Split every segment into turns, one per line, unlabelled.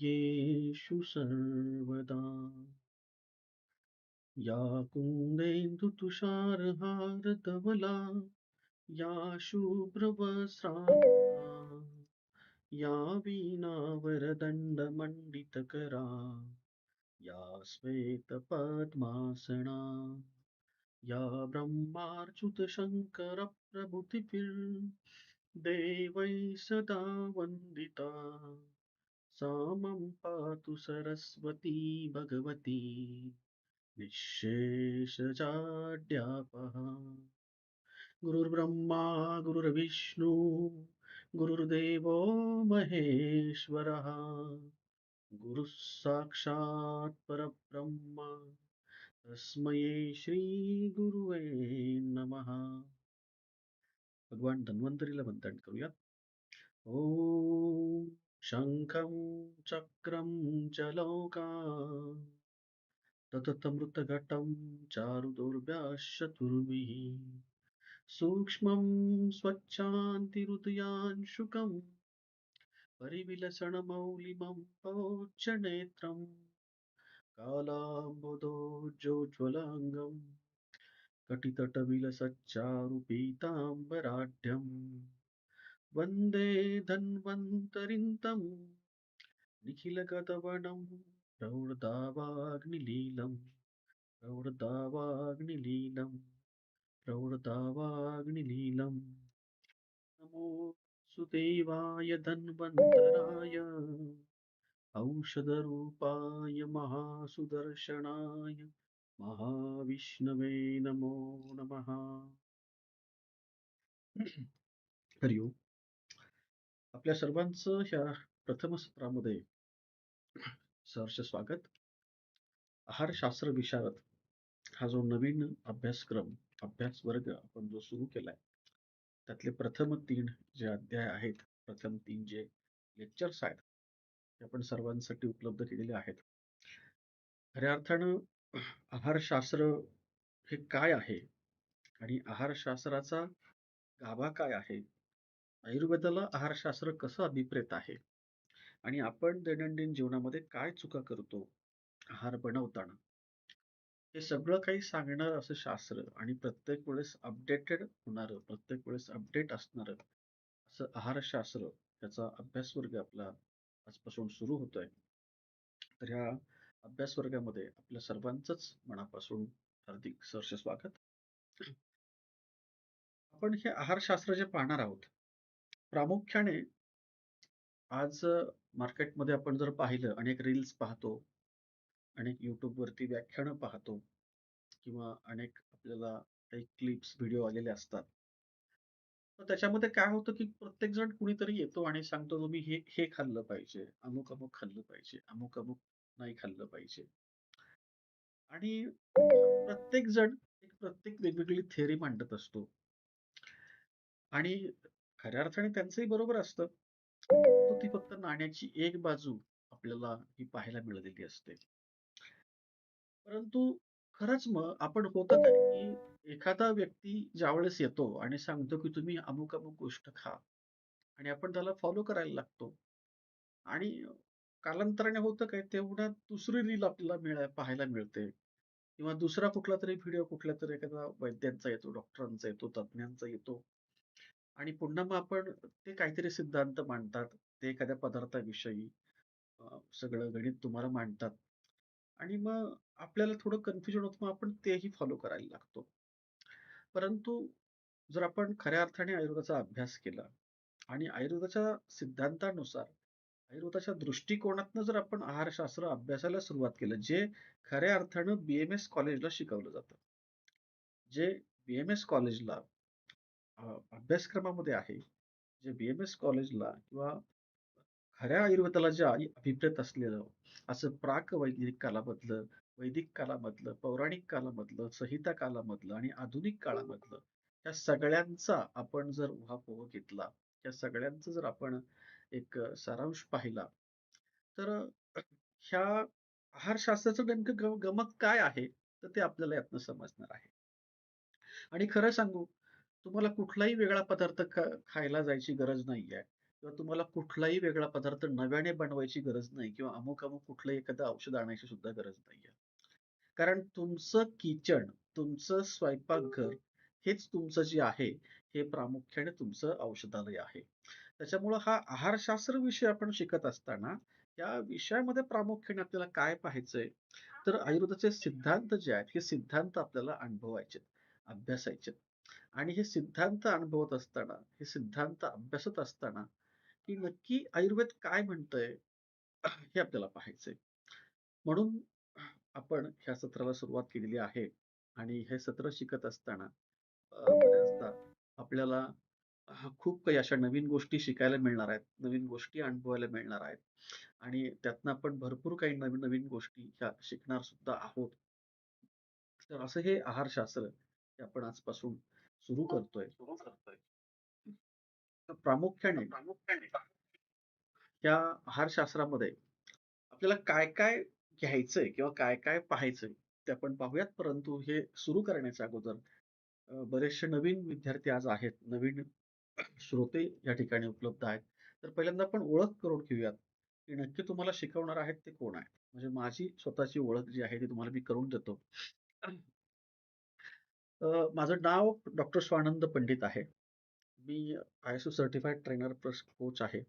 येषु सर्वदा या कुन्देन्दुतुषारहारधवला या शुभ्रवस्त्रांबरा या वीणावरदण्डमण्डितकरा या श्वेतपद्मासना या ब्रह्माच्युतशङ्करप्रभृतिभिर्देवैः सदा वन्दिता सा मम पातु सरस्वती भगवती निःशेषजाड्यापहा गुरुर्ब्रह्मा गुरुर्विष्णू गुरुर्देवो महेश्वरः गुरुः साक्षात् परब्रह्म तस्मै श्री गुरुवे नमः. भगवान धन्वंतरीला वंदन करूया. ओम शंखं चक्रं च लौका तततमृतघटं चारुदौर्भ्याश्चतुर्भिः सूक्ष्मं स्वच्छान्तिहृदयान्शुकं परिविलसणमौलिमं कालाम्बुदोज्ज्वलाङ्गं कटितटविलसच्चारुपीताम्बराढ्यं वन्दे धन्वन्तरिं तं निखिलगतवनं प्रौढदावाग्निलीलं प्रौढदावाग्निलीलं प्रौढदावाग्निलीलम् नमो सुदेवाय धन्वन्तराय औषधरूपाय महासुदर्शनाय महाविष्णवे नमो नमः. हरि ओम. आपल्या सर्वांचं ह्या प्रथम सत्रामध्ये सहर्ष स्वागत. आहारशास्त्र विशारद हा जो नवीन अभ्यास वर्ग आपण जो सुरू केलाय त्यातले प्रथम 3 जे अध्याय आहेत, प्रथम 3 जे लेक्चर्स आहेत ते आपण सर्वांसाठी उपलब्ध केलेले आहेत. खऱ्या अर्थानं आहारशास्त्र हे काय आहे आणि आहारशास्त्राचा गाभा काय आहे, आयुर्वेदाला आहारशास्त्र कसं अभिप्रेत आहे आणि आपण दैनंदिन जीवनामध्ये काय चुका करतो आहार बनवताना, हे सगळं काही सांगणार असं शास्त्र आणि प्रत्येक वेळेस अपडेटेड होणारं, प्रत्येक वेळेस अपडेट असणारं असं आहारशास्त्र याचा अभ्यास वर्ग आपला आजपासून सुरू होतोय. तर ह्या अभ्यास वर्गामध्ये आपल्या सर्वांचंच मनापासून हार्दिक सहर्ष स्वागत. आपण हे आहारशास्त्र जे पाहणार आहोत प्रामुख्याने आज मार्केटमध्ये आपण जर पाहिलं, अनेक रील्स पाहतो, अनेक YouTube वरती व्याख्यानं पाहतो किंवा अनेक आपल्याला काही क्लिप्स व्हिडिओ आलेले असतात. तर त्याच्यामध्ये काय होतं की प्रत्येक जण कुणीतरी येतो आणि सांगतो तुम्ही हे हे खाल्लं पाहिजे, अमुक अमुक खाल्लं पाहिजे, अमुक अमुक नाही खाल्लं पाहिजे. आणि प्रत्येक जण प्रत्येक वेगवेगळी थेअरी मांडत असतो आणि खऱ्या अर्थाने त्यांचंही बरोबर असतं. परंतु ती फक्त नाण्याची एक बाजू आपल्याला ही पाहायला मिळालेली असते. परंतु खरंच मग आपण होतं काय, की एखादा व्यक्ती ज्यावेळेस येतो आणि सांगतो, की तुम्ही अमुक-अमुक गोष्ट खा आणि आपण त्याला फॉलो करायला लागतो आणि कालांतराने होतं काय, तेवढ्यात दुसरी रील आपल्याला पाहायला मिळते किंवा दुसरा कुठलातरी व्हिडिओ कुठल्यातरी एखादा वैद्यांचा येतो, डॉक्टरांचा येतो, तज्ञांचा येतो आणि पुन्हा मग आपण ते काहीतरी सिद्धांत मांडतात. ते एखाद्या पदार्थाविषयी सगळं गणित तुम्हाला मांडतात आणि मग आपल्याला थोडं कन्फ्युजन होतं, मग आपण तेही फॉलो करायला लागतो. परंतु जर आपण खऱ्या अर्थाने आयुर्वेदाचा अभ्यास केला आणि आयुर्वेदाच्या सिद्धांतानुसार, आयुर्वेदाच्या दृष्टिकोनातनं जर आपण आहारशास्त्र अभ्यासाला सुरुवात केलं, जे खऱ्या अर्थानं BMS कॉलेजला शिकवलं जातं. जे BMS कॉलेजला अभ्यासक्रमामध्ये आहे, जे BMS कॉलेजला किंवा खऱ्या आयुर्वेदाला जे अभिप्रेत असलेलं असं प्राक-वैदिक कालामधलं, वैदिक कालामधलं, पौराणिक कालामधलं, संहिता कालामधलं आणि आधुनिक काळामधलं, त्या सगळ्यांचा आपण जर उहापोह घेतला, त्या सगळ्यांचा जर आपण एक सारांश पाहिला, तर ह्या आहारशास्त्राचं नेमकं गमक काय आहे, तर ते आपल्याला यातनं समजणार आहे. आणि खरं सांगू, तुम्हाला कुठलाही वेगळा पदार्थ खायला जायची गरज नाहीये. किंवा तुम्हाला कुठलाही वेगळा पदार्थ नव्याने बनवायची गरज नाही किंवा अमुक-अमुक कुठलंही एखादं औषध आणायची सुद्धा गरज नाहीये. कारण तुमचं किचन, तुमचं स्वयंपाकघर हेच तुमचं जे आहे, हे प्रामुख्याने तुमचं औषधालय आहे. त्याच्यामुळं हा आहारशास्त्र विषय आपण शिकत असताना, या विषयामध्ये प्रामुख्याने आपल्याला काय पाहायचंय, तर आयुर्वेदाचे सिद्धांत जे आहेत, हे सिद्धांत आपल्याला अनुभवायचेत, अभ्यासायचेत. आणि हे सिद्धांत अनुभवत असताना, हे सिद्धांत अभ्यासत असताना, की नक्की आयुर्वेद काय म्हणतंय, हे आपल्याला पाहायचंय. म्हणून आपण ह्या सत्राला सुरुवात केलेली आहे आणि हे सत्र शिकत असताना बऱ्याचदा आपल्याला खूप काही अशा नवीन गोष्टी शिकायला मिळणार आहेत, नवीन गोष्टी अनुभवायला मिळणार आहेत आणि त्यातनं आपण भरपूर काही नवीन-नवीन गोष्टी ह्या शिकणार सुद्धा आहोत. तर असं हे आहारशास्त्र हे आपण आजपासून सुरू करतोय. तर प्रामुख्याने त्या आहारशास्त्रामध्ये आपल्याला काय-काय घ्यायचंय किंवा काय-काय पाहायचंय ते आपण पाहूयात. परंतु हे सुरू करण्याच्या अगोदर बरेचसे नवीन विद्यार्थी आज आहेत. नवीन श्रोते या ठिकाणी उपलब्ध आहेत. तर पहिल्यांदा आपण ओळख करून घेऊयात, की नक्की तुम्हाला शिकवणार आहेत ते कोण आहेत? म्हणजे माझी स्वतःची ओळख जी आहे ती तुम्हाला मी करून देतो. माझं नाव डॉक्टर स्वानंद पंडित आहे. मी ISO certified trainer plus coach आहे.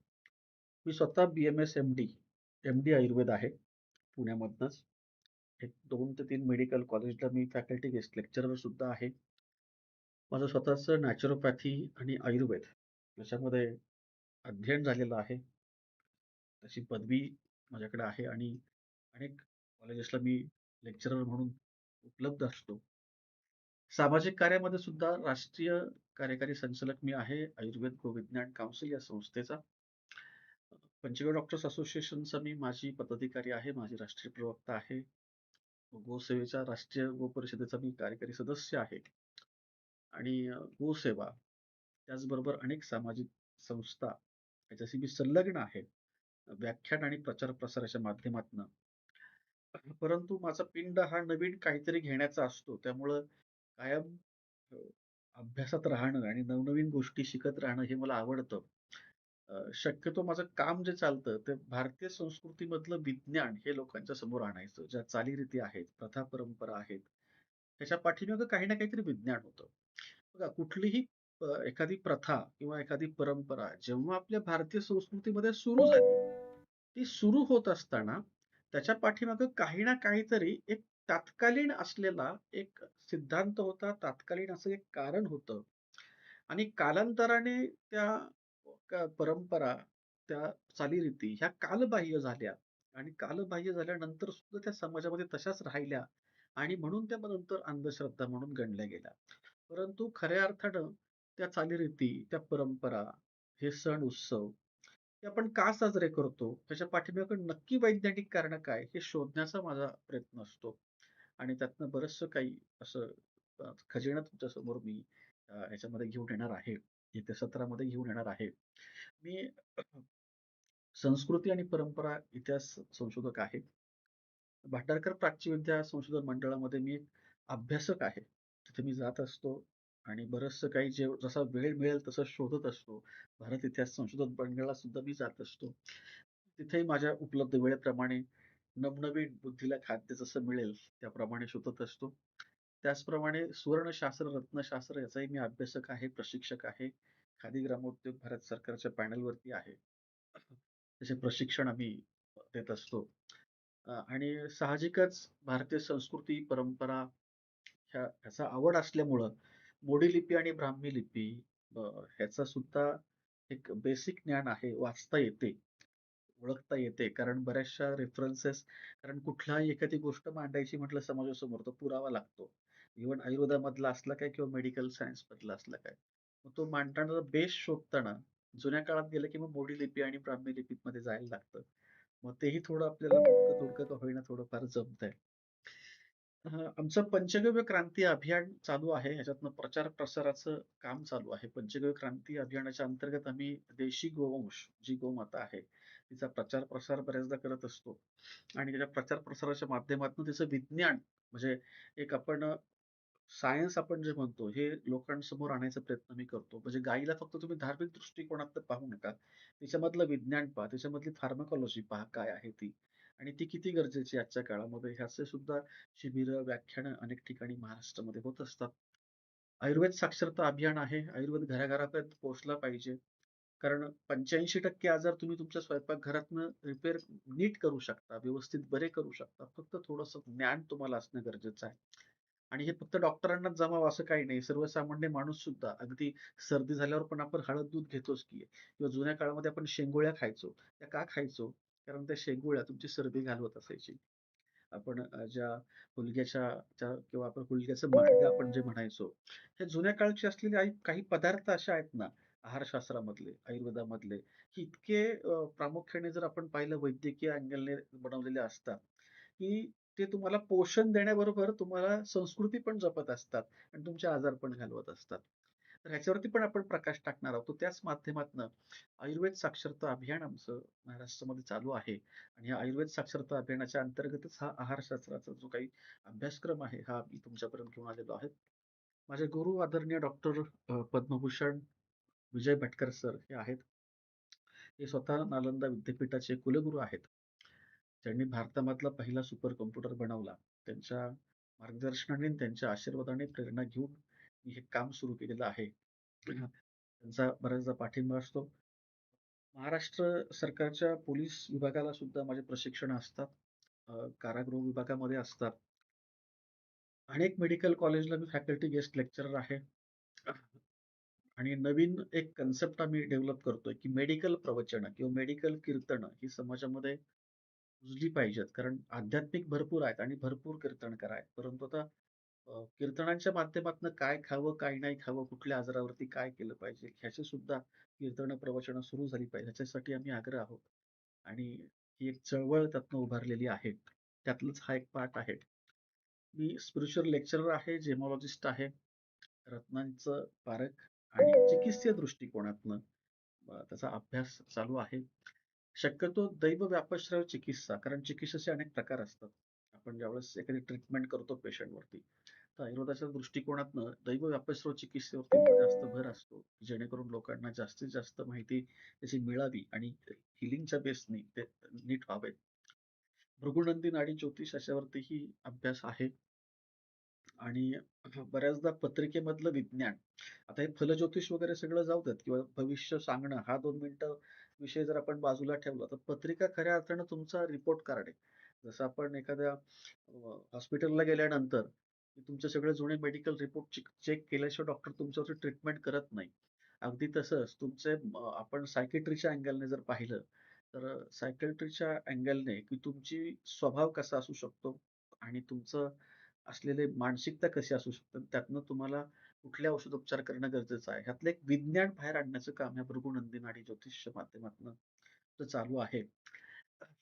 मी स्वतः BMS MD, MD आयुर्वेद आहे पुण्यामधनंच. एक 2 ते 3 मेडिकल कॉलेजला मी फॅकल्टी गेस्ट लेक्चरर सुद्धा आहे. माझं स्वतःचं नॅचरोपॅथी आणि आयुर्वेद याच्यामध्ये अध्ययन झालेलं आहे. तशी पदवी माझ्याकडे आहे आणि अनेक कॉलेजेसला मी लेक्चरर म्हणून उपलब्ध असतो. सामाजिक कार्यामध्ये सुद्धा राष्ट्रीय कार्यकारी संचालक मी आहे. आयुर्वेद गोविज्ञान काउन्सिल या संस्थेचा. पंचगव्य डॉक्टर्स असोसिएशनचा मी माजी पदाधिकारी आहे. माझी राष्ट्रीय प्रवक्ता आहे. गोसेवेच्या राष्ट्रीय गोपरिषदेचा मी कार्यकारी सदस्य आहे. आणि गोसेवा, त्याचबरोबर अनेक सामाजिक संस्था याच्याशी मी संलग्न आहे. व्याख्यान आणि प्रचार-प्रसाराच्या माध्यमातनं. परंतु माझा पिंड हा नवीन काहीतरी घेण्याचा असतो. त्यामुळं कायम अ, अभ्यासात राहणं आणि नवनवीन गोष्टी शिकत राहणं हे मला आवडतं. शक्यतो माझं काम जे चालतं ते भारतीय संस्कृतीमधलं विज्ञान हे लोकांच्या समोर आणायचं. ज्या चालीरीती आहेत, प्रथा परंपरा आहेत, त्याच्या पाठीमागे काही ना काहीतरी विज्ञान होतं. बघा कुठलीही एखादी प्रथा किंवा एखादी परंपरा जेव्हा आपल्या भारतीय संस्कृतीमध्ये सुरू झाली, ती सुरू होत असताना त्याच्या पाठीमागे काही ना काहीतरी एक तात्कालीन असलेला एक सिद्धांत होता, तात्कालीन असं एक कारण होतं. आणि कालांतराने त्या परंपरा, त्या चालीरीती ह्या कालबाह्य झाल्या आणि कालबाह्य झाल्यानंतर सुद्धा त्या समाजामध्ये तशाच राहिल्या आणि म्हणून त्या मग नंतर अंधश्रद्धा म्हणून गणल्या गेल्या. परंतु खऱ्या अर्थानं त्या चालीरीती, त्या परंपरा, हे सण उत्सव हे आपण का साजरे करतो? त्याच्या पाठीमागे नक्की वैज्ञानिक कारणं काय? हे शोधण्याचा माझा प्रयत्न असतो. आणि त्यातनं बरचसं काही असं खजिना तुमच्यासमोर मी ह्याच्यामध्ये घेऊन येणार आहे. येत्या सत्रामध्ये घेऊन येणार आहे. मी संस्कृती आणि परंपरा इतिहास संशोधक आहे. भांडारकर प्राच्यविद्या संशोधन मंडळामध्ये मी एक अभ्यासक आहे. तिथे मी जात असतो आणि बरचसं काही जे जसा वेळ मिळेल तसं शोधत असतो. भारत इतिहास संशोधन मंडळात सुद्धा मी जात असतो. तिथेही माझ्या उपलब्ध वेळेप्रमाणे नवनवीन बुद्धीला खाद्य जसं मिळेल त्याप्रमाणे शोधत असतो. त्याचप्रमाणे सुवर्णशास्त्र, रत्नशास्त्र याचाही मी अभ्यासक आहे, प्रशिक्षक आहे. खादी ग्रामोद्योग भारत सरकारच्या पॅनलवरती आहे. त्याचे प्रशिक्षण आम्ही देत असतो. आणि साहजिकच भारतीय संस्कृती, परंपरा ह्याचा आवड असल्यामुळं मोडी लिपी आणि ब्राह्मी लिपी अ, ह्याचा सुद्धा एक बेसिक ज्ञान आहे. वाचता येते, ओळखता येते. कारण बऱ्याचशा रेफरन्सेस कारण कुठलाही एखादी गोष्ट मांडायची म्हटलं समाजासमोर तर पुरावा लागतो. इव्हन आयुर्वेदामधला असला काय किंवा मेडिकल सायन्स मधला असला काय. मग तो मांडताना बेस शोधताना जुन्या काळात गेलं की मग मोडी लिपी आणि ब्राह्मी लिपीमध्ये जायला लागतं. मग तेही थोडं आपल्याला मुडकं-तुडकं का होईना थोडंफार जमतंय. आमचं पंचगव्य क्रांती अभियान चालू आहे. ह्याच्यातनं प्रचार-प्रसाराचं काम चालू आहे. पंचगव्य क्रांती अभियानाच्या अंतर्गत आम्ही देशी गोवंश, जी गोमाता आहे, तिचा प्रचार-प्रसार बऱ्याचदा करत असतो आणि त्याच्या प्रचार-प्रसाराच्या माध्यमातून तिचं विज्ञान म्हणजे एक आपण सायन्स आपण जे म्हणतो, हे लोकांसमोर आणायचा प्रयत्न मी करतो. म्हणजे गायीला फक्त तुम्ही धार्मिक दृष्टिकोनातनं पाहू नका. तिच्यामधलं विज्ञान पहा, त्याच्यामधली फार्माकॉलॉजी पहा काय आहे ती आणि ती किती गरजेची आहे आजच्या काळामध्ये. ह्याचे सुद्धा शिबिरं, व्याख्यानं अनेक ठिकाणी महाराष्ट्रामध्ये होत असतात. आयुर्वेद साक्षरता अभियान आहे. आयुर्वेद घराघरापर्यंत पोहोचला पाहिजे. कारण 85% आजार तुम्ही तुमच्या स्वयंपाकघरातनं रिपेअर नीट करू शकता, व्यवस्थित बरे करू शकता. फक्त थोडंसं ज्ञान तुम्हाला असणं गरजेचं आहे. आणि हे फक्त डॉक्टरांनाच जमावं असं काही नाही. सर्वसामान्य माणूस सुद्धा अगदी सर्दी झाल्यावर पण आपण हळद दूध घेतोच की किंवा जुन्या काळामध्ये आपण शेंगोळ्या खायचो. त्या का खायचो? कारण त्या शेंगोळ्या तुमची सर्दी घालवत असायची. आपण ज्या हुलग्याच्या त्या किंवा आपण हुलग्याचं माडगं आपण जे म्हणायचो, हे जुन्या काळचे असलेले काही पदार्थ असे आहेत ना, आहारशास्त्रामधले, आयुर्वेदामधले, की इतके प्रामुख्याने जर आपण पाहिलं वैद्यकीय अँगलने बनवलेले असतात, की ते तुम्हाला पोषण देण्याबरोबर तुम्हाला संस्कृती पण जपत असतात आणि तुमचे आजार पण घालवत असतात. तर ह्याच्यावरती पण आपण प्रकाश टाकणार आहोत. तर त्याच माध्यमातनं आयुर्वेद साक्षरता अभियान आमचं महाराष्ट्रामध्ये चालू आहे आणि या आयुर्वेद साक्षरता अभियानाच्या अंतर्गतच हा आहारशास्त्राचा जो काही अभ्यासक्रम आहे, हा मी तुमच्यापर्यंत घेऊन आलेलो आहे. माझे गुरु आदरणीय डॉक्टर पद्मभूषण विजय भटकर सर हे आहेत. ते स्वतः नालंदा विद्यापीठाचे कुलगुरू आहेत. त्यांनी भारतामधला पहिला सुपर कॉम्प्युटर बनवला. त्यांच्या मार्गदर्शनाने आणि त्यांच्या आशीर्वादाने प्रेरणा घेऊन मी हे काम सुरू केलेलं आहे. त्यांचा बऱ्याचदा पाठिंबा असतो. महाराष्ट्र सरकारच्या पोलीस विभागाला सुद्धा माझे प्रशिक्षण असतात. कारागृह विभागामध्ये असतात. अनेक मेडिकल कॉलेजला मी फॅकल्टी गेस्ट लेक्चरर आहे. आणि नवीन एक कन्सेप्ट आम्ही डेव्हलप करतोय, की मेडिकल प्रवचनं किंवा मेडिकल कीर्तनं ही समाजामध्ये रुजली पाहिजेत. कारण आध्यात्मिक भरपूर आहेत आणि भरपूर कीर्तनकार आहेत. परंतु आता कीर्तनांच्या माध्यमातून काय खावं, काय नाही खावं, कुठल्या आजारावरती काय केलं पाहिजे, ह्याची सुद्धा कीर्तनं, प्रवचनं सुरू झाली पाहिजे. ह्याच्यासाठी आम्ही आग्रह आहोत. आणि ही एक चळवळ त्यातनं उभारलेली आहे. त्यातलाच हा एक पार्ट आहे. मी स्पिरिच्युअल लेक्चरर आहे, जेमॉलॉजिस्ट आहे. रत्नांचं पारख आणि चिकित्सीय दृष्टिकोनातनं त्याचा अभ्यास चालू आहे. शक्यतो दैव व्यापश्रय चिकित्सा, कारण चिकित्सेचे अनेक प्रकार असतात. आपण ज्यावेळेस एखादी ट्रीटमेंट करतो पेशंटवरती, तर आयुर्वेदाच्या दृष्टिकोनातनं दैव व्यापस्रो चिकित्सेवरती जास्त भर असतो, जेणेकरून लोकांना जास्तीत जास्त माहिती त्याची मिळावी आणि हिलिंगच्या बेसनी ते नीट व्हावे. भृगुनंदी नाडी ज्योतिष याच्यावरतीही अभ्यास आहे. आणि बऱ्याचदा पत्रिकेमधलं विज्ञान, आता हे फलज्योतिष वगैरे सगळं जाऊ देत किंवा भविष्य सांगणं हा 2 मिनिटं विषय जर आपण बाजूला ठेवला, तर पत्रिका खऱ्या अर्थानं तुमचा रिपोर्ट कार्ड आहे. जसं आपण एखाद्या हॉस्पिटलला गेल्यानंतर तुमचे सगळे जुने मेडिकल रिपोर्ट चेक केल्याशिवाय डॉक्टर तुमच्यावरती ट्रीटमेंट करत नाही. अगदी तसंच तुमचे आपण सायकियाट्रीच्या अँगलने जर पाहिलं, तर सायकियाट्रीच्या अँगलने की तुमची स्वभाव कसा असू शकतो आणि तुमचं असलेले मानसिकता कशी असू शकते, त्यातनं तुम्हाला कुठले औषधोपचार करणं गरजेचं आहे. ह्यातलं एक विज्ञान बाहेर आणण्याचं काम ह्या भृगुनंदी नाडी ज्योतिषच्या माध्यमातनं तर चालू आहे.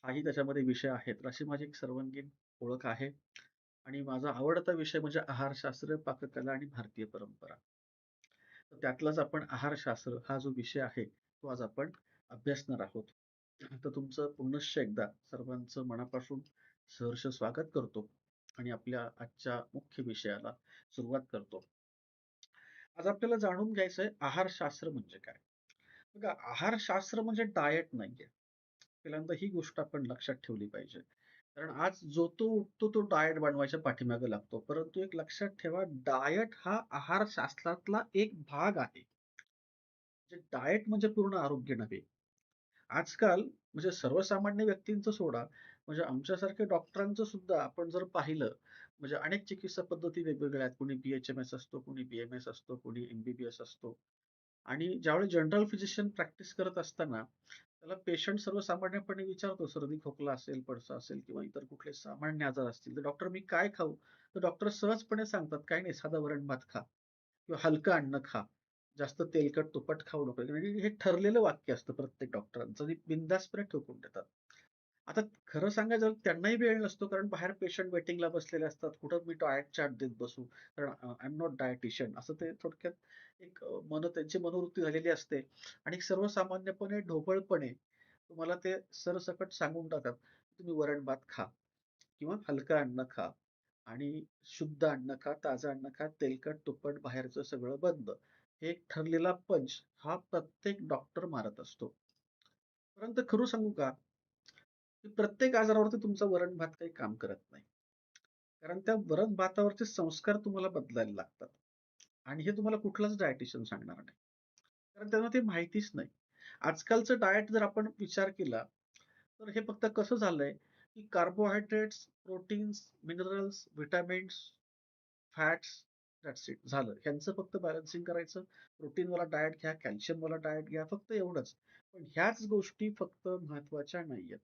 हाही त्याच्यामध्ये विषय आहे. तर अशी माझी एक सर्वांगीण ओळख आहे आणि माझा आवडता विषय म्हणजे आहारशास्त्र, पाककला आणि भारतीय परंपरा. तर त्यातलाच आपण आहारशास्त्र हा जो विषय आहे, तो आज आपण अभ्यासणार आहोत. तर तुमचं पुनश्च एकदा सर्वांचं मनापासून सहर्ष स्वागत करतो आणि आपल्या आजच्या मुख्य विषयाला सुरुवात करतो. आज आपल्याला जाणून घ्यायचंय आहारशास्त्र म्हणजे काय? बघा, आहारशास्त्र म्हणजे डायट नाहीये. पहिल्यांदा ही गोष्ट आपण लक्षात ठेवली पाहिजे. कारण आज जो तो उठतो तो डायट बनवायच्या पाठीमागे लागतो. परंतु एक लक्षात ठेवा, डायट हा आहारशास्त्रातला एक भाग आहे. म्हणजे डायट म्हणजे पूर्ण आरोग्य नव्हे. आजकाल म्हणजे सर्वसामान्य व्यक्तींचं सोडा, म्हणजे आमच्यासारख्या डॉक्टरांचं सुद्धा आपण जर पाहिलं, म्हणजे अनेक चिकित्सा पद्धती वेगवेगळ्या आहेत. कोणी बी-एच-एम-एस असतो, कोणी बी-एम-एस असतो, कोणी एम-बी-बी-एस असतो. आणि ज्यावेळेस जनरल फिजिशियन प्रॅक्टिस करत असताना, त्याला पेशंट सर्वसामान्यपणे विचारतो, सर्दी खोकला असेल, पडसा असेल किंवा इतर कुठले सामान्य आजार असतील, तर डॉक्टर मी काय खाऊ? तर डॉक्टर सहजपणे सांगतात, "काही नाही, साधं वरण-भात खा किंवा हलकं अन्न खा. जास्त तेलकट, तुपट खाऊ नको." म्हणजे हे ठरलेलं वाक्य असतं प्रत्येक डॉक्टरांचं आणि बिनधास्तपणे ठोकून देतात. आता खरं सांगायचं झालं त्यांनाही वेळ नसतो, कारण बाहेर पेशंट वेटिंगला बसलेले असतात. कुठं मी डाएट चार्ट देत बसू? कारण आय एम नॉट डायटिशियन असं ते थोडक्यात एक त्यांची मनोवृत्ती झालेली असते आणि सर्वसामान्यपणे ढोबळपणे तुम्हाला ते सरसकट सांगून टाकतात, तुम्ही वरण-भात खा किंवा हलकं अन्न खा आणि शुद्ध अन्न खा, ताजं अन्न खा, तेलकट, तुप्पट बाहेरचं सगळं बंद. हे एक ठरलेला पंच हा प्रत्येक डॉक्टर मारत असतो. परंतु खरं सांगू का, की प्रत्येक आजारावरती तुमचा वरण-भात काही काम करत नाही. कारण त्या वरण-भातावरचे संस्कार तुम्हाला बदलायला लागतात आणि हे तुम्हाला कुठलाच डायटिशियन सांगणार नाही. कारण त्यांना ते माहितीच नाही. आजकालचं डायट जर आपण विचार केला, तर हे फक्त कसं झालंय, की carbohydrates, proteins, minerals, vitamins, fats, that's it झालं. ह्यांचं फक्त बॅलन्सिंग करायचं. प्रोटीनवाला डायट घ्या, कॅल्शियमवाला डायट घ्या, फक्त एवढंच. पण ह्याच गोष्टी फक्त महत्त्वाच्या नाहीयेत.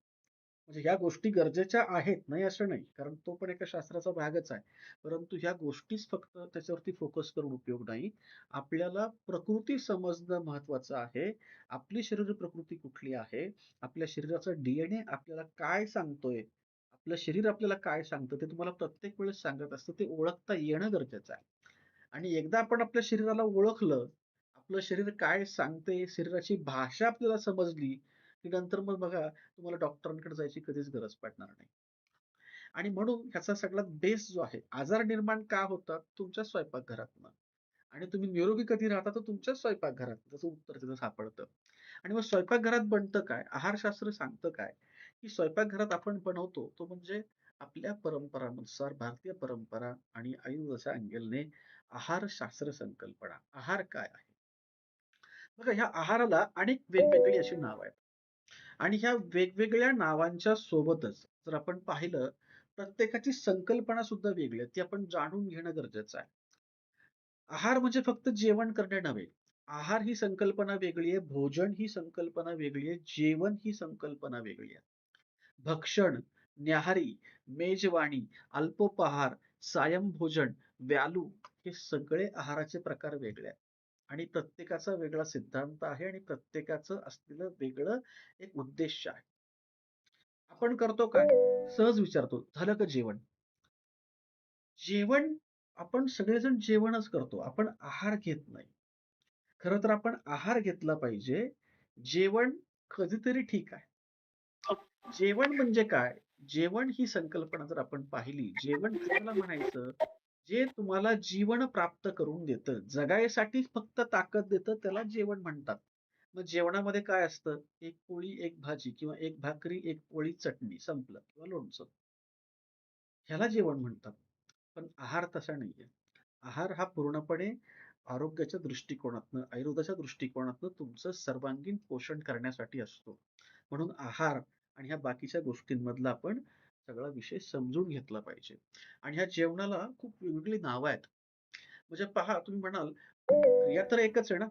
म्हणजे ह्या गोष्टी गरजेच्या आहेत, नाही असं नाही. कारण तो पण एका शास्त्राचा भागच आहे. परंतु ह्या गोष्टीच फक्त त्याच्यावरती फोकस करून उपयोग नाही. आपल्याला प्रकृती समजणं महत्त्वाचं आहे. आपली शरीर प्रकृती कुठली आहे? आपल्या शरीराचा डी आपल्याला काय सांगतोय? आपलं शरीर आपल्याला काय सांगतं ते तुम्हाला प्रत्येक वेळेस सांगत असतं. ते ओळखता येणं गरजेचं आहे. आणि एकदा आपण आपल्या शरीराला ओळखलं, आपलं शरीर काय सांगतंय, शरीराची भाषा आपल्याला समजली, की नंतर मग बघा तुम्हाला डॉक्टरांकडे जायची कधीच गरज पडणार नाही. आणि म्हणून ह्याचा सगळ्यात बेस जो आहे, आजार निर्माण का होतात? तुमच्या स्वयंपाकघरातनं. आणि तुम्ही निरोगी कधी राहता? तर तुमच्या स्वयंपाकघरात. त्याचं उत्तर तिथं सापडतं. आणि मग स्वयंपाकघरात बनतं काय? आहारशास्त्र सांगतं काय? की स्वयंपाकघरात आपण बनवतो तो म्हणजे आपल्या परंपरानुसार भारतीय परंपरा आणि आयुर्वेदाच्या अँगलने आहारशास्त्र संकल्पना. आहार काय आहे? बघा ह्या आहाराला अनेक वेगवेगळी अशी नावं आहेत. आणि ह्या वेगवेगळ्या नावांच्या सोबतच जर आपण पाहिलं, प्रत्येकाची संकल्पना सुद्धा वेगळी आहे. ती आपण जाणून घेणं गरजेचं आहे. आहार म्हणजे फक्त जेवण करणे नव्हे. आहार ही संकल्पना वेगळी आहे, भोजन ही संकल्पना वेगळी आहे, जेवण ही संकल्पना वेगळी आहे. भक्षण, न्याहारी, मेजवानी, अल्पोपहार, सायंभोजन, व्यालू हे सगळे आहाराचे प्रकार वेगळे आहेत. आणि प्रत्येकाचा वेगळा सिद्धांत आहे आणि प्रत्येकाचं असलेलं वेगळं एक उद्देश आहे. आपण करतो काय? सहज विचारतो, "झालं का जेवण?" जेवण आपण सगळेजण जेवणच करतो. आपण आहार घेत नाही. खरं तर आपण आहार घेतला पाहिजे. जेवण कधीतरी ठीक आहे. जेवण म्हणजे काय? जेवण ही संकल्पना जर आपण पाहिली, जेवण कशाला म्हणायचं? जे तुम्हाला जीवन प्राप्त करून देतं, जगायसाठी फक्त ताकद देतं, त्याला जेवण म्हणतात. मग जेवणामध्ये काय असतं? एक पोळी, एक भाजी किंवा एक भाकरी, एक पोळी, चटणी संपलं किंवा लोणचं. ह्याला जेवण म्हणतात. पण आहार तसा नाहीये. आहार हा पूर्णपणे आरोग्याच्या दृष्टिकोनातनं, आयुर्वेदाच्या दृष्टिकोनातनं तुमचं सर्वांगीण पोषण करण्यासाठी असतो. म्हणून आहार आणि ह्या बाकीच्या गोष्टींमधला आपण सगळा विषय समजून घेतला पाहिजे. आणि ह्या जेवणाला खूप वेगवेगळी नावं आहेत. म्हणजे पहा तुम्ही म्हणाल, क्रिया तर एकच आहे ना.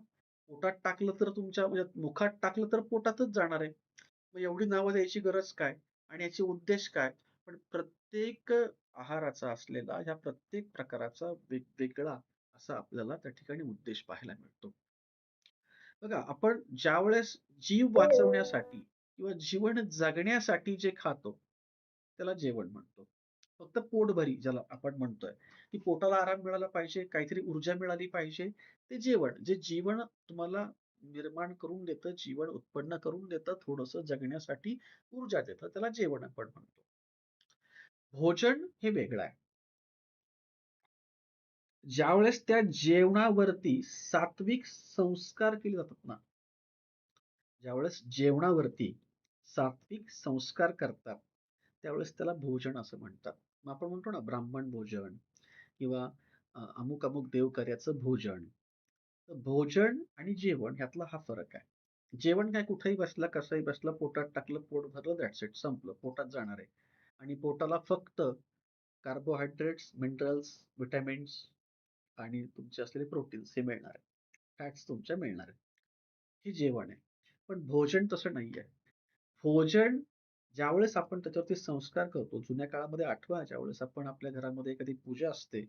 पोटात टाकलं तर तुमच्या म्हणजे मुखात टाकलं तर पोटातच जाणार आहे. मग एवढी नावं द्यायची गरज काय? आणि याचे उद्देश काय? पण प्रत्येक आहाराचा असलेला ह्या प्रत्येक प्रकाराचा वेगवेगळा असा आपल्याला त्या ठिकाणी उद्देश पाहायला मिळतो. बघा, आपण ज्यावेळेस जीव वाचवण्यासाठी किंवा जीवन जगण्यासाठी जे खातो, त्याला जेवण म्हणतो. फक्त पोटभरी ज्याला आपण म्हणतोय, की पोटाला आराम मिळाला पाहिजे, काहीतरी ऊर्जा मिळाली पाहिजे, ते जेवण. जे जीवन तुम्हाला निर्माण करून देतं, जीवन उत्पन्न करून देतं, थोडंसं जगण्यासाठी ऊर्जा देतं, त्याला जेवण आपण म्हणतो. भोजन हे वेगळं आहे. ज्यावेळेस त्या जेवणावरती सात्विक संस्कार केले जातात ना, ज्यावेळेस जेवणावरती सात्विक संस्कार करतात, त्यावेळेस त्याला भोजन असं म्हणतात. मग आपण म्हणतो ना ब्राह्मण भोजन किंवा अमुक-अमुक देवकार्याचं भोजन. तर भोजन आणि जेवण ह्यातला हा फरक आहे. जेवण काय कुठेही बसला, कसंही बसला, पोटात टाकलं, पोट भरलं, दॅट्स इट संपलं. पोटात जाणार आहे. आणि पोटाला फक्त कार्बोहायड्रेट्स, मिनरल्स, व्हिटॅमिन्स आणि तुमचे असलेले प्रोटीन्स हे मिळणार आहेत. फॅट्स तुमच्या मिळणार आहेत. हे जेवण आहे. पण भोजन तसं नाहीये. भोजन ज्यावेळेस आपण त्याच्यावरती संस्कार करतो, जुन्या काळामध्ये आठवा ज्यावेळेस आपण आपल्या घरामध्ये एखादी पूजा असते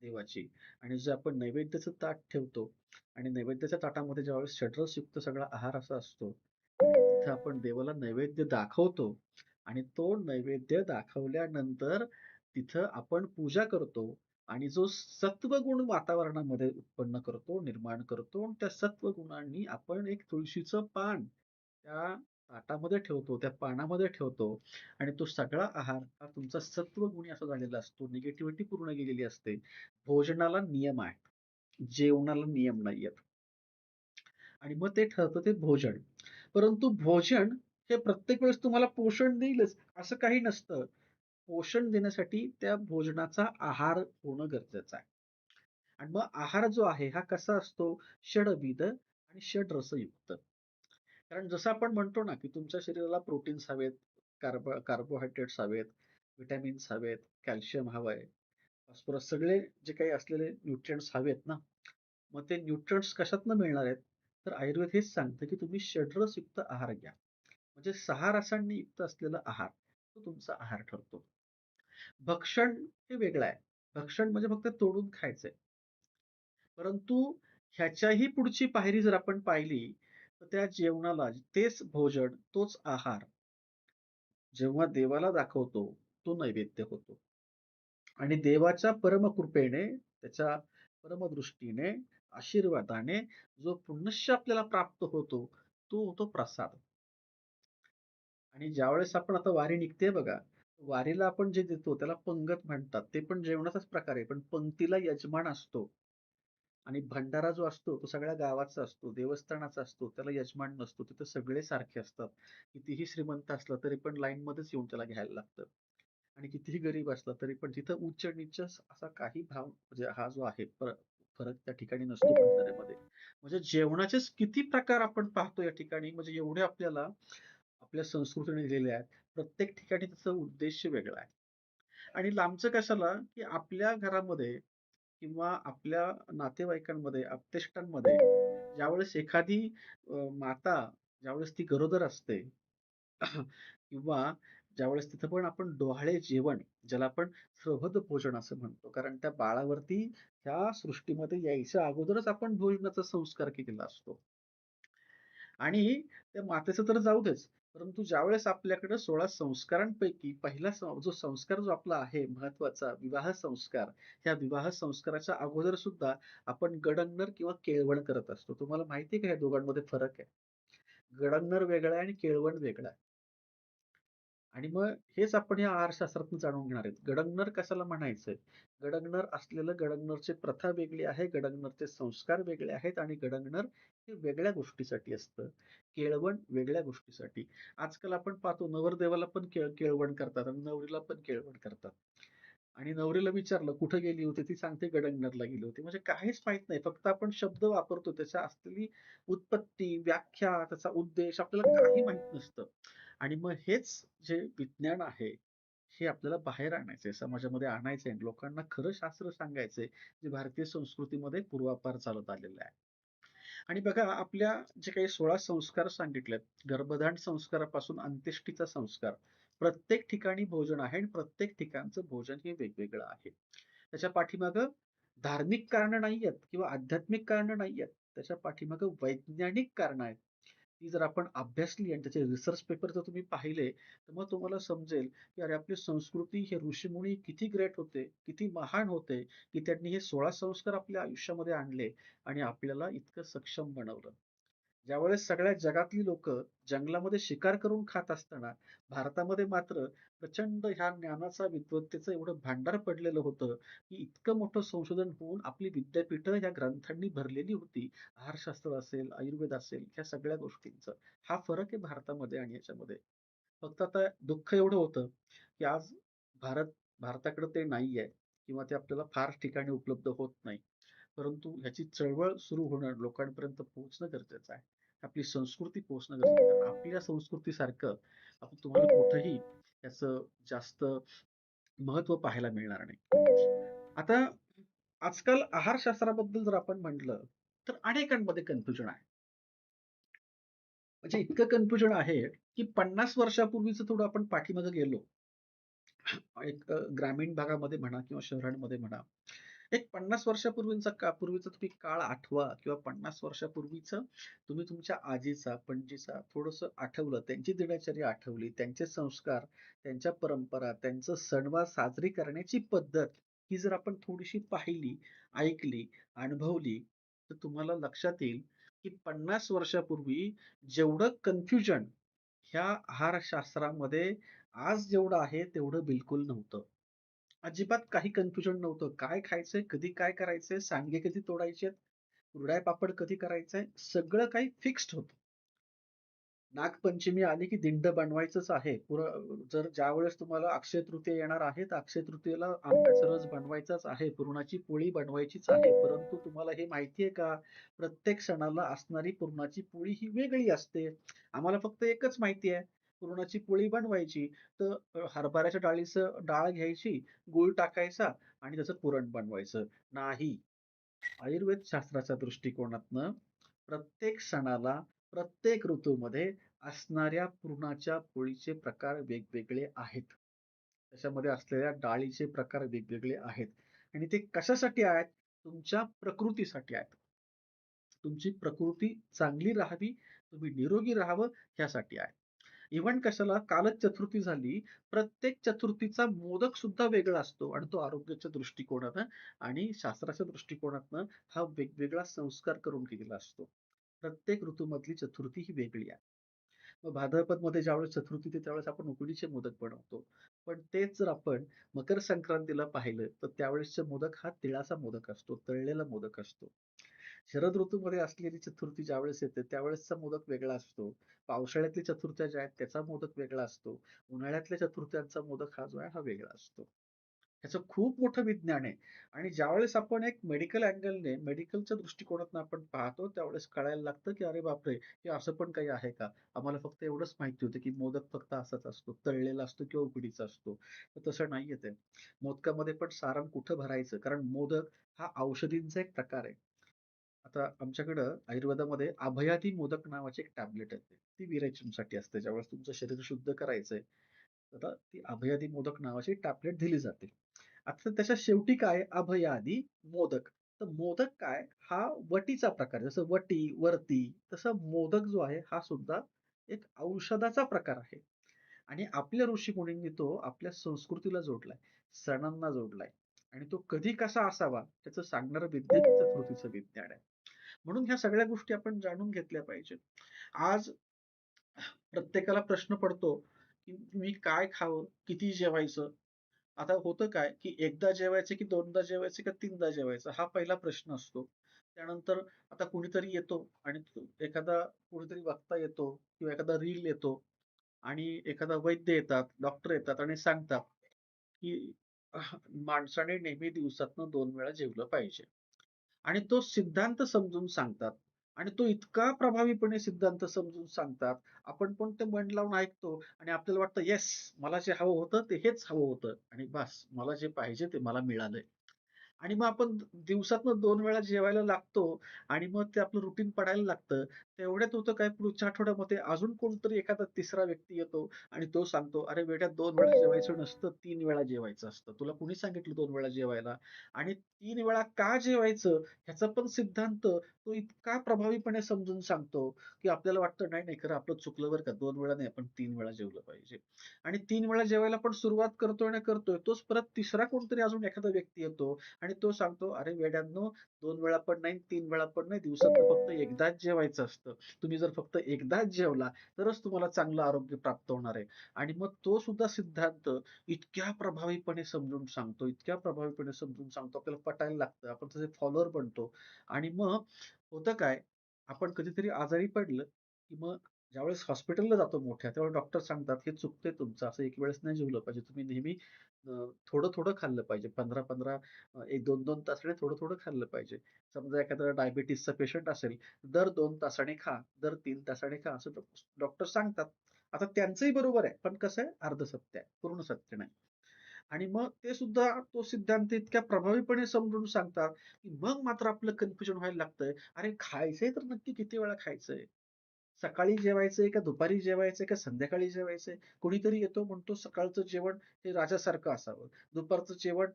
देवाची आणि जे आपण नैवेद्याचं ताट ठेवतो आणि नैवेद्याच्या ताटामध्ये ज्यावेळेस षड्रसयुक्त सगळा आहार असा असतो, तिथं आपण देवाला नैवेद्य दाखवतो आणि तो नैवेद्य दाखवल्यानंतर तिथं आपण पूजा करतो आणि जो सत्वगुण वातावरणामध्ये उत्पन्न करतो, निर्माण करतो आणि त्या सत्वगुणांनी आपण एक तुळशीचं पान त्या ताटामध्ये ठेवतो, त्या पानामध्ये ठेवतो आणि तो सगळा आहार हा तुमचा सत्वगुणी असा झालेला असतो. निगेटिव्हिटी पूर्ण गेलेली असते. भोजनाला नियम आहेत. जेवणाला नियम नाहीयेत. आणि मग ते ठरतं ते भोजन. परंतु भोजन हे प्रत्येक वेळेस तुम्हाला पोषण देईलच असं काही नसतं. पोषण देण्यासाठी त्या भोजनाचा आहार होणं गरजेचं आहे. आणि मग आहार जो आहे हा कसा असतो? षडविध आणि षड्रसयुक्त. कारण जसं आपण म्हणतो ना, की तुमच्या शरीराला प्रोटीन्स हवेत, कार्बोहायड्रेट्स हवेत, व्हिटॅमिन्स हवेत, कॅल्शियम हवंय, फॉस्फरस सगळे जे काही असलेले न्यूट्रिएंट्स हवेत ना, मग ते न्यूट्रिएंट्स कशातनं मिळणार आहेत? तर आयुर्वेद हेच सांगतं, की तुम्ही षड्रसयुक्त आहार घ्या. म्हणजे 6 रसांनी युक्त असलेला आहार, तो तुमचा आहार ठरतो. भक्षण हे वेगळं आहे. भक्षण म्हणजे फक्त तोडून खायचंय. परंतु ह्याच्याही पुढची पायरी जर आपण पाहिली, तर त्या जेवणाला तेच भोजन, तोच आहार जेव्हा देवाला दाखवतो, तो नैवेद्य होतो. आणि देवाच्या परमकृपेने, त्याच्या परमदृष्टीने, आशीर्वादाने जो पुनश्य आपल्याला प्राप्त होतो, तो होतो प्रसाद. आणि ज्यावेळेस आपण आता वारी निघते बघा, वारीला आपण जे देतो त्याला पंगत म्हणतात. ते पण जेवणाचाच प्रकार आहे. पण पंक्तीला यजमान असतो आणि भंडारा जो असतो तो सगळ्या गावाचा असतो, देवस्थानाचा असतो. त्याला यजमान नसतो. तिथं सगळे सारखे असतात. कितीही श्रीमंत असला तरी पण लाईनमध्येच येऊन त्याला घ्यायला लागतं. आणि कितीही गरीब असला तरी पण तिथं उच्च-नीच असा काही भाव म्हणजे हा जो आहे फरक त्या ठिकाणी नसतो बंधाऱ्यामध्ये. म्हणजे जेवणाचेच किती प्रकार आपण पाहतो या ठिकाणी म्हणजे एवढे आपल्याला आपल्या संस्कृतीने दिलेले आहेत. प्रत्येक ठिकाणी त्याचा उद्देश वेगळा आहे. आणि लांबचं कशाला, की आपल्या घरामध्ये किंवा आपल्या नातेवाईकांमध्ये, आप्तेष्टांमध्ये ज्यावेळेस एखादी माता ज्यावेळेस ती गरोदर असते किंवा ज्यावेळेस तिथं पण आपण डोहाळे जेवण, ज्याला आपण सहज भोजन असं म्हणतो. कारण त्या बाळावरती ह्या सृष्टीमध्ये यायच्या अगोदरच आपण भोजनाचा संस्कार केलेला असतो. आणि त्या मातेचं तर जाऊ देच. परंतु ज्यावेळेस आपल्याकडे 16 संस्कारांपैकी पहिला जो संस्कार जो आपला आहे महत्वाचा विवाह संस्कार, ह्या विवाह संस्काराच्या अगोदर सुद्धा आपण गडंगर किंवा केळवण करत असतो. तुम्हाला माहिती आहे का या दोघांमध्ये फरक आहे? गडंगर वेगळं आहे आणि केळवण वेगळं आहे. आणि मग हेच आपण या आहारशास्त्रातून जाणून घेणार आहेत. गडंगर कशाला म्हणायचंय? गडंगर असलेलं गडंगरची प्रथा वेगळी आहे, गडंगरचे संस्कार वेगळे आहेत आणि गडंगर हे वेगळ्या गोष्टीसाठी असतं. केळवण वेगळ्या गोष्टीसाठी. आजकाल आपण पाहतो नवरदेवाला पण केळवण करतात आणि नवरीला पण केळवण करतात. आणि नवरीला विचारलं कुठे गेली होती? ती सांगते गडंगरला गेली होती. म्हणजे काहीच माहीत नाही. फक्त आपण शब्द वापरतो. त्याच्या असलेली उत्पत्ती, व्याख्या, त्याचा उद्देश आपल्याला काही माहीत नसतं. आणि मग हेच जे विज्ञान आहे, हे आपल्याला बाहेर आणायचंय, समाजामध्ये आणायचंय. लोकांना खरं शास्त्र सांगायचंय, जे भारतीय संस्कृतीमध्ये पूर्वापार चालत आलेलं आहे. आणि बघा आपल्या जे काही 16 संस्कार सांगितलेत, गर्भधारण संस्कारापासून अंत्येष्टीचा संस्कार, प्रत्येक ठिकाणी भोजन आहे आणि प्रत्येक ठिकाणचं भोजन हे वेगवेगळं आहे. त्याच्या पाठीमागं धार्मिक कारणं नाहीयेत किंवा आध्यात्मिक कारणं नाहीयेत. त्याच्या पाठीमागं वैज्ञानिक कारणं आहेत. ती जर आपण अभ्यासली आणि त्याचे रिसर्च पेपर जर तुम्ही पाहिले, तर मग तुम्हाला समजेल, की अरे आपली संस्कृती हे ऋषीमुनी किती ग्रेट होते, किती महान होते, की त्यांनी हे 16 संस्कार आपल्या आयुष्यामध्ये आणले आणि आपल्याला इतकं सक्षम बनवलं. ज्यावेळेस सगळ्या जगातली लोकं जंगलामध्ये शिकार करून खात असताना, भारतामध्ये मात्र प्रचंड ह्या ज्ञानाचा, विद्वत्तेचं एवढं भांडार पडलेलं होतं, की इतकं मोठं संशोधन होऊन आपली विद्यापीठं ह्या ग्रंथांनी भरलेली होती. आहारशास्त्र असेल, आयुर्वेद असेल, ह्या सगळ्या गोष्टींचं. हा फरक आहे भारतामध्ये आणि ह्याच्यामध्ये. फक्त आता दुःख एवढं होतं, की आज भारताकडे ते नाहीये किंवा ते आपल्याला फार ठिकाणी उपलब्ध होत नाही. परंतु ह्याची चळवळ सुरू होणं, लोकांपर्यंत पोहोचणं गरजेचं आहे. आपली संस्कृती पोहोचणं गरजेचं आहे. कारण आपल्या संस्कृतीसारखं आपण तुम्हाला कुठंही त्याचं जास्त महत्त्व पाहायला मिळणार नाही. आता आजकाल आहारशास्त्राबद्दल जर आपण म्हटलं, तर अनेकांमध्ये कन्फ्युजन आहे. म्हणजे इतकं कन्फ्युजन आहे, की 50 वर्षापूर्वीचं थोडं आपण पाठीमागे गेलो. एक ग्रामीण भागामध्ये म्हणा किंवा शहरांमध्ये म्हणा. एक 50 वर्षापूर्वीचा पूर्वीचा तुम्ही काळ आठवा किंवा 50 वर्षापूर्वीचं तुम्ही तुमच्या आजीचा, पणजीचा थोडंसं आठवलं, त्यांची दिनचर्या आठवली, त्यांचे संस्कार, त्यांच्या परंपरा, त्यांचं सणवार साजरी करण्याची पद्धत, ही जर आपण थोडीशी पाहिली, ऐकली, अनुभवली, तर तुम्हाला लक्षात येईल, की 50 वर्षापूर्वी जेवढं कन्फ्युजन ह्या आहारशास्त्रामध्ये आज जेवढं आहे तेवढं बिलकुल नव्हतं. अजिबात काही कन्फ्युजन नव्हतं. काय खायचंय, कधी काय करायचंय, सांडगे कधी तोडायचेत, कुरडया पापड कधी करायचंय, सगळं काही फिक्स्ड होतं. नागपंचमी आली की दिंड बनवायचंच आहे. जर ज्यावेळेस तुम्हाला अक्षय तृतीया येणार आहे, तर अक्षय तृतीयेला आंब्याचा रस बनवायचाच आहे, पुरणाची पोळी बनवायचीच आहे. परंतु तुम्हाला हे माहिती आहे का? प्रत्येक सणाला असणारी पुरणाची पोळी ही वेगळी असते. आम्हाला फक्त एकच माहिती आहे, पुरणाची पोळी बनवायची. तर हरभऱ्याच्या डाळीचं डाळ घ्यायची, गूळ टाकायचा आणि त्याचं पुरण बनवायचं. नाही. आयुर्वेद शास्त्राच्या दृष्टिकोनातनं प्रत्येक सणाला, प्रत्येक ऋतूमध्ये असणाऱ्या पुरणाच्या पोळीचे प्रकार वेगवेगळे आहेत. त्याच्यामध्ये असलेल्या डाळीचे प्रकार वेगवेगळे आहेत आणि ते कशासाठी आहेत? तुमच्या प्रकृतीसाठी आहेत. तुमची प्रकृती चांगली राहावी, तुम्ही निरोगी राहावं ह्यासाठी आहे. इव्हन कशाला कालच चतुर्थी झाली. प्रत्येक चतुर्थीचा मोदक सुद्धा वेगळा असतो आणि तो आरोग्याच्या दृष्टिकोनानं आणि शास्त्राच्या दृष्टिकोनातनं हा वेगवेगळा संस्कार करून केलेला असतो. प्रत्येक ऋतूमधली चतुर्थी ही वेगळी आहे. मग भाद्रपदमध्ये ज्यावेळेस चतुर्थी येते त्यावेळेस आपण उकडीचे मोदक बनवतो. पण तेच जर आपण मकर संक्रांतीला पाहिलं, तर त्यावेळेसचा मोदक हा तिळाचा मोदक असतो, तळलेला मोदक असतो. शरद ऋतूमध्ये असलेली चतुर्थी ज्यावेळेस येते, त्यावेळेसचा मोदक वेगळा असतो. पावसाळ्यातली चतुर्थ्या ज्या आहेत, त्याचा मोदक वेगळा असतो. उन्हाळ्यातल्या चतुर्थ्यांचा मोदक हा जो आहे, हा वेगळा असतो. ह्याचं खूप मोठं विज्ञान आहे आणि ज्यावेळेस आपण एक मेडिकल अँगलने, मेडिकलच्या दृष्टिकोनातून आपण पाहतो, त्यावेळेस कळायला लागतं, की अरे बापरे! हे असं पण काही आहे का? आम्हाला फक्त एवढंच माहिती होतं, की मोदक फक्त असाच असतो, तळलेला असतो किंवा उकडीचा असतो. तर तसं नाहीये ते. मोदकामध्ये पण सारण कुठं भरायचं? कारण मोदक हा औषधींचा एक प्रकार आहे. आता आमच्याकडं आयुर्वेदामध्ये अभयाधी मोदक नावाची एक टॅबलेट येते. ती विरेचनसाठी असते. ज्यावेळेस तुमचं शरीर शुद्ध करायचंय, तर ती अभयाधी मोदक नावाची टॅबलेट दिली जाते. आता त्याच्या शेवटी काय अभयादी मोदक. तर मोदक काय हा वटीचा प्रकार आहे. जसं वटी, वरती तसं मोदक जो आहे हा सुद्धा एक औषधाचा प्रकार आहे. आणि आपल्या ऋषीमुनींनी तो आपल्या संस्कृतीला जोडलाय, सणांना जोडलाय आणि तो कधी कसा असावा त्याचं सांगणारं विज्ञान हे चतुर्थीचं विज्ञान आहे. म्हणून ह्या सगळ्या गोष्टी आपण जाणून घेतल्या पाहिजेत. आज प्रत्येकाला प्रश्न पडतो, की मी काय खावं? किती जेवायचं? आता होतं काय, की एकदा जेवायचं की दोनदा जेवायचं का तीनदा जेवायचं? हा पहिला प्रश्न असतो. त्यानंतर आता कुणीतरी येतो आणि एखादा कुणीतरी वक्ता येतो किंवा एखादा रील येतो आणि एखादा वैद्य येतात, डॉक्टर येतात आणि सांगतात, की माणसाने नेहमी दिवसातनं 2 वेळा जेवलं पाहिजे. आणि तो सिद्धांत समजून सांगतात आणि तो इतका प्रभावीपणे सिद्धांत समजून सांगतात. आपण पण ते मन लावून ऐकतो आणि आपल्याला वाटतं, येस मला जे हवं होतं ते हेच हवं होतं आणि बास मला जे पाहिजे ते मला मिळालंय. आणि मग आपण दिवसातनं 2 वेळा जेवायला लागतो आणि मग ते आपलं रुटीन पडायला लागतं. तेवढ्यात होतं काय पुढच्या आठवड्यामध्ये अजून कोणतरी एखादा तिसरा व्यक्ती येतो आणि तो सांगतो, "अरे बेटा 2 वेळा जेवायचं नसतं, 3 वेळा जेवायचं असतं. तुला कुणी सांगितलं 2 वेळा जेवायला?" आणि 3 वेळा का जेवायचं ह्याचा पण सिद्धांत तो इतका प्रभावीपणे समजून सांगतो, की आपल्याला वाटतं नाही, नाही खरं आपलं चुकलं बरं का 2 वेळा नाही आपण 3 वेळा जेवलं पाहिजे. आणि 3 वेळा जेवायला पण सुरुवात करतोय ना करतोय. तोच परत तिसरा कोणतरी अजून एखादा व्यक्ती येतो आणि तो सांगतो, "अरे वेड्यांनो 2 वेळा पण नाही, 3 वेळा पण नाही, दिवसातनं फक्त एकदाच जेवायचं असतं. तुम्ही जर फक्त एकदाच जेवला, तरच तुम्हाला चांगलं आरोग्य प्राप्त होणार आहे." आणि मग तो सुद्धा सिद्धांत इतक्या प्रभावीपणे समजून सांगतो, इतक्या प्रभावीपणे समजून सांगतो, आपल्याला पटायला लागतं. आपण त्याचे फॉलोवर बनतो. आणि मग होतं काय, आपण कधीतरी आजारी पडलं, की मग ज्यावेळेस हॉस्पिटलला जातो मोठ्या, तेव्हा डॉक्टर सांगतात, "हे चुकतंय तुमचं, असं एक वेळेस नाही जेवलं पाहिजे. तुम्ही नेहमी अ, थोडं-थोडं खाल्लं पाहिजे. 15-15 1-2-2 तासाने थोडं-थोडं खाल्लं पाहिजे. समजा एखादा डायबिटीसचा पेशंट असेल, दर 2 तासाने खा, दर 3 तासाने खा, असं डॉक्टर सांगतात. आता त्यांचंही बरोबर आहे, पण कसं आहे, अर्ध सत्य आहे, पूर्ण सत्य नाही. आणि मग ते सुद्धा तो सिद्धांत इतक्या प्रभावीपणे समजून सांगतात, की मग मात्र आपलं कन्फ्युजन व्हायला लागतंय. अरे खायचंय तर नक्की किती वेळा खायचंय? सकाळी जेवायचंय का दुपारी जेवायचंय का संध्याकाळी जेवायचंय? कोणीतरी येतो म्हणतो सकाळचं जेवण हे राजासारखं असावं. दुपारचं जेवण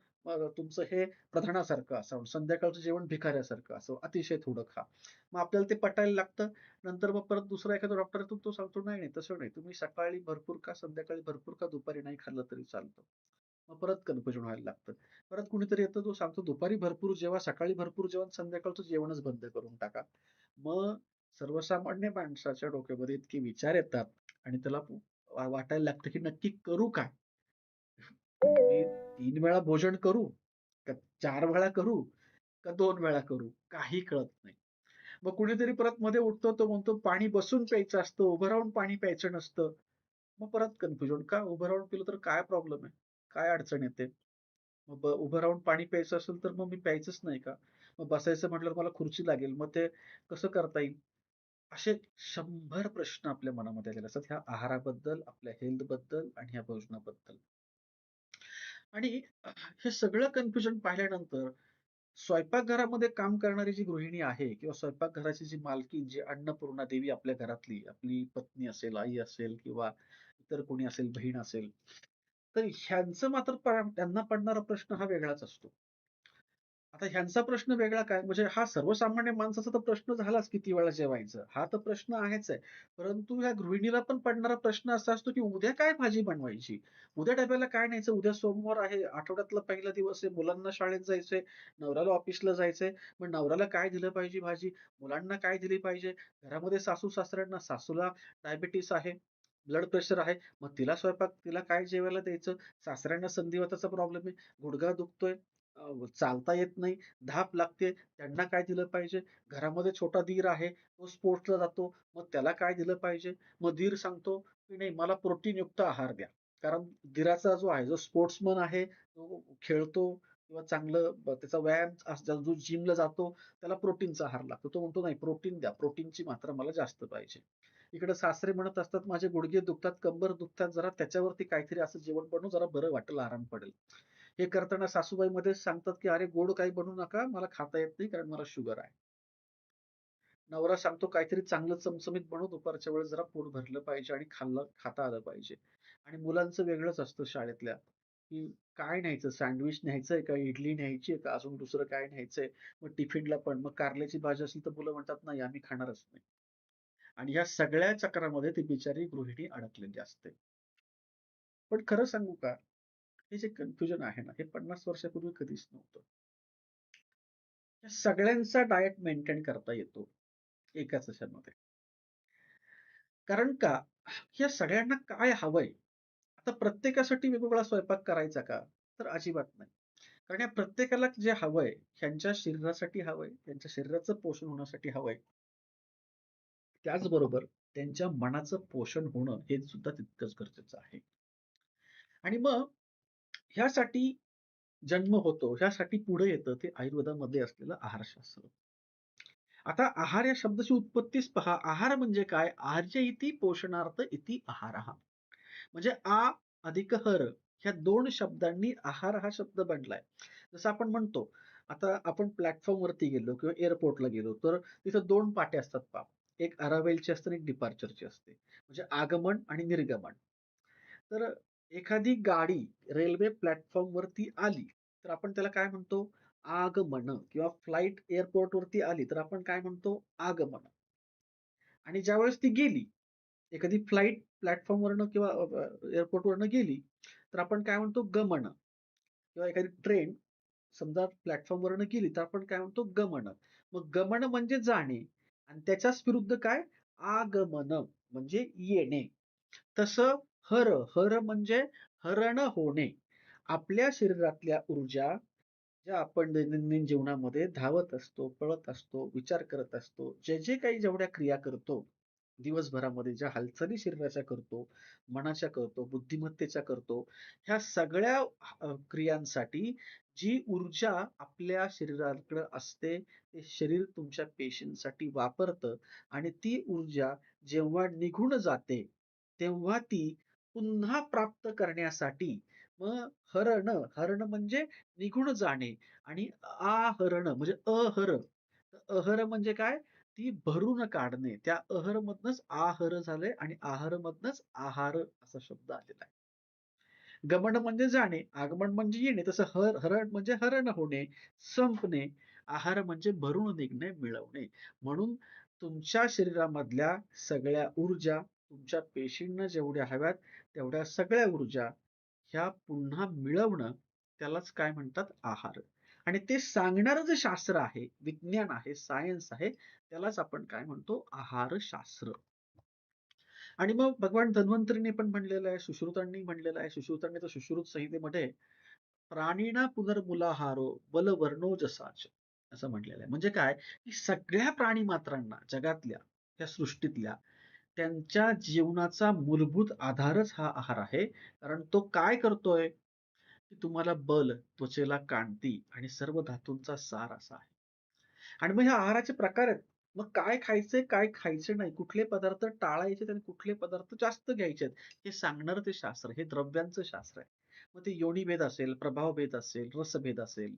तुमचं हे प्रधानासारखं असावं. संध्याकाळचं जेवण भिकाऱ्यासारखं असावं. अतिशय थोडं खा. मग आपल्याला ते पटायला लागतं. नंतर मग परत दुसरा एखादा डॉक्टर येतो तो सांगतो, "नाही, नाही तसं नाही. तुम्ही सकाळी भरपूर खा, संध्याकाळी भरपूर खा, दुपारी नाही खाल्लं तरी चालतं." मग परत कन्फ्युजन व्हायला लागतं. परत कुणीतरी येतो तो सांगतो, "दुपारी भरपूर जेवा, सकाळी भरपूर जेवा संध्याकाळचं जेवणच बंद करून टाका." मग सर्वसामान्य माणसाच्या डोक्यामध्ये इतके विचार येतात आणि त्याला वाटायला लागतं की नक्की करू काय? मी 3 वेळा भोजन करू? का 4 वेळा करू? का 2 वेळा करू? काही कळत नाही. मग कुणीतरी परत मध्ये उठतो, तो म्हणतो पाणी बसून प्यायचं असतं, उभं राहून पाणी प्यायचं नसतं. मग परत कन्फ्युजन, का उभं राहून पिलं तर काय प्रॉब्लेम आहे? काय अडचण येते? मग उभं राहून पाणी प्यायचं असेल तर मग मी प्यायचंच नाही का? मग बसायचं म्हटल्यावर मला खुर्ची लागेल. मग ते कसं करता येईल? असे 100 प्रश्न आपल्या मनामध्ये आलेले असतात ह्या आहाराबद्दल, आपल्या हेल्थबद्दल आणि ह्या भोजनाबद्दल. आणि हे सगळं कन्फ्युजन पाहिल्यानंतर स्वयंपाकघरामध्ये काम करणारी जी गृहिणी आहे किंवा स्वयंपाकघराची जी मालकीण, जी अन्नपूर्णा देवी आपल्या घरातली, आपली पत्नी असेल, आई असेल किंवा इतर कोणी असेल, बहीण असेल, तर ह्यांचं मात्र त्यांना पडणारा प्रश्न हा वेगळाच असतो. आता ह्यांचा प्रश्न वेगळा काय? म्हणजे हा सर्वसामान्य माणसाचा तर प्रश्न झालाच किती वेळा जेवायचं, हा तर प्रश्न आहेच आहे. परंतु ह्या गृहिणीला पण पडणारा प्रश्न असा असतो, की उद्या काय भाजी बनवायची? उद्या डब्याला काय न्यायचं? उद्या सोमवार आहे, आठवड्यातला पहिला दिवस आहे, मुलांना शाळेत जायचंय, नवऱ्याला ऑफिसला जायचंय. मग नवऱ्याला काय दिलं पाहिजे भाजी? मुलांना काय दिली पाहिजे? घरामध्ये सासू-सासऱ्यांना, सासूला डायबिटीस आहे, ब्लड प्रेशर आहे, मग तिला काय जेवायला द्यायचं? सासऱ्यांना संधिवाताचा प्रॉब्लेम आहे, गुडघा दुखतोय, चालता येत नाही, धाप लागते, त्यांना काय दिलं पाहिजे? घरामध्ये छोटा दीर आहे, तो स्पोर्ट्सला जातो, मग त्याला काय दिलं पाहिजे? मग दीर सांगतो, की नाही मला प्रोटीनयुक्त आहार द्या. कारण दीराचा जो आहे, जो स्पोर्ट्समन आहे, तो खेळतो किंवा चांगलं त्याचा व्यायाम जो जिमला जातो, त्याला प्रोटीनचा आहार लागतो. तो म्हणतो नाही प्रोटीन द्या, प्रोटीनची मात्रा मला जास्त पाहिजे. इकडे सासरे म्हणत असतात, माझे गुडघे दुखतात, कंबर दुखतात, जरा त्याच्यावरती काहीतरी असं जेवण बनवू, जरा बरं वाटेल, आराम पडेल. हे करताना सासूबाई मध्येच सांगतात, की "अरे गोड काही बनवू नका, मला खाता येत नाही कारण मला शुगर आहे." नवरा सांगतो, "काहीतरी चांगलं चमचमीत बनव, दुपारच्या वेळेस जरा पोट भरलं पाहिजे आणि खाता आलं पाहिजे." आणि मुलांचं वेगळंच असतं शाळेतल्या, की काय न्यायचं? सँडविच न्यायचंय का? इडली न्यायची आहे का? अजून दुसरं काय न्यायचंय? मग टिफिनला पण मग कारल्याची भाजी असेल तर मुलं म्हणतात, "नाही, आम्ही खाणारच नाही." आणि ह्या सगळ्या चक्रामध्ये ती बिचारी गृहिणी अडकलेली असते. पण खरं सांगू का? हे जे कन्फ्युजन आहे ना, हे 50 वर्षापूर्वी कधीच नव्हतं. या सगळ्यांचा डायट मेंटेन करता येतो एकाच ह्याच्यामध्ये. कारण का? या सगळ्यांना काय हवंय? आता प्रत्येकासाठी वेगवेगळा स्वयंपाक करायचा का? तर अजिबात नाही. कारण या प्रत्येकाला जे हवंय, ह्यांच्या शरीरासाठी हवंय, त्यांच्या शरीराचं पोषण होण्यासाठी हवंय. त्याचबरोबर त्यांच्या मनाचं पोषण होणं हे सुद्धा तितकंच गरजेचं आहे. आणि मग ह्यासाठी जन्म होतो, ह्यासाठी पुढे येतं ते आयुर्वेदामध्ये असलेलं आहारशास्त्र. आता आहार या शब्दाची उत्पत्तीच पहा. आहार म्हणजे काय? आर्य इति पोषणार्थ इति आहारः. म्हणजे अधिक हर ह्या 2 शब्दांनी आहार हा शब्द बनलाय. जसं आपण म्हणतो, आता आपण प्लॅटफॉर्मवरती गेलो किंवा एअरपोर्टला गेलो, तर तिथं 2 पाट्या असतात पहा. एक अराव्हेलची असते आणि एक डिपार्चरची असते. म्हणजे आगमन आणि निर्गमन. तर एखादी गाडी रेल्वे प्लॅटफॉर्मवरती आली, तर आपण त्याला काय म्हणतो? आगमन किंवा फ्लाइट एअरपोर्टवरती आली, तर आपण काय म्हणतो? आगमन. आणि ज्यावेळेस ती गेली, एखादी फ्लाइट प्लॅटफॉर्मवरनं किंवा एअरपोर्टवरनं गेली, तर आपण काय म्हणतो? गमन किंवा एखादी ट्रेन समजा प्लॅटफॉर्मवरनं गेली, तर आपण काय म्हणतो? गमन. मग गमन म्हणजे जाणे आणि त्याच्याच विरुद्ध काय? आगमन म्हणजे येणे. तसं हर म्हणजे हरण होणे. आपल्या शरीरातल्या ऊर्जा ज्या आपण दैनंदिन जीवनामध्ये धावत असतो, पळत असतो, विचार करत असतो, जे काही जेवढ्या क्रिया करतो, दिवसभरामध्ये ज्या हालचाली शरीराच्या करतो, मनाच्या करतो, बुद्धिमत्तेच्या करतो, ह्या सगळ्या क्रियांसाठी जी ऊर्जा आपल्या शरीराकडे असते, ते शरीर तुमच्या पेशींसाठी वापरतं आणि ती ऊर्जा जेव्हा निघून जाते, तेव्हा ती पुन्हा प्राप्त करण्यासाठी मग हरण म्हणजे निघून जाणे आणि आहरण म्हणजे अहर. अहर म्हणजे काय? ती भरून काढणे. त्या अहरमधनंच आहर झालंय आणि आहारमधनंच आहार असा शब्द आलेला आहे. गमन म्हणजे जाणे, आगमन म्हणजे येणे. तसं हरण म्हणजे हरण होणे, संपणे. आहार म्हणजे भरून निघणे, मिळवणे. म्हणून तुमच्या शरीरामधल्या सगळ्या ऊर्जा, तुमच्या पेशींना जेवढ्या हव्यात, तेवढ्या सगळ्या ऊर्जा ह्या पुन्हा मिळवणं, त्यालाच काय म्हणतात? आहार. आणि ते सांगणारं जे शास्त्र आहे, विज्ञान आहे, सायन्स आहे, त्यालाच आपण काय म्हणतो? आहारशास्त्र. आणि मग भगवान धन्वंतरीने पण म्हणलेलं आहे, सुश्रुतांनी म्हणलेलं आहे, सुश्रुतांनी तर सुश्रुत संहितेमध्ये प्राणिना पुनर्मुलाहारो बलवर्णो जसाच असं म्हटलेलं आहे. म्हणजे काय, की सगळ्या प्राणी मात्रांना जगातल्या, त्या सृष्टीतल्या त्यांच्या जीवनाचा मूलभूत आधारच हा आहार आहे. कारण तो काय करतोय, की तुम्हाला बल, त्वचेला कांती आणि सर्व धातूंचा सार असा आहे. आणि मग ह्या आहाराचे प्रकार आहेत. मग काय खायचंय, काय खायचं नाही, कुठले पदार्थ टाळायचे आणि कुठले पदार्थ जास्त घ्यायचे हे सांगणारं ते शास्त्र, हे द्रव्यांचं शास्त्र आहे. मग ते योनिभेद असेल, प्रभावभेद असेल, रसभेद असेल,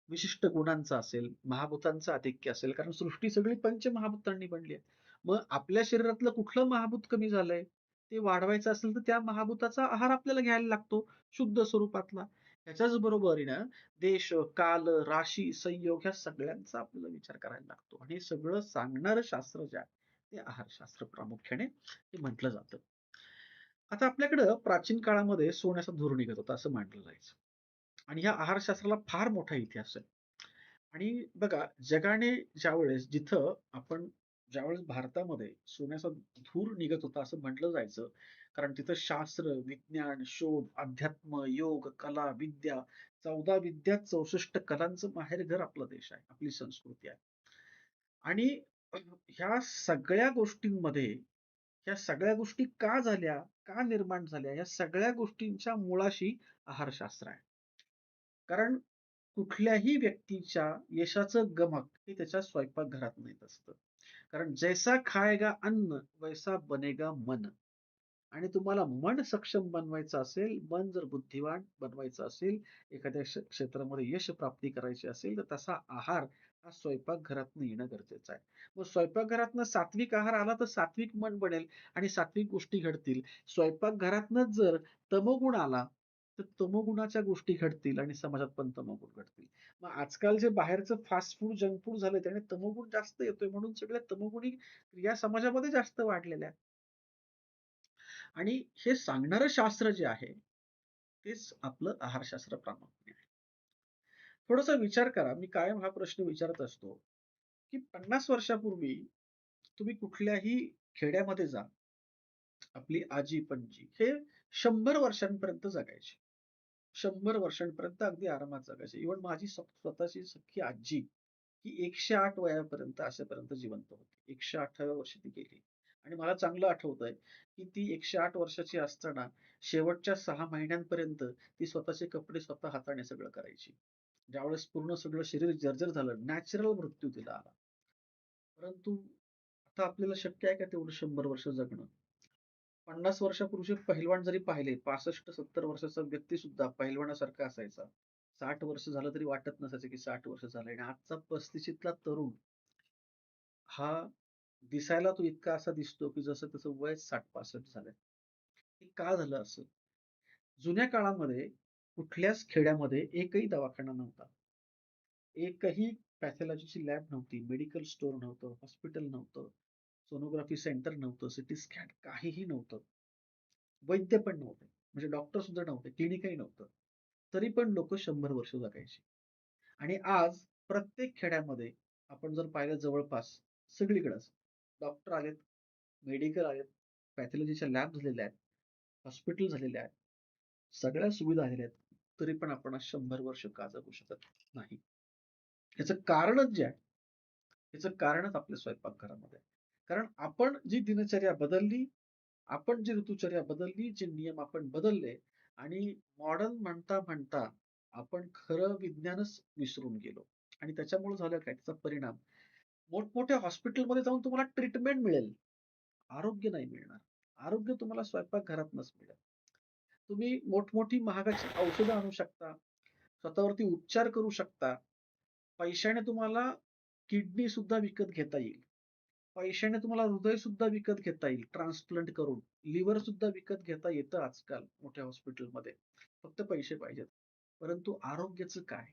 विशिष्ट गुणांचा असेल, महाभूतांचं आधिक्य असेल, कारण सृष्टी सगळी पंचमहाभूतांनी बनली आहे. मग आपल्या शरीरातलं कुठलं महाभूत कमी झालंय, ते वाढवायचं असेल तर त्या महाभूताचा आहार आपल्याला घ्यायला लागतो, शुद्ध स्वरूपातला. ह्याच्याच बरोबरीनं देश, काल, राशी, संयोग ह्या सगळ्यांचा आपल्याला विचार करायला लागतो. आणि हे सगळं सांगणारं शास्त्र जे आहे, ते आहारशास्त्र प्रामुख्याने हे म्हटलं जातं. आता आपल्याकडं प्राचीन काळामध्ये सोन्याचा धूर निघत होता असं म्हटलं जायचं. आणि ह्या आहारशास्त्राला फार मोठा इतिहास आहे. आणि बघा जगाने ज्यावेळेस जिथं आपण ज्यावेळेस भारतामध्ये सोन्याचा धूर निघत होता असं म्हटलं जायचं. कारण तिथं शास्त्र, विज्ञान, शोध, अध्यात्म, योग, कला, विद्या 14 विद्या 64 कलांचं माहेरघर आपला देश आहे, आपली संस्कृती आहे. आणि ह्या सगळ्या गोष्टींमध्ये ह्या सगळ्या गोष्टी का झाल्या, का निर्माण झाल्या, या सगळ्या गोष्टींच्या मुळाशी आहारशास्त्र आहे. कारण कुठल्याही व्यक्तीच्या यशाचं गमक हे त्याच्या स्वयंपाकघरातून येत असतं. कारण जैसा खाएगा अन्न वैसा बनेगा मन. आणि तुम्हाला मन सक्षम बनवायचं असेल, मन जर बुद्धिवान बनवायचं असेल, एखाद्या क्षेत्रामध्ये यश प्राप्ती करायची असेल, तर तसा आहार हा स्वयंपाकघरातनं येणं गरजेचं आहे. मग स्वयंपाकघरातनं सात्विक आहार आला तर सात्विक मन बनेल आणि सात्विक गोष्टी घडतील. स्वयंपाकघरातनंच जर तमोगुण आला, तर तमोगुणाच्या गोष्टी घडतील आणि समाजात पण तमोगुण घडतील. मग आजकाल जे बाहेरचं फास्ट फूड, जंक फूड झालंय त्याने तमोगुण जास्त येतोय म्हणून सगळ्या तमोगुणी क्रिया समाजामध्ये जास्त वाढलेल्या आहेत. आणि हे सांगणारं शास्त्र जे आहे, तेच आपलं आहारशास्त्र प्रामुख्याने आहे. थोडासा विचार करा, मी कायम हा प्रश्न विचारत असतो, की 50 वर्षापूर्वी तुम्ही कुठल्याही खेड्यामध्ये जा, आपली आजी-पणजी हे 100 वर्षांपर्यंत जगायचे. 100 वर्षांपर्यंत अगदी आरामात जगायचे. इव्हन माझी स्वतःची सख्खी आजी, ही 108 वयापर्यंत असेपर्यंत जिवंत होती. 108व्या वर्षी ती गेली. आणि मला चांगलं आठवतंय, की ती 108 वर्षाची असताना शेवटच्या 6 महिन्यांपर्यंत ती स्वतःचे कपडे स्वतः हाताने सगळं करायची. ज्यावेळेस पूर्ण सगळं शरीर जर्जर झालं, नॅचरल मृत्यू तिला आला. परंतु आता आपल्याला शक्य आहे का तेवढं 100 वर्ष जगणं? 50 वर्षापूर्वीचे पहिलवान जरी पाहिले, 65-70 वर्षाचा व्यक्ती सुद्धा पहिलवानासारखा असायचा. 60 वर्ष झालं तरी वाटत नसायचं की 60 वर्ष झालंय. आणि आजचा 35तला तरुण हा दिसायला तो इतका असा दिसतो, की जसं त्याचं वय 60-65 झालंय. हे का झालं असं? जुन्या काळामध्ये कुठल्याच खेड्यामध्ये एकही दवाखाना नव्हता. एकही पॅथॉलॉजीची लॅब नव्हती, मेडिकल स्टोअर नव्हतं, हॉस्पिटल नव्हतं, सोनोग्राफी सेंटर नव्हतं, सिटी स्कॅन काहीही नव्हतं. वैद्य पण नव्हते. म्हणजे डॉक्टर सुद्धा नव्हते, क्लिनिकही नव्हतं. तरी पण लोकं 100 वर्ष जगायची. आणि आज प्रत्येक खेड्यामध्ये आपण जर पाहिलं जवळपास सगळीकडेच डॉक्टर आलेत, मेडिकल आलेत, पॅथॉलॉजीच्या लॅब झालेल्या आहेत, हॉस्पिटल झालेले आहेत, सगळ्या सुविधा आलेल्या आहेत. तरी पण आपण आज 100 वर्ष का जगू शकत नाही? याचं कारणच जे आहे, याचं कारणच आपल्या स्वयंपाकघरामध्ये आहे. कारण आपण जी दिनचर्या बदलली, आपण जी ऋतुचर्या बदलली, जे नियम आपण बदलले आणि मॉडर्न म्हणता आपण खरं विज्ञानच विसरून गेलो. आणि त्याच्यामुळे झालं काय, त्याचा परिणाम मोठमोठ्या हॉस्पिटलमध्ये जाऊन तुम्हाला ट्रीटमेंट मिळेल, आरोग्य नाही मिळणार. आरोग्य तुम्हाला स्वयंपाकघरातनच मिळेल. तुम्ही मोठमोठी महागाची औषधं आणू शकता, स्वतःवरती उपचार करू शकता. पैशाने तुम्हाला किडनी सुद्धा विकत घेता येईल. पैशाने तुम्हाला हृदय सुद्धा विकत घेता येईल ट्रान्सप्लांट करून. लिव्हर सुद्धा विकत घेता येतं आजकाल मोठ्या हॉस्पिटलमध्ये. फक्त पैसे पाहिजेत. परंतु आरोग्याचं काय?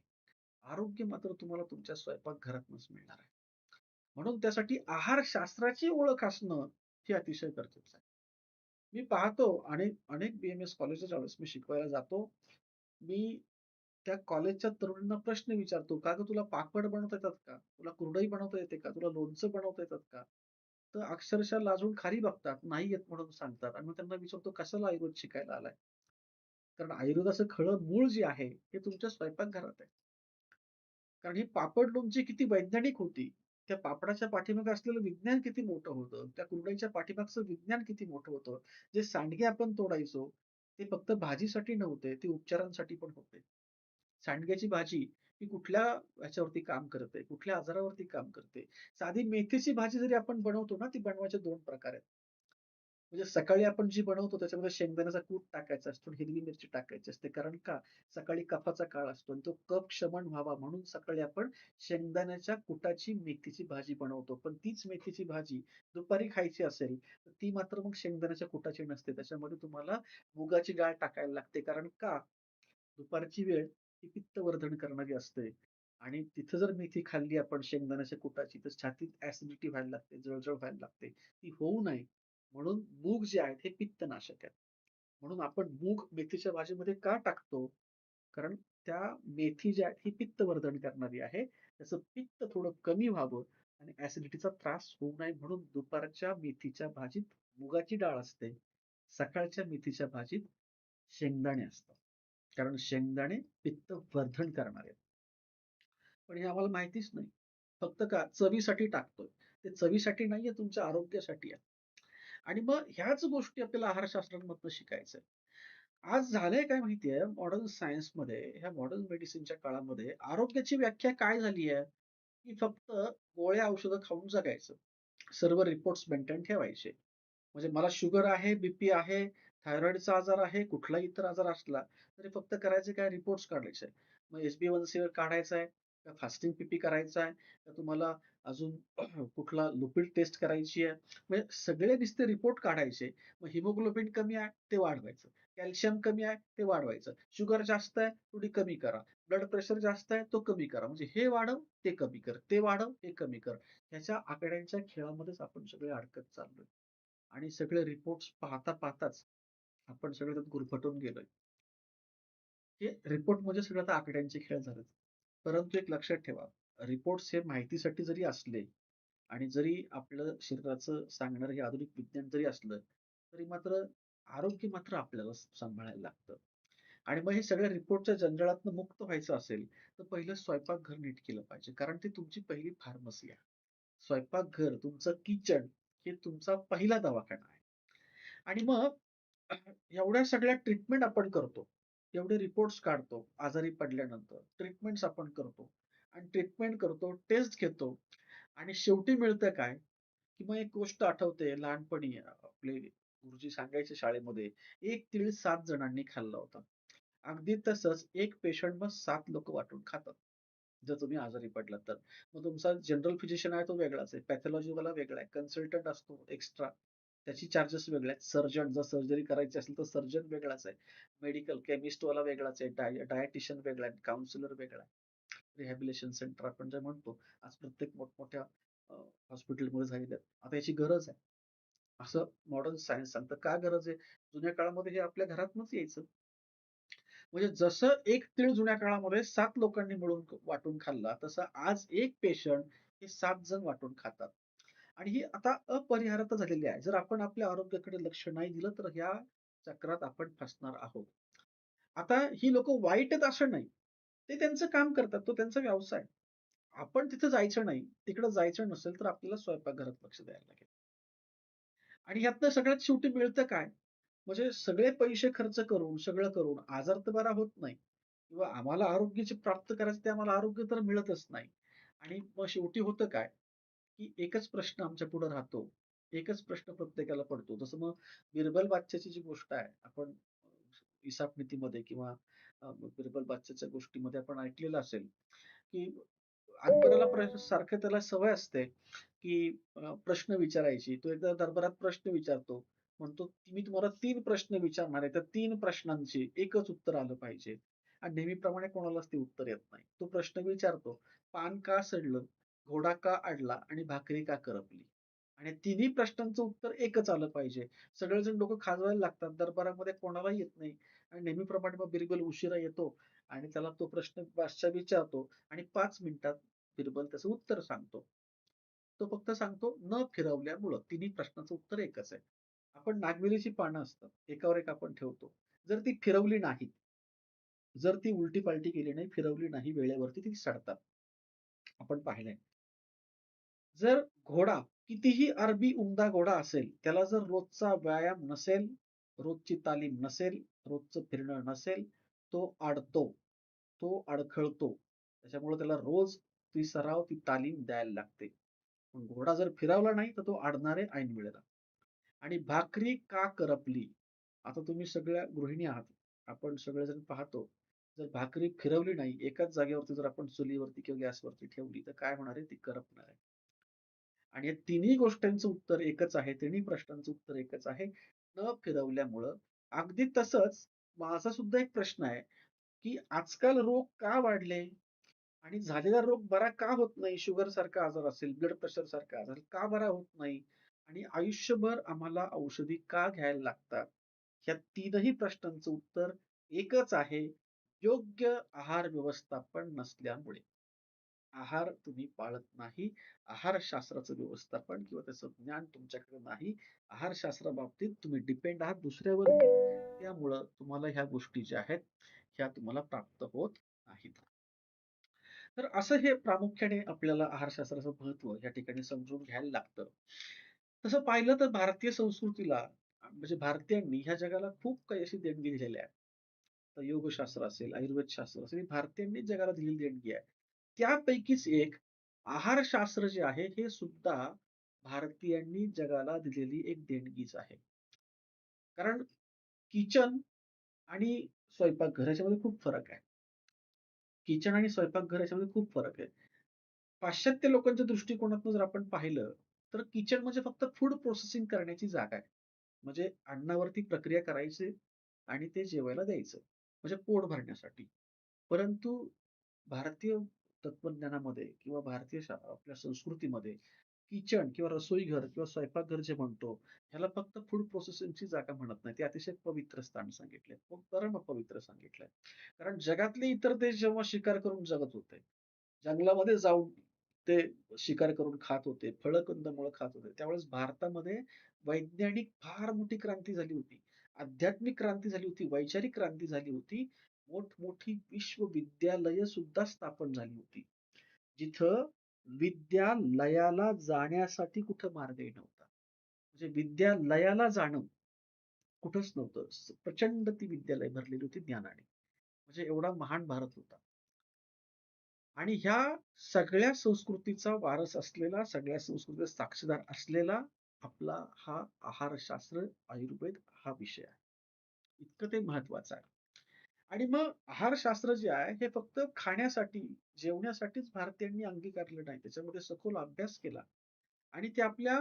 आरोग्य मात्र तुम्हाला तुमच्या स्वयंपाकघरातूनच मिळणार आहे. म्हणून त्यासाठी आहारशास्त्राची ओळख असणं हे अतिशय गरजेचं आहे. मी पाहतो अनेक अनेक BMS कॉलेजच्या ज्यावेळेस मी शिकवायला जातो, मी त्या कॉलेजच्या तरुणांना प्रश्न विचारतो, "का गं तुला पापड बनवता येतात का? तुला कुरडई बनवता येते का? तुला लोणचं बनवता येतात का?" तर अक्षरशः लाजून खाली बघतात, नाही येत म्हणून सांगतात आणि मग त्यांना विचारतो, "कशाला आयुर्वेद शिकायला आलाय?" कारण आयुर्वेदाचं खरं मूळ जे आहे, हे तुमच्या स्वयंपाकघरात आहे. कारण ही पापड लोणची किती वैज्ञानिक होती. त्या पापडाच्या पाठीमागे असलेलं विज्ञान किती मोठं होतं. त्या कुरडईच्या पाठीमागचं विज्ञान किती मोठं होतं. जे सांडगे आपण तोडायचो, ते फक्त भाजीसाठी नव्हते, ते उपचारांसाठी पण होते. सांडग्याची भाजी ही कुठल्या ह्याच्यावरती काम करते, कुठल्या आजारावरती काम करते. साधी मेथीची भाजी जरी आपण बनवतो ना, ती बनवायचे 2 प्रकार आहेत. म्हणजे सकाळी आपण जी बनवतो त्याच्यामध्ये शेंगदाण्याचा कूट टाकायचा असतो आणि हिरवी मिरची टाकायची असते. कारण का? सकाळी कफाचा काळ असतो आणि तो कफ शमन व्हावा म्हणून सकाळी आपण शेंगदाण्याच्या कुटाची मेथीची भाजी बनवतो. पण तीच मेथीची भाजी दुपारी खायची असेल, तर ती मात्र मग शेंगदाण्याच्या कुटाची नसते. त्याच्यामध्ये तुम्हाला मुगाची डाळ टाकायला लागते. कारण का? दुपारची वेळ ही पित्तवर्धन करणारी असते आणि तिथं जर मेथी खाल्ली आपण शेंगदाण्याच्या कुटाची, तर छातीत ॲसिडिटी व्हायला लागते, जळजळ व्हायला लागते. ती होऊ नये म्हणून मूग जे आहेत हे पित्तनाशक आहेत. म्हणून आपण मूग मेथीच्या भाजीमध्ये का टाकतो? कारण त्या मेथी जी आहे ही पित्तवर्धन करणारी आहे. त्याचं पित्त थोडं कमी व्हावं आणि ॲसिडिटीचा त्रास होऊ नये म्हणून दुपारच्या मेथीच्या भाजीत मुगाची डाळ असते. सकाळच्या मेथीच्या भाजीत शेंगदाणे असतात. कारण शेंगदाणे पित्तवर्धन करणारे आहेत. पण हे आम्हाला माहितीच नाही. फक्त का चवीसाठी टाकतोय. ते चवीसाठी नाहीये, तुमच्या आरोग्यासाठी आहे. आणि मग ह्याच गोष्टी आपल्याला आहारशास्त्रामधनं शिकायचंय. आज झालंय काय माहितीये, मॉडर्न सायन्समध्ये, ह्या मॉडर्न मेडिसिनच्या काळामध्ये आरोग्याची व्याख्या काय झाली आहे, की फक्त गोळ्या औषधं खाऊन जगायचं. सर्व रिपोर्ट्स मेंटेन ठेवायचे. म्हणजे मला शुगर आहे, बीपी आहे, थायरॉइडचा आजार आहे, कुठलाही इतर आजार असला, तरी फक्त करायचे काय रिपोर्ट्स काढायचे. मग HbA1c काढायचा आहे, का फास्टिंग पीपी करायचा आहे, का तुम्हाला अजून कुठला लिपिड टेस्ट करायची आहे. म्हणजे सगळे नुसते रिपोर्ट काढायचे. मग हिमोग्लोबिन कमी आहे, ते वाढवायचं. कॅल्शियम कमी आहे, ते वाढवायचं. शुगर जास्त आहे, थोडी कमी करा. ब्लड प्रेशर जास्त आहे, तो कमी करा. म्हणजे हे वाढव, ते कमी कर. ते वाढव, हे कमी कर. ह्याच्या आकड्यांच्या खेळामध्येच आपण सगळे अडकत चाललोय. आणि सगळे रिपोर्ट्स पाहताच आपण सगळे त्यात गुरफटून गेलोय. हे रिपोर्ट म्हणजे सगळं आता आकड्यांचे खेळ झालेत. परंतु एक लक्षात ठेवा, रिपोर्ट्स हे माहितीसाठी जरी असले आणि जरी आपलं शरीराचं सांगणारं हे आधुनिक विज्ञान जरी असलं, तरी मात्र आरोग्य मात्र आपल्याला सांभाळायला लागतं. आणि मग हे सगळ्या रिपोर्टच्या जंजाळातनं मुक्त व्हायचं असेल, तर पहिलं स्वयंपाकघर नीट केलं पाहिजे. कारण ती तुमची पहिली फार्मसी आहे. स्वयंपाकघर, तुमचं किचन हे तुमचा पहिला दवाखाना आहे. आणि मग एवढ्या सगळ्या ट्रीटमेंट आपण करतो. एवढे रिपोर्ट्स काढतो आजारी पडल्यानंतर. ट्रीटमेंट्स आपण करतो आणि ट्रीटमेंट करतो, टेस्ट घेतो आणि शेवटी मिळतं काय? की मग एक गोष्ट आठवते लहानपणी आपले गुरुजी सांगायचे शाळेमध्ये, "एक तीळ 7 जणांनी खाल्ला होता." अगदी तसंच एक पेशंट मग 7 लोकं वाटून खातात. जर तुम्ही आजारी पडलात तर. मग तुमचा जनरल फिजिशियन आहे तो वेगळाच आहे. पॅथॉलॉजीवाला वेगळा आहे. कन्सल्टंट असतो एक्स्ट्रा. त्याची चार्जेस वेगळे आहेत. सर्जन जर सर्जरी करायची असेल तर सर्जन वेगळाच आहे. मेडिकल केमिस्टवाला वेगळाच आहे. डायटिशियन वेगळा आहे. काउन्सिलर वेगळा आहे. रिहॅबिलिटेशन सेंटर आपण जे म्हणतो, आज प्रत्येक मोठमोठ्या हॉस्पिटलमध्ये झालेले आहेत. आता याची गरज आहे. असं मॉडर्न सायन्स सांगतं. का गरज आहे? जुन्या काळामध्ये हे आपल्या घरातनंच यायचं. म्हणजे जसं एक तीळ जुन्या काळामध्ये 7 लोकांनी मिळून वाटून खाल्ला, तसं आज एक पेशंट हे 7 जण वाटून खातात. आणि ही आता अपरिहार्यता झालेली आहे. जर आपण आपल्या आरोग्याकडे लक्ष नाही दिलं, तर ह्या चक्रात आपण फसणार आहोत. आता ही लोकं वाईट आहेत असं नाही. ते त्यांचं काम करतात. तो त्यांचा व्यवसाय. आपण तिथं जायचं नाही. तिकडं जायचं नसेल, तर आपल्याला स्वयंपाकघरात लक्ष द्यायला लागेल. आणि ह्यातनं सगळ्यात शेवटी मिळतं काय? म्हणजे सगळे पैसे खर्च करून, सगळं करून आजार तर बरा होत नाही किंवा आम्हाला आरोग्य जे प्राप्त करायचं ते आम्हाला आरोग्य तर मिळतच नाही. आणि मग शेवटी होतं काय, की एकच प्रश्न आमच्या पुढे राहतो. एकच प्रश्न प्रत्येकाला पडतो. जसं मग बिरबल बादशाहची जी गोष्ट आहे, आपण इसाप नीतीमध्ये किंवा बिरबल बादशाहच्या गोष्टीमध्ये आपण ऐकलेलं असेल, की अकबराला सारखं त्याला सवय असते, की प्रश्न विचारायची. तो एकदा दरबारात प्रश्न विचारतो. म्हणतो, "मी तुम्हाला 3 प्रश्न विचारणार आहे. त्या 3 प्रश्नांची एकच उत्तर आलं पाहिजे." आणि नेहमीप्रमाणे कोणालाच ते उत्तर येत नाही. तो प्रश्न विचारतो, "पान का सडलं? घोडा का अडला? आणि भाकरी का करपली?" आणि तिन्ही प्रश्नांचं उत्तर एकच आलं पाहिजे. सगळेजण डोकं खाजवायला लागतात. दरबारामध्ये कोणालाही येत नाही. आणि नेहमीप्रमाणे मग बिरबल उशिरा येतो आणि त्याला तो प्रश्न बादशाह विचारतो आणि 5 मिनिटात बिरबल त्याचं उत्तर सांगतो. तो फक्त सांगतो न फिरवल्यामुळं. तिन्ही प्रश्नाचं उत्तर एकच आहे. आपण नागवेलीची पानं असतात, एकावर एक आपण ठेवतो. जर ती फिरवली नाही, जर ती उलटी-पालटी केली नाही, फिरवली नाही वेळेवरती ती सडतात. आपण पाहिलंय. जर घोडा कितीही अरबी उमदा घोडा असेल, त्याला जर रोजचा व्यायाम नसेल, रोजची तालीम नसेल, रोजचं फिरणं नसेल, तो अडतो, तो अडखळतो. त्याच्यामुळे त्याला रोज ती सराव, ती तालीम द्यायला लागते. पण घोडा जर फिरवला नाही, तर तो अडणार आहे ऐन वेळेला. आणि भाकरी का करपली? आता तुम्ही सगळ्या गृहिणी आहात. आपण सगळेजण पाहतो. जर भाकरी फिरवली नाही, एकाच जागेवरती जर आपण चुलीवरती किंवा गॅसवरती ठेवली, तर काय होणार आहे? ती करपणार आहे. आणि या तिन्ही गोष्टींचं उत्तर एकच आहे. तिन्ही प्रश्नांचं उत्तर एकच आहे. न फिरवल्यामुळं. अगदी तसंच माझा सुद्धा एक प्रश्न आहे, की आजकाल रोग का वाढले? आणि झालेला रोग बरा का होत नाही? शुगर सारखा आजार असेल, ब्लड प्रेशर सारखा आजार का बरा होत नाही? आणि आयुष्यभर आम्हाला औषधी का घ्यायला लागतात? ह्या तीनही प्रश्नांचं उत्तर एकच आहे. योग्य आहार व्यवस्थापन नसल्यामुळे. आहार तुम्ही पाळत नाही. आहारशास्त्राचं व्यवस्थापन किंवा त्याचं ज्ञान तुमच्याकडे नाही. आहारशास्त्राबाबतीत तुम्ही डिपेंड आहात दुसऱ्यावरती. त्यामुळं तुम्हाला ह्या गोष्टी ज्या आहेत, ह्या तुम्हाला प्राप्त होत नाहीत. तर असं हे प्रामुख्याने आपल्याला आहारशास्त्राचं महत्त्व या ठिकाणी समजून घ्यायला लागतं. तसं पाहिलं तर भारतीय संस्कृतीला म्हणजे भारतीयांनी ह्या जगाला खूप काही अशी देणगी दिलेली आहे. तर योगशास्त्र असेल, आयुर्वेदशास्त्र असेल, ही भारतीयांनीच जगाला दिलेली देणगी आहे. त्यापैकीच एक आहारशास्त्र जे आहे, हे सुद्धा भारतीयांनी जगाला दिलेली एक देणगीच आहे. कारण किचन आणि स्वयंपाकघर याच्यामध्ये खूप फरक आहे. किचन आणि स्वयंपाकघर याच्यामध्ये खूप फरक आहे. पाश्चात्य लोकांच्या दृष्टिकोनातून जर आपण पाहिलं, तर किचन म्हणजे फक्त फूड प्रोसेसिंग करण्याची जागा आहे. म्हणजे अन्नावरती प्रक्रिया करायची आणि ते जेवायला द्यायचं. म्हणजे पोट भरण्यासाठी. परंतु भारतीय तत्त्वज्ञानामध्ये किंवा भारतीय आपल्या संस्कृतीमध्ये किचन किंवा रसोईघर किंवा स्वयंपाकघर जे म्हणतो, ह्याला फक्त फूड प्रोसेसिंगची जागा म्हणत नाही. ते अतिशय पवित्र स्थान सांगितलंय. परमपवित्र सांगितलंय. कारण जगातले इतर देश जेव्हा शिकार करून जगत होते, जंगलामध्ये जाऊन ते शिकार करून खात होते, फळं-कंदमुळं खात होते. त्यावेळेस भारतामध्ये वैज्ञानिक फार मोठी क्रांती झाली होती. आध्यात्मिक क्रांती झाली होती, वैचारिक क्रांती झाली होती. मोठमोठी विश्वविद्यालयं सुद्धा स्थापन झाली होती. जिथं विद्यालयाला जाण्यासाठी कुठं मार्गही नव्हता. म्हणजे विद्यालयाला जाणं कुठंच नव्हतं. प्रचंड ती विद्यालय भरलेली होती ज्ञानाने. म्हणजे एवढा महान भारत होता. आणि ह्या सगळ्या संस्कृतीचा वारस असलेला, सगळ्या संस्कृतीचा साक्षीदार असलेला आपला हा आहारशास्त्र, आयुर्वेद हा विषय आहे. इतकं ते महत्वाचं आहे. आणि मग आहारशास्त्र जे आहे हे फक्त खाण्यासाठी, जेवण्यासाठीच भारतीयांनी अंगीकारलं नाही. त्याच्यामध्ये सखोल अभ्यास केला आणि ते आपल्या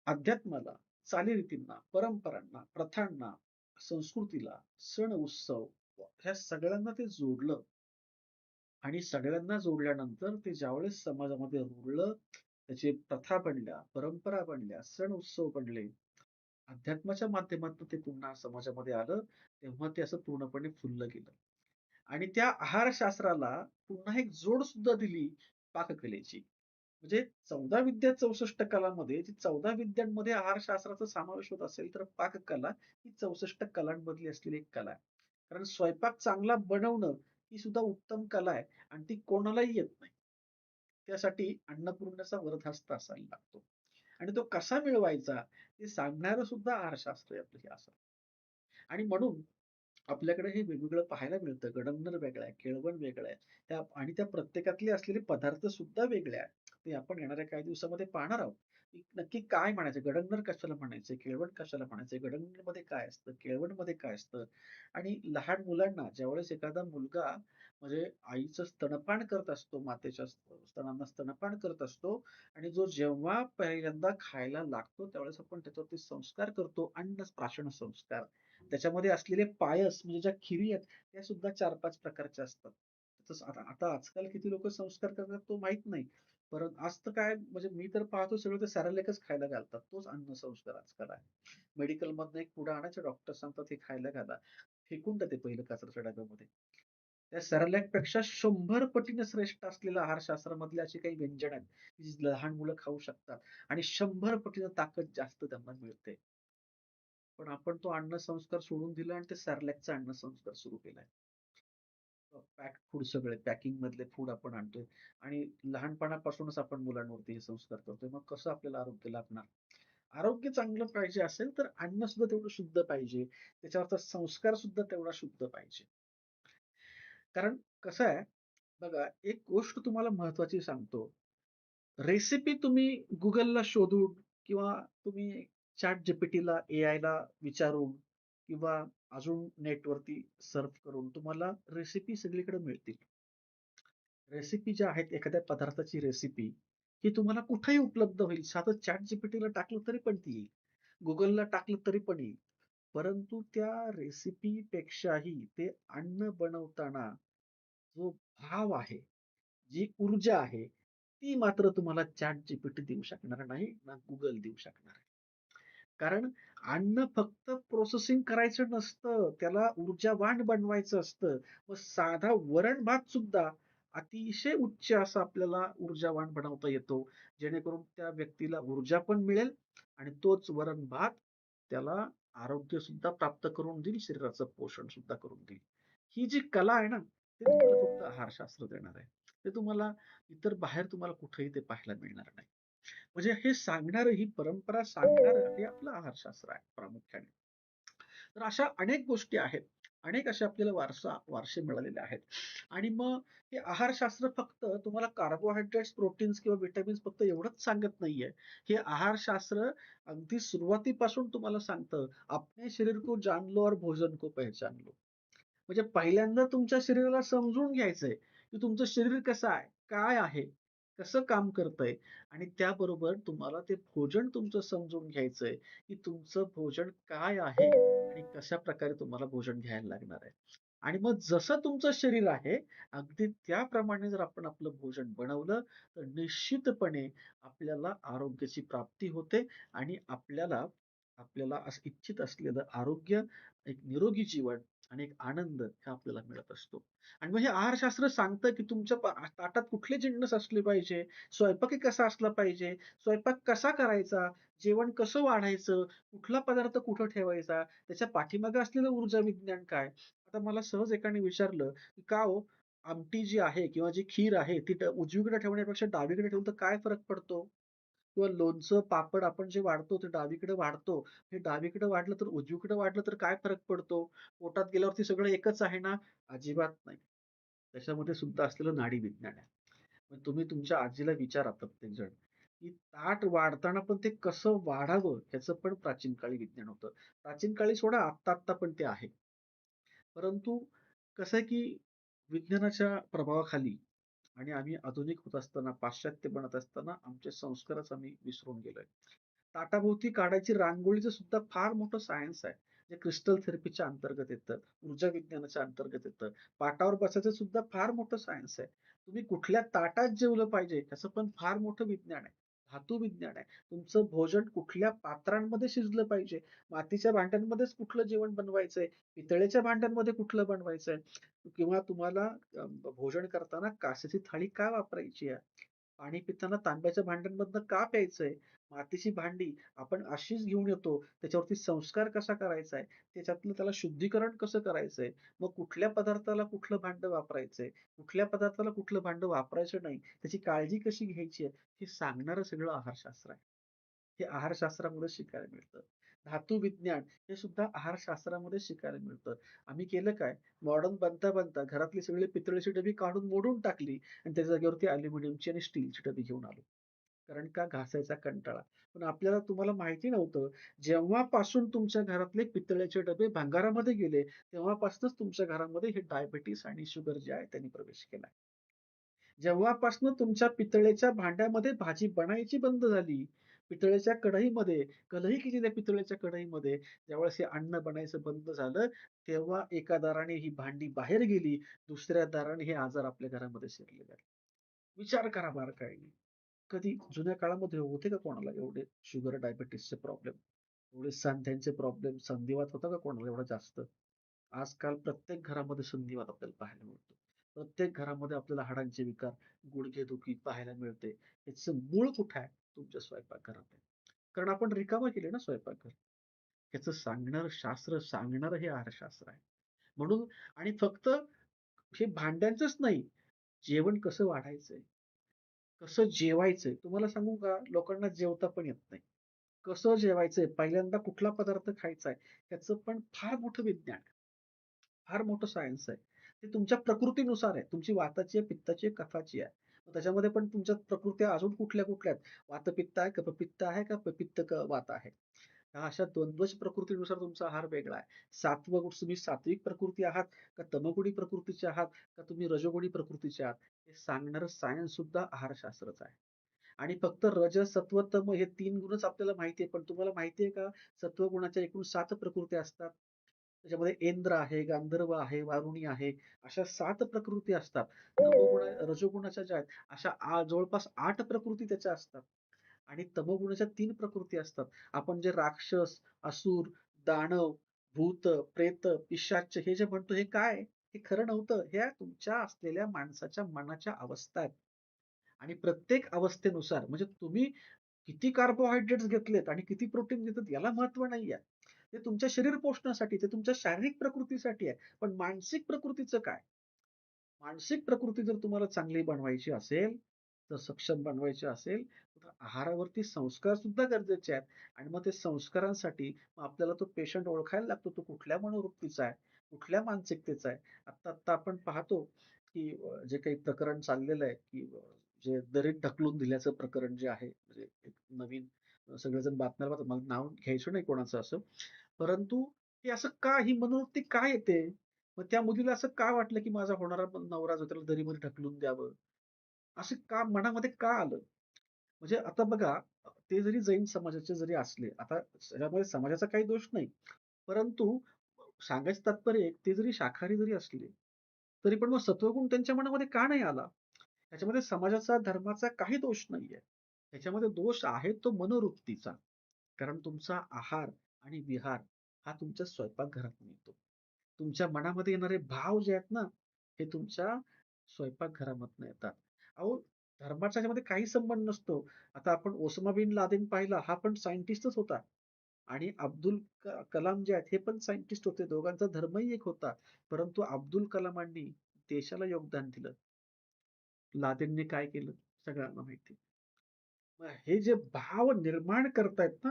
अध्यात्माला, चालीरीतींना, परंपरांना, प्रथांना, संस्कृतीला, सण-उत्सव ह्या सगळ्यांना ते जोडलं. आणि सगळ्यांना जोडल्यानंतर ते ज्यावेळेस समाजामध्ये रुळलं, त्याची प्रथा बनल्या, परंपरा बनल्या, सण-उत्सव बनले. अध्यात्माच्या माध्यमातून ते पुन्हा समाजामध्ये आलं, तेव्हा ते असं पूर्णपणे फुललं गेलं. आणि त्या आहारशास्त्राला पुन्हा एक जोड सुद्धा दिली पाककलेची. म्हणजे 14 विद्या 64 कलांमध्ये जी 14 विद्यांमध्ये आहारशास्त्राचा समावेश होत असेल, तर पाककला ही 64 कलांमधली असलेली एक कला आहे. कारण स्वयंपाक चांगला बनवणं ही सुद्धा उत्तम कला आहे आणि ती कोणालाही येत नाही. त्यासाठी अन्नपूर्णेचा वरदहस्त असायला लागतो. आणि तो कसा मिळवायचा हे सांगणारं सुद्धा आहारशास्त्र आहे आपलं हे असं. आणि म्हणून आपल्याकडे हे वेगवेगळं पाहायला मिळतं. गडंगर वेगळं आहे, केळवण वेगळं आहे. आणि त्या प्रत्येकातले असलेले पदार्थ सुद्धा वेगळे आहेत. ते आपण येणाऱ्या काही दिवसामध्ये पाहणार आहोत. की नक्की काय म्हणायचं? गडंगर कशाला म्हणायचं? केळवण कशाला म्हणायचं? गडंगरमध्ये काय असतं? केळवणमध्ये काय असतं? आणि लहान मुलांना ज्यावेळेस एखादा मुलगा म्हणजे आईचं स्तनपान करत असतो, मातेच्या स्तनांना स्तनपान करत असतो आणि जो जेव्हा पहिल्यांदा खायला लागतो, त्यावेळेस आपण त्याच्यावरती संस्कार करतो, अन्नप्राशन संस्कार. त्याच्यामध्ये असलेले पायस म्हणजे ज्या खिरी आहेत, त्या सुद्धा 4-5 प्रकारच्या असतात. तसंच आता आता आजकाल किती लोकं संस्कार करतात तो माहीत नाही. परत आज तर काय म्हणजे मी तर पाहतो सगळं ते सॅरेलेकच खायला घालतात. तोच अन्नसंस्कार आजकाल आहे. मेडिकलमधनं एक पुडा आणायचा, डॉक्टर सांगतात हे खायला घाला. फेकून द्या ते पहिलं कचऱ्याच्या डब्यामध्ये. त्या सेरेलॅकपेक्षा 100 पटीने श्रेष्ठ असलेलं आहारशास्त्रामधले अशी काही व्यंजन आहेत, जी लहान मुलं खाऊ शकतात आणि 100 पटीने ताकद जास्त त्यांना मिळते. पण आपण तो अन्नसंस्कार सोडून दिला आणि ते सेरेलॅकचा अन्नसंस्कार सुरू केलाय. पॅक्ड फूड सगळे पॅकिंग मधले फूड आपण आणतोय आणि लहानपणापासूनच आपण मुलांवरती हे संस्कार करतोय. मग कसं आपल्याला आरोग्य लाभणार? आरोग्य चांगलं पाहिजे असेल तर अन्न सुद्धा तेवढं शुद्ध पाहिजे. त्याच्यावरचा संस्कार सुद्धा तेवढा शुद्ध पाहिजे. कारण कसं आहे, बघा एक गोष्ट तुम्हाला महत्त्वाची सांगतो. रेसिपी तुम्ही Googleला शोधून किंवा तुम्ही ChatGPTला, एआयला विचारून किंवा अजून नेटवरती सर्च करून तुम्हाला रेसिपी सगळीकडे मिळतील. रेसिपी ज्या आहेत एखाद्या पदार्थाची रेसिपी, ही तुम्हाला कुठेही उपलब्ध होईल. साधं ChatGPTला टाकलं तरी पण ती येईल. Googleला टाकलं तरी पण येईल. परंतु त्या रेसिपीपेक्षाही ते अन्न बनवताना जो भाव आहे, जी ऊर्जा आहे, ती मात्र तुम्हाला ChatGPT देऊ शकणार नाही, ना Google देऊ शकणार आहे. कारण अन्न फक्त प्रोसेसिंग करायचं नसतं, त्याला ऊर्जावान बनवायचं असतं. मग साधा वरण-भात सुद्धा अतिशय उच्च असा आपल्याला ऊर्जावान बनवता येतो. जेणेकरून त्या व्यक्तीला ऊर्जा पण मिळेल आणि तोच वरण-भात त्याला आरोग्य सुद्धा प्राप्त करून देईल, शरीराचं पोषण सुद्धा करून देईल. ही जी कला आहे ना, ते तुम्हाला फक्त आहारशास्त्र देणार आहे. ते तुम्हाला इतर बाहेर तुम्हाला कुठेही ते पाहायला मिळणार नाही. म्हणजे हे सांगणारं, ही परंपरा सांगणारं हे आपलं आहारशास्त्र आहे प्रामुख्याने. तर अशा अनेक गोष्टी आहेत. अनेक असे आपल्याला वारसे मिळालेले आहेत. आणि मग हे आहारशास्त्र फक्त तुम्हाला कार्बोहायड्रेट्स, प्रोटीन्स किंवा व्हिटॅमिन्स फक्त एवढंच सांगत नाहीये. हे आहारशास्त्र अगदी सुरुवातीपासून तुम्हाला सांगतं, "अपने शरीर को जान लो और भोजन को पहचान लो." म्हणजे पहिल्यांदा तुमच्या शरीराला समजून घ्यायचंय, की तुमचं शरीर कसं आहे, काय आहे, कसं काम करतंय आणि त्याबरोबर तुम्हाला ते भोजन तुमचं समजून घ्यायचंय, की तुमचं भोजन काय आहे आणि कशाप्रकारे तुम्हाला भोजन घ्यायला लागणार आहे. आणि मग जसं तुमचं शरीर आहे, अगदी त्याप्रमाणे जर आपण आपलं भोजन बनवलं, तर निश्चितपणे आपल्याला आरोग्याची प्राप्ती होते आणि आपल्याला आपल्याला इच्छित असलेलं आरोग्य, एक निरोगी जीवन आणि एक आनंद हे आपल्याला मिळत असतो. आणि मग हे आहारशास्त्र सांगतं, की तुमच्या ताटात कुठले जिन्नस असले पाहिजे, स्वयंपाकी कसा असला पाहिजे, स्वयंपाक कसा करायचा, जेवण कसं वाढायचं, कुठला पदार्थ कुठं ठेवायचा, त्याच्या पाठीमागे असलेलं ऊर्जा विज्ञान काय? आता मला सहज एकाने विचारलं, की "का हो, आमटी जी आहे किंवा जी खीर आहे, ती उजवीकडे ठेवण्यापेक्षा डावीकडे ठेवून तर काय फरक पडतो?" किंवा लोणचं, पापड आपण जे वाढतो ते डावीकडे वाढतो. हे डावीकडे वाढलं तर उजवीकडे वाढलं तर काय फरक पडतो? पोटात गेल्यावरती सगळं एकच आहे ना? अजिबात नाही. त्याच्यामध्ये सुद्धा असलेलं नाडी विज्ञान आहे. मग तुम्ही तुमच्या आजीला विचारा प्रत्येकजण, की ताट वाढताना पण ते कसं वाढावं ह्याचं पण प्राचीन काळी विज्ञान होतं. प्राचीन काळी सोडा आत्ता पण ते आहे. परंतु कसं आहे, की विज्ञानाच्या प्रभावाखाली आणि आम्ही आधुनिक होत असताना, पाश्चात्य बनत असताना आमचे संस्कारच आम्ही विसरून गेलोय. ताटाभोवती काढायची रांगोळीचं सुद्धा फार मोठं सायन्स आहे. जे क्रिस्टल थेरपीच्या अंतर्गत येतं, ऊर्जा विज्ञानाच्या अंतर्गत येतं. पाटावर बसायचं सुद्धा फार मोठं सायन्स आहे. तुम्ही कुठल्या ताटात जेवलं पाहिजे त्याचं पण फार मोठं विज्ञान आहे. धातू विज्ञान आहे. तुमचं भोजन कुठल्या पात्रांमध्ये शिजलं पाहिजे. मातीच्या भांड्यांमध्येच कुठलं जेवण बनवायचंय, पितळेच्या भांड्यांमध्ये कुठलं बनवायचंय किंवा तुम्हाला भोजन करताना काचेची थाळी का वापरायची आहे? पाणी पिताना तांब्याच्या भांड्यांमधनं का प्यायचंय? मातीची भांडी आपण अशीच घेऊन येतो. त्याच्यावरती संस्कार कसा करायचा आहे? त्याच्यातलं त्याला शुद्धीकरण कसं करायचंय? मग कुठल्या पदार्थाला कुठलं भांडं वापरायचंय? कुठल्या पदार्थाला कुठलं भांडं वापरायचं नाही? त्याची काळजी कशी घ्यायची आहे? हे सांगणारं सगळं आहारशास्त्र आहे. हे आहारशास्त्रामुळे शिकायला मिळतं. धातू विज्ञान हे सुद्धा आहारशास्त्रामध्ये शिकायला मिळतं. आम्ही केलं काय? मॉडर्न बनता-बनता घरातली सगळी पितळेची डबी काढून मोडून टाकली आणि त्याच्या जागेवरती अॅल्युमिनियमची आणि स्टीलची डबी घेऊन आलो. कारण का? घासायचा कंटाळा. पण आपल्याला तुम्हाला माहिती नव्हतं, जेव्हापासून तुमच्या घरातले पितळेचे डबे भंगारामध्ये गेले, तेव्हापासूनच तुमच्या घरामध्ये हे डायबिटीज आणि शुगर जे आहे त्यांनी प्रवेश केलाय. जेव्हापासनं तुमच्या पितळेच्या भांड्यामध्ये भाजी बनायची बंद झाली, पितळेच्या कढईमध्ये, कलही केलेल्या पितळेच्या कढईमध्ये ज्यावेळेस हे अन्न बनायचं बंद झालं, तेव्हा एका दाराने ही भांडी बाहेर गेली, दुसऱ्या दाराने हे आजार आपल्या घरामध्ये शिरले गेले. विचार करा बारकाईने. कधी जुन्या काळामध्ये होते का कोणाला एवढे शुगर, डायबिटीसचे प्रॉब्लेम? एवढे सांध्यांचे प्रॉब्लेम, संधिवात होता का कोणाला एवढा जास्त? आजकाल प्रत्येक घरामध्ये संधिवात आपल्याला पाहायला मिळतो. प्रत्येक घरामध्ये आपल्याला हाडांचे विकार, गुडघेदुखी पाहायला मिळते. याचं मूळ कुठे आहे? तुमच्या स्वयंपाकघरात आहे. कारण आपण रिकामं केले ना स्वयंपाकघर. याचं सांगणारं शास्त्र सांगणारं हे आहारशास्त्र आहे. म्हणून आणि फक्त हे भांड्यांचंच नाही, जेवण कसं वाढायचंय, कसं जेवायचंय. तुम्हाला सांगू का, लोकांना जेवता पण येत नाही. कसं जेवायचंय, पहिल्यांदा कुठला पदार्थ खायचा आहे, याचं पण फार मोठं विज्ञान आहे. फार मोठं सायन्स आहे. ते तुमच्या प्रकृतीनुसार आहे. तुमची वाताची आहे, पित्ताची आहे, कफाची आहे. मग त्याच्यामध्ये पण तुमच्या प्रकृत्या अजून कुठल्या-कुठल्या आहेत. वातपित्त आहे, कफपित्त आहे का पित्त वात आहे. ह्या अशा द्वंद्वज प्रकृतीनुसार तुमचा आहार वेगळा आहे. तुम्ही सात्विक प्रकृती आहात का तमोगुणी प्रकृतीचे आहात का तुम्ही रजोगुणी प्रकृतीचे आहात, हे सांगणारं सायन्स सुद्धा आहारशास्त्रच आहे. आणि फक्त रज, सत्व, तम हे 3 गुणच आपल्याला माहिती आहे. पण तुम्हाला माहिती आहे का सत्वगुणाच्या एकूण 7 प्रकृती असतात. त्याच्यामध्ये इंद्र आहे, गांधर्व आहे, वारुणी आहे. अशा 7 प्रकृती असतात. रजोगुणाच्या ज्या आहेत अशा जवळपास 8 प्रकृती त्याच्या असतात. आणि तमोगुणाच्या 3 प्रकृती असतात. आपण जे राक्षस, असुर, दानव, भूत, प्रेत, पिशाच हे जे म्हणतो हे काय? हे खरं नव्हतं. ह्या तुमच्या असलेल्या माणसाच्या मनाच्या अवस्था आहेत. आणि प्रत्येक अवस्थेनुसार म्हणजे तुम्ही किती कार्बोहायड्रेट्स घेतलेत आणि किती प्रोटीन घेतलेत याला महत्व नाहीये. ते तुमच्या शरीर पोषणासाठी, ते तुमच्या शारीरिक प्रकृतीसाठी आहे. पण मानसिक प्रकृतीचं काय? मानसिक प्रकृती जर तुम्हाला चांगली बनवायची असेल, तर सक्षम बनवायची असेल, तर आहारावरती संस्कार सुद्धा गरजेचे आहेत. आणि मग ते संस्कारांसाठी मग आपल्याला तो पेशंट ओळखायला लागतो, तो कुठल्या मनोवृत्तीचा आहे, कुठल्या मानसिकतेचा आहे. आत्ता-आत्ता आपण पाहतो, की जे काही प्रकरण चाललेलं आहे, की जे दरीत ढकलून दिल्याचं प्रकरण जे आहे, म्हणजे एक नवीन सगळेजण बातम्या पाहतात. मला नाव घ्यायचं नाही कोणाचं असं. परंतु हे असं का? ही मनोवृत्ती का येते? मग त्या मुलीला असं का वाटलं, की माझा होणारा नवरा जो त्याला दरीमध्ये ढकलून द्यावं? असं का मनामध्ये का आलं? म्हणजे आता बघा, ते जरी जैन समाजाचे जरी असले, आता त्याच्यामध्ये समाजाचा काही दोष नाही. परंतु सांगायचं तात्पर्य ते जरी शाकाहारी जरी असले, तरी पण मग सत्वगुण त्यांच्या मनामध्ये का नाही आला? त्याच्यामध्ये समाजाचा, धर्माचा काही दोष नाहीये. त्याच्यामध्ये दोष आहे तो मनोवृत्तीचा. कारण तुमचा आहार आणि विहार हा तुमच्या स्वयंपाकघरात मिळतो. तुमच्या मनामध्ये येणारे भाव जे आहेत ना, हे तुमच्या स्वयंपाकघरामधनं येतात. अहो, धर्माच्या ह्याच्यामध्ये काही संबंध नसतो. आता आपण ओसामा बिन लादेन पाहिला, हा पण सायंटिस्टच होता. आणि अब्दुल कलाम जे आहेत, हे पण सायंटिस्ट होते. दोघांचा धर्मही एक होता. परंतु अब्दुल कलामांनी देशाला योगदान दिलं. लादेनने काय केलं? सगळ्यांना माहिती. मग हे जे भाव निर्माण करतायत ना,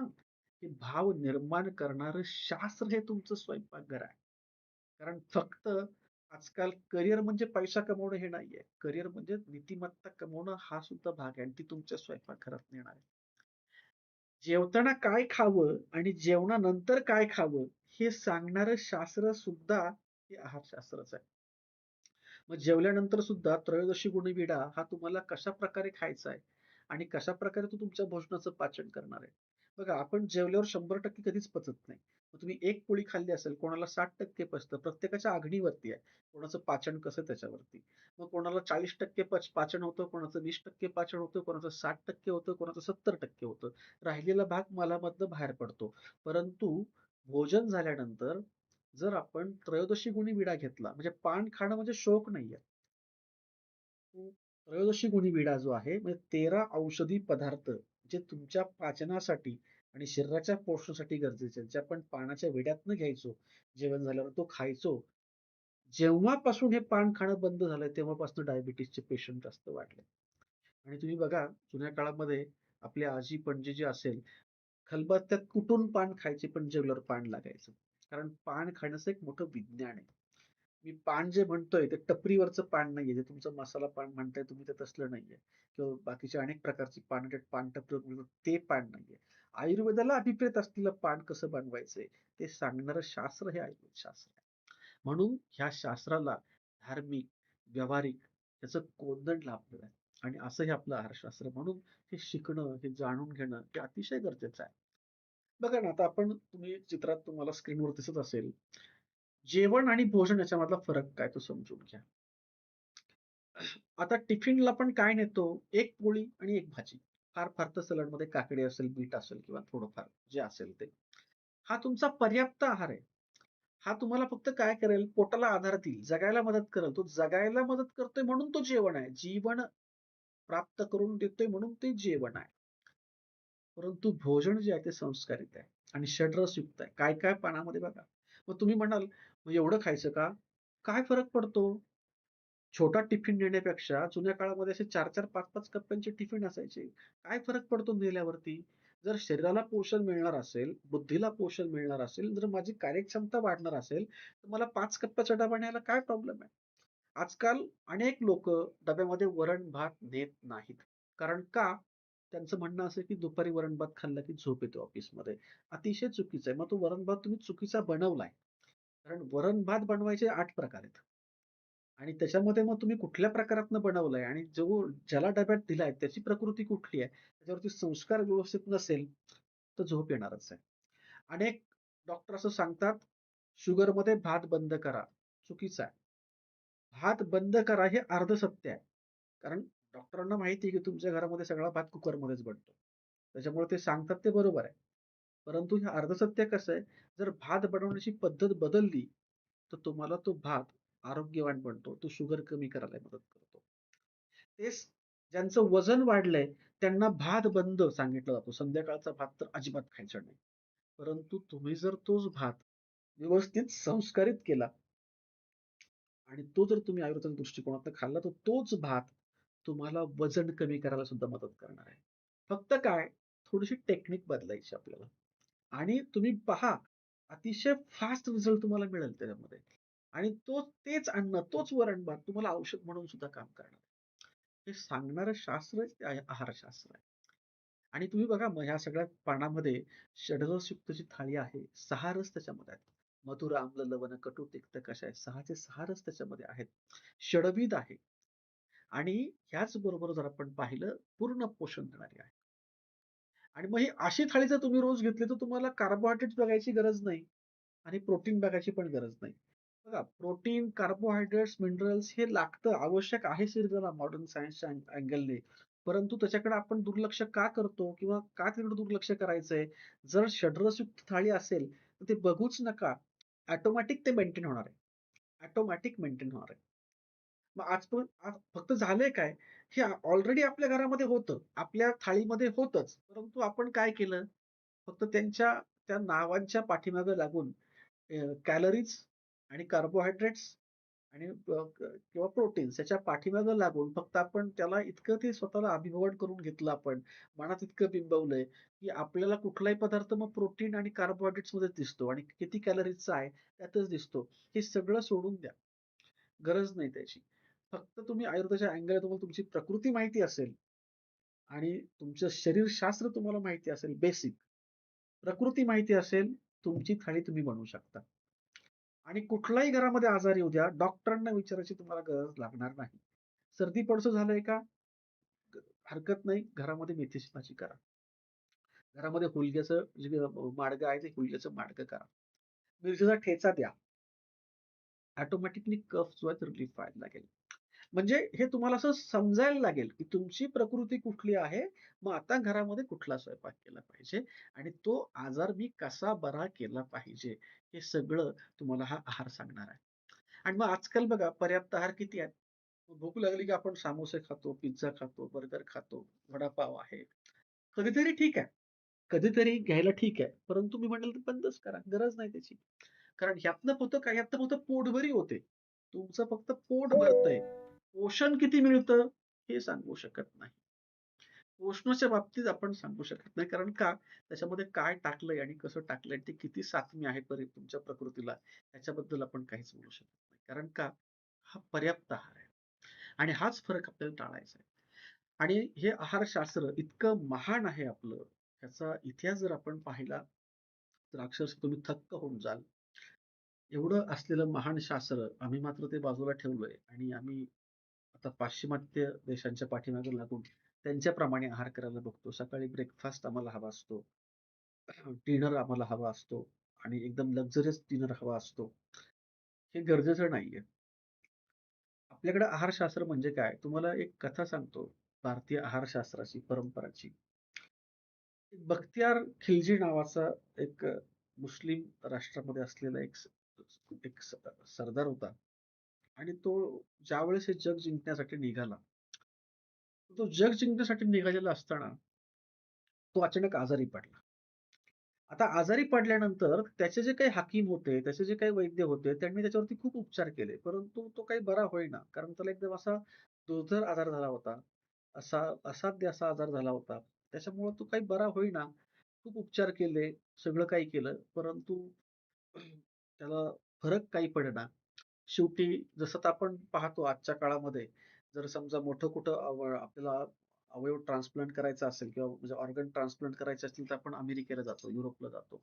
हे भाव निर्माण करणारं शास्त्र हे तुमचं स्वयंपाकघर आहे. कारण फक्त आजकाल करिअर म्हणजे पैसा कमवणं हे नाहीये. करिअर म्हणजे नीतिमत्ता कमवणं हा सुद्धा भाग आहे आणि ती तुमच्या स्वयंपाकघरातून येणार आहे. जेवताना काय खावं आणि जेवणानंतर काय खावं हे सांगणारं शास्त्र सुद्धा हे आहारशास्त्रच आहे. मग जेवल्यानंतर सुद्धा त्रयोदशी गुणविडा हा तुम्हाला कशाप्रकारे खायचा आहे आणि कशाप्रकारे तो तुमच्या भोजनाचं पाचन करणार आहे. बघा, आपण जेवल्यावर 100% कधीच पचत नाही. मग तुम्ही एक पोळी खाल्ली असेल, कोणाला 60% पचतं. प्रत्येकाच्या आगणीवरती आहे. कोणाचं पाचन कसं त्याच्यावरती. मग कोणाला 40% पाचन होतं, कोणाचं 20% पाचन होतं, कोणाचं 60% होतं, कोणाचं 70% होतं. राहिलेला भाग मलामधनं बाहेर पडतो. परंतु भोजन झाल्यानंतर जर आपण त्रयोदशी गुणी विडा घेतला, म्हणजे पान खाणं म्हणजे शौक नाहीये. तो त्रयोदशी गुणी विडा जो आहे, म्हणजे 13 औषधी पदार्थ जे तुमच्या पाचनासाठी आणि शरीराच्या पोषणासाठी गरजेचे आहेत. जे आपण पानाच्या विड्यातनं घ्यायचो, जेवण झाल्यावर तो खायचो. जेव्हापासून हे पान खाणं बंद झालंय, तेव्हापासून डायबिटीसचे पेशंट जास्त वाढले. आणि तुम्ही बघा, जुन्या काळामध्ये आपल्या आजी-पणजी जे असेल, खलबत्त्यात कुटून पान खायचे, पण जेवल्यावर पान लागायचं. कारण पान खाण्याचं एक मोठं विज्ञान आहे. मी पान जे म्हणतोय ते टपरीवरचं पान नाहीये. जे तुमचं मसाला पान म्हणताय तुम्ही ते तसलं नाहीये. किंवा बाकीचे अनेक प्रकारची पान आहेत, पान टपरीवर मिळतात ते पान नाहीये. आयुर्वेदाला अभिप्रेत असलेलं पान कसं बनवायचंय ते सांगणारं शास्त्र हे आयुर्वेद शास्त्र आहे. म्हणून ह्या शास्त्राला धार्मिक, व्यावहारिक याचं कोंदण लाभलेलं आहे. आणि असं हे आपलं आहारशास्त्र. म्हणून हे शिकणं, हे जाणून घेणं हे अतिशय गरजेचं आहे. बघा ना, आता आपण तुम्ही चित्रात तुम्हाला स्क्रीनवर दिसत असेल, जेवण आणि भोजन याच्यामधला फरक काय तो समजून घ्या. आता टिफिनला आपण काय नेतो? एक पोळी आणि एक भाजी. फार फार तर सलाडमध्ये काकडी असेल, बीट असेल किंवा थोडंफार जे असेल ते. हा तुमचा पर्याप्त आहार आहे. हा तुम्हाला फक्त काय करेल, पोटाला आधार देईल, जगायला मदत करेल. तो जगायला मदत करतोय म्हणून तो जेवण आहे. जीवन प्राप्त करून देतोय म्हणून ते जेवण आहे. परंतु भोजन जे आहे ते संस्कारित आहे आणि षड्रसयुक्त आहे. काय-काय पानामध्ये बघा. मग तुम्ही म्हणाल, "मग एवढं खायचं का?" काय फरक पडतो? छोटा टिफिन नेण्यापेक्षा जुन्या काळामध्ये असे 4-4, 5-5 कप्प्यांचे टिफिन असायचे. काय फरक पडतो नेल्यावरती? जर शरीराला पोषण मिळणार असेल, बुद्धीला पोषण मिळणार असेल, जर माझी कार्यक्षमता वाढणार असेल, तर मला 5 कप्प्याचा डबा न्यायला काय प्रॉब्लेम आहे? आजकाल अनेक लोकं डब्यामध्ये वरण-भात नेत नाहीत. कारण का? त्यांचं म्हणणं असं की दुपारी वरण-भात खाल्ला की झोप येते ऑफिसमध्ये. अतिशय चुकीचं आहे. मग तो वरण-भात तुम्ही चुकीचा बनवलाय. कारण वरण-भात बनवायचे 8 प्रकार आहेत. आणि त्याच्यामध्ये मग तुम्ही कुठल्या प्रकारातनं बनवलंय आणि ज्याला डब्यात दिलाय त्याची प्रकृती कुठली आहे? त्याच्यावरती संस्कार व्यवस्थित नसेल, तर झोप येणारच आहे. अनेक डॉक्टर असं सांगतात, शुगरमध्ये भात बंद करा. चुकीचं आहे. भात बंद करा हे अर्ध सत्य आहे. कारण डॉक्टरांना माहिती आहे की तुमच्या घरामध्ये सगळा भात कुकरमध्येच बनतो. त्याच्यामुळे ते सांगतात ते बरोबर आहे. परंतु हे अर्धसत्य कसं आहे, जर भात बनवण्याची पद्धत बदलली, तर तुम्हाला तो भात आरोग्यवान बनतो. तो शुगर कमी करायला मदत करतो. तेच ज्यांचं वजन वाढलंय, त्यांना भात बंद सांगितलं जातो. संध्याकाळचा भात तर अजिबात खायचा नाही. परंतु तुम्ही जर तोच भात व्यवस्थित संस्कारित केला आणि तो जर तुम्ही आयुर्वेदिक दृष्टिकोनातून खाल्ला, तर तोच भात तुम्हाला वजन कमी करायला सुद्धा मदत करणार आहे. फक्त काय, थोडीशी टेक्निक बदलायची आपल्याला. आणि तुम्ही पहा, अतिशय फास्ट रिझल्ट तुम्हाला मिळेल त्याच्यामध्ये. आणि तेच अन्न, तोच वरण-भात तुम्हाला औषध म्हणून सुद्धा काम करणार आहे. हे सांगणारं शास्त्रच ते आहे आहारशास्त्र आहे. आणि तुम्ही बघा मग ह्या सगळ्या पानामध्ये षड्रसयुक्त जी थाळी आहे, 6 रस त्याच्यामध्ये आहेत. मधुर, आम्ल, लवण, कटू, तिक्त, कषाय 6चे 6 रस त्याच्यामध्ये आहेत. षडविध आहे आणि ह्याचबरोबर जर आपण पाहिलं पूर्ण पोषण देणारी आहे. आणि मग ही अशी थाळी जर तुम्ही रोज घेतली, तर तुम्हाला कार्बोहायड्रेट्स बघायची गरज नाही आणि प्रोटीन बघायची पण गरज नाही. बघा प्रोटीन, कार्बोहायड्रेट्स, मिनरल्स हे लागतं, आवश्यक आहे शरीराला मॉडर्न सायन्सच्या अँगलने. परंतु त्याच्याकडे आपण दुर्लक्ष का करतो किंवा का तिकडे दुर्लक्ष करायचंय? जर षड्रसयुक्त थाळी असेल, तर ते बघूच नका. ऑटोमॅटिक ते मेंटेन होणार आहे. ऑटोमॅटिक मेंटेन होणार आहे. मग आज फक्त झालंय काय? हे ऑलरेडी आपल्या घरामध्ये होतं. आपल्या थाळीमध्ये होतंच. परंतु आपण काय केलं? फक्त त्या नावांच्या पाठीमागे लागून कॅलरीज आणि कार्बोहायड्रेट्स आणि किंवा प्रोटीन्स याच्या पाठीमागे लागून फक्त आपण त्याला इतकं ते स्वतःला अभिभवन करून घेतलं आपण, मनात इतकं बिंबवलंय, की आपल्याला कुठलाही पदार्थ मग प्रोटीन आणि कार्बोहायड्रेट्समध्येच दिसतो आणि किती कॅलरीजचा आहे त्यातच दिसतो. हे सगळं सोडून द्या. गरज नाही त्याची. फक्त तुम्ही आयुर्वेदाच्या अँगलने तुम्हाला तुमची प्रकृती माहिती असेल आणि तुमचं शरीरशास्त्र तुम्हाला माहिती असेल बेसिक, प्रकृती माहिती असेल, तुमची थाळी तुम्ही बनवू शकता. आणि कुठलाही घरामध्ये आजार येऊ द्या, डॉक्टरांना विचारायची तुम्हाला गरज लागणार नाही. सर्दी पडसं झालंय का? हरकत नाही, घरामध्ये मेथीची भाजी करा. घरामध्ये हुलग्याचं जे माडगं आहे, ते हुलग्याचं माडगं करा. मिरचीचा ठेचा द्या. ऑटोमॅटिकली कफ जो आहे तो रिलीफ व्हायला लागेल. म्हणजे हे तुम्हाला असं समजायला लागेल, की तुमची प्रकृती कुठली आहे, मग आता घरामध्ये कुठला स्वयंपाक केला पाहिजे आणि तो आजार मी कसा बरा केला पाहिजे, हे सगळं तुम्हाला हा आहार सांगणार आहे. आणि मग आजकाल बघा पर्याप्त आहार किती आहेत? भूक लागली की आपण समोसे खातो, पिझ्झा खातो, बर्गर खातो, वडापाव आहे. कधीतरी ठीक आहे. कधीतरी घ्यायला ठीक आहे. परंतु मी म्हणाल तर बंदच करा. गरज नाही त्याची. कारण ह्यातनं होतं काय? ह्यातनं फक्त पोटभरी होते. तुमचं फक्त पोट भरतंय. पोषण किती मिळतं हे सांगू शकत नाही. पोषणाच्या बाबतीत आपण सांगू शकत नाही. कारण का? त्याच्यामध्ये काय टाकलंय आणि कसं टाकलंय ते किती सात्म्य आहे तुमच्या प्रकृतीला ह्याच्याबद्दल आपण काहीच बोलू शकत नाही. कारण का? हा पर्याप्त आहार आहे आणि हाच फरक आपल्याला टाळायचा आहे. आणि हे आहारशास्त्र इतकं महान आहे आपलं, ह्याचा इतिहास जर आपण पाहिला तर अक्षरशः तुम्ही थक्क होऊन जाल. एवढं असलेलं महान शास्त्र आम्ही मात्र ते बाजूला ठेवलंय आणि आम्ही आता पाश्चिमात्य देशांच्या पाठीमागे लागून त्यांच्याप्रमाणे आहार करायला बघतो. सकाळी ब्रेकफास्ट आम्हाला हवा असतो. डिनर आम्हाला हवा असतो आणि एकदम लक्झरियस डिनर हवा असतो. हे गरजेचं नाहीये. आपल्याकडे आहारशास्त्र म्हणजे काय? तुम्हाला एक कथा सांगतो भारतीय आहारशास्त्राची, परंपराची. बख्तियार खिलजी नावाचा एक मुस्लिम राष्ट्रामध्ये असलेला एक एक सरदार होता आणि तो ज्यावेळेस हे जग जिंकण्यासाठी निघाला, तो जग जिंकण्यासाठी निघालेला असताना तो अचानक आजारी पडला. आता आजारी पडल्यानंतर त्याचे जे काही हकीम होते, त्याचे जे काही वैद्य होते, त्यांनी त्याच्यावरती खूप उपचार केले. परंतु तो काही बरा होईना. कारण त्याला एकदम असा दुर्धर आजार झाला होता. असा असाध्य असा आजार झाला होता. त्याच्यामुळं तो काही बरा होईना. खूप उपचार केले, सगळं काही केलं. परंतु त्याला फरक काही पडेना. शेवटी जसं आता आपण पाहतो आजच्या काळामध्ये, जर समजा मोठं कुठं आपल्याला अवयव ट्रान्सप्लांट करायचा असेल किंवा म्हणजे ऑर्गन ट्रान्सप्लांट करायचे असतील, तर आपण अमेरिकेला जातो, युरोपला जातो.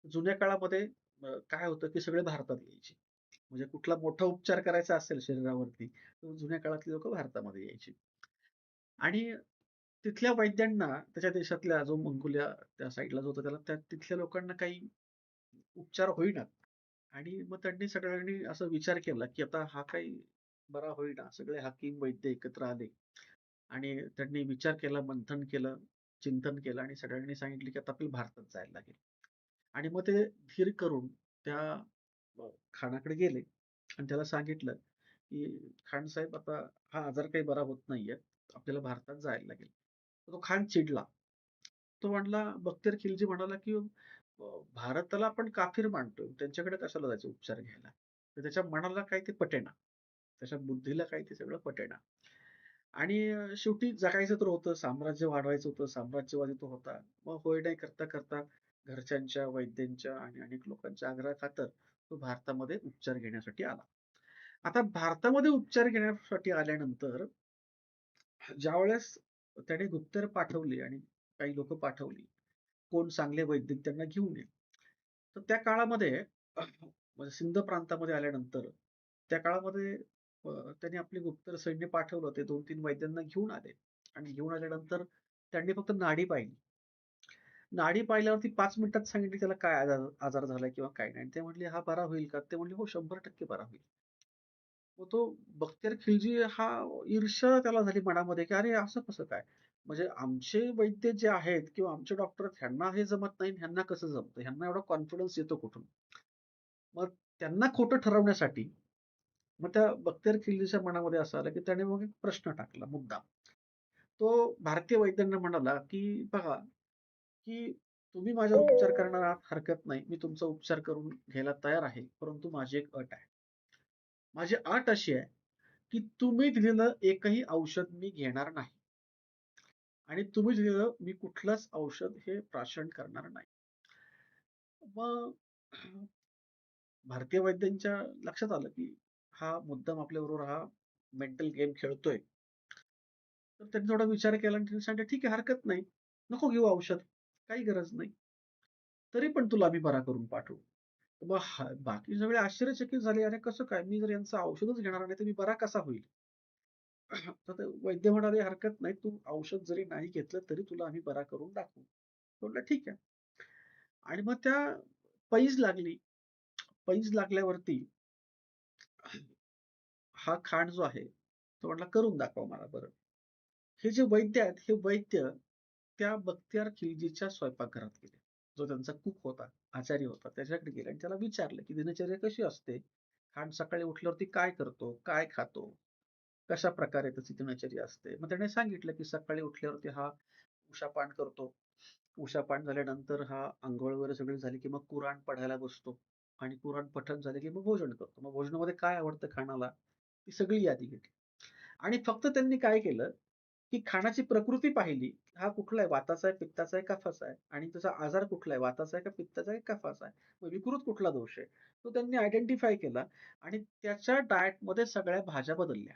जुन्या काळामध्ये काय होतं, की सगळे भारतात यायचे. म्हणजे कुठला मोठा उपचार करायचा असेल शरीरावरती, तर जुन्या काळातली लोकं भारतामध्ये यायची. आणि तिथल्या वैद्यांना त्याच्या देशातल्या जो मंगोलिया त्या साइडला जो होता त्याला तिथल्या लोकांना काही उपचार होईनात. आणि मग त्यांनी सगळ्यांनी असा विचार केला, की आता हा काही बरा होईना. सगळे हकीम, वैद्य एकत्र आले आणि त्यांनी विचार केला, मंथन केलं, चिंतन केलं आणि सगळ्यांनी सांगितले, की आता आपल्याला भारतात जायला लागेल. आणि मग ते धीर करून त्या खानाकडे गेले आणि त्याला सांगितलं, की "खान साहेब, आता हा आजार काही बरा होत नाहीये. आपल्याला भारतात जायला लागेल." तर तो खान चिडला. तो म्हणला, बख्तियार खिलजी म्हणाला, की भारताला आपण काफीर मानतोय. त्यांच्याकडे कशाला जायचं उपचार घ्यायला? तर त्याच्या मनाला काही ते पटेना. त्याच्या बुद्धीला काही ते सगळं पटेना. आणि शेवटी जगायचं तर होतं, साम्राज्य वाढवायचं होतं, साम्राज्यवादी तो होता. मग होय नाही करता घरच्यांच्या, वैद्यांच्या आणि अनेक लोकांच्या आग्रहाखातर तो भारतामध्ये उपचार घेण्यासाठी आला. आता भारतामध्ये उपचार घेण्यासाठी आल्यानंतर ज्यावेळेस त्याने गुप्तहेर पाठवली आणि काही लोकं पाठवली, कोण चांगले वैद्य त्यांना घेऊन ये. तर त्या काळामध्ये म्हणजे सिंध प्रांतामध्ये आल्यानंतर त्या काळामध्ये त्यांनी आपले गुप्तहेर सैन्य पाठवलं. ते 2-3 वैद्यांना घेऊन आले आणि घेऊन आल्यानंतर त्यांनी फक्त नाडी पाहिली. नाडी पाहिल्यावरती 5 मिनिटात सांगितले त्याला काय आजार आजार झालाय किंवा काय नाही. आणि ते म्हटले, "हा बरा होईल का?" ते म्हटले, "हो, 100% बरा होईल." मग तो बख्तियार खिलजी हा ईर्ष्या त्याला झाली मनामध्ये, की "अरे, असं कसं काय? म्हणजे आमचे वैद्य जे आहेत किंवा आमचे डॉक्टर ह्यांना हे जमत नाही, ह्यांना कसं जमतं? ह्यांना एवढा कॉन्फिडन्स येतो कुठून?" मग त्यांना खोटं ठरवण्यासाठी मग त्या बख्तियार खिल्लीच्या मनामध्ये असं आलं, की त्याने मग एक प्रश्न टाकला मुद्दाम. तो भारतीय वैद्यांना म्हणाला, की "बघा, की तुम्ही माझ्यावर उपचार करणार आहात, हरकत नाही. मी तुमचा उपचार करून घ्यायला तयार आहे. परंतु माझी एक अट आहे. माझी अट अशी आहे, की तुम्ही दिलेलं एकही औषध मी घेणार नाही आणि तुम्ही दिलेलं मी कुठलंच औषध हे प्राशन करणार नाही." मग भारतीय वैद्यांच्या लक्षात आलं, की हा मुद्दाम आपल्याबरोबर हा मेंटल गेम खेळतोय. तर त्यांनी थोडा विचार केला आणि त्यांनी सांगितलं, "ठीक आहे, हरकत नाही. नको घेऊ औषध. काही गरज नाही. तरी पण तुला आम्ही बरा करून पाठवू." मग बाकी सगळे आश्चर्यचकित झाले, "अरे कसं काय? मी जर यांचं औषधच घेणार नाही, तर मी बरा कसा होईल?" तर ते वैद्य म्हणाले, "हरकत नाही. तू औषध जरी नाही घेतलं, तरी तुला आम्ही बरा करून दाखवू." म्हटलं, "ठीक आहे." आणि मग त्या पैज लागली. पैज लागल्यावरती हा खाण जो आहे, तो म्हटला, "करून दाखवा मला बरं." हे जे वैद्य आहेत, हे वैद्य त्या बख्तियार खिल्जीच्या स्वयंपाकघरात गेले. जो त्यांचा कुक होता, आचारी होता, त्याच्याकडे गेले आणि त्याला विचारलं, की दिनचर्या कशी असते? खान सकाळी उठल्यावरती काय करतो? काय खातो? कशाप्रकारे त्याची दिनचर्या असते? मग त्याने सांगितलं, की सकाळी उठल्यावरती हा उषापान करतो. उषापान झाल्यानंतर हा अंघोळ वगैरे सगळी झाली, की मग कुराण पढायला बसतो आणि कुराण पठण झाले, की मग भोजन करतो. मग भोजनामध्ये काय आवडतं खाणाला? ती सगळी यादी घेतली. आणि फक्त त्यांनी काय केलं, की खाण्याची प्रकृती पाहिली. हा कुठला आहे? वाताचा आहे, पित्ताचा आहे, कफाचा आहे आणि त्याचा आजार कुठला आहे? वाताचा आहे का पित्ताचा आहे, कफाचा आहे? मग विकृत कुठला दोष आहे? तो त्यांनी आयडेंटिफाय केला आणि त्याच्या डायटमध्ये सगळ्या भाज्या बदलल्या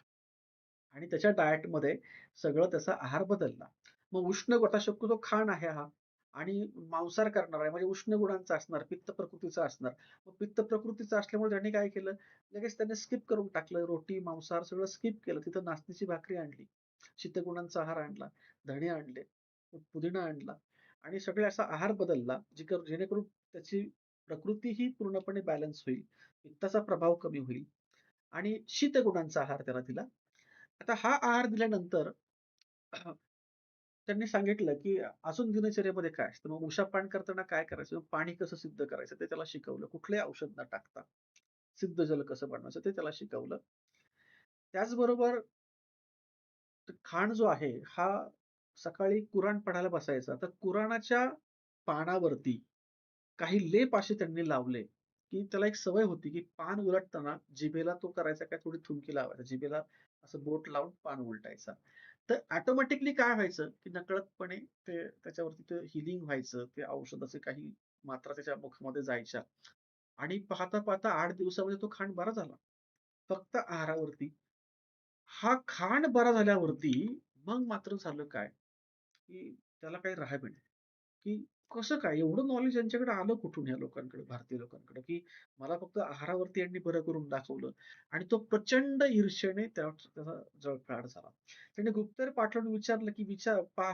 आणि त्याच्या डायटमध्ये सगळं त्याचा आहार बदलला. मग उष्ण आता शक्यतो खाण आहे हा आणि मांसाहार करणार आहे म्हणजे उष्ण गुणांचा असणार, पित्त प्रकृतीचा असणार. मग पित्त प्रकृतीचा असल्यामुळे त्यांनी काय केलं, लगेच त्यांनी स्किप करून टाकलं. रोटी, मांसाहार सगळं स्किप केलं. तिथं नाचणीची भाकरी आणली. शीतगुणांचा आहार आणला, धणे आणले, पुदिना आणला आणि सगळे असा आहार बदलला, जेणेकरून त्याची प्रकृती ही पूर्णपणे बॅलन्स होईल. पित्ताचा प्रभाव कमी होईल आणि शीतगुणांचा आहार त्याला दिला. आता हा आहार दिल्यानंतर त्यांनी सांगितलं, की अजून दिनचर्येमध्ये काय असतं. मग उषापान करताना काय करायचं? मग पाणी कसं सिद्ध करायचं ते त्याला शिकवलं. कुठलंही औषध न टाकता सिद्ध जल कसं बनवायचं ते त्याला शिकवलं. त्याचबरोबर खाण जो आहे हा सकाळी कुराण पढायला बसायचा. तर कुराणाच्या पानावरती काही लेप असे त्यांनी लावले, की त्याला एक सवय होती, की पान उलटताना जिभेला तो करायचा काय थोडी थुंकी लावायचा. जिभेला असं बोट लावून पान उलटायचा. तर ऑटोमॅटिकली काय व्हायचं, की नकळतपणे ते त्याच्यावरती ते हीलिंग व्हायचं. ते औषधाचे काही मात्रा त्याच्या मुखामध्ये जायच्या आणि पाहता-पाहता 8 दिवसामध्ये तो खाण बरा झाला. फक्त आहारावरती. हा खाण बरा झाल्यावरती मग मात्र झालं काय, की त्याला काही राहावेना. की कसं काय एवढं नॉलेज यांच्याकडे आलं कुठून या लोकांकडे, भारतीय लोकांकडे, की मला फक्त आहारावरती यांनी बरं करून दाखवलं आणि तो प्रचंड ईर्ष्येने त्याचा जळफळाट झाला. त्याने गुप्तहेर पाठवून विचारलं, की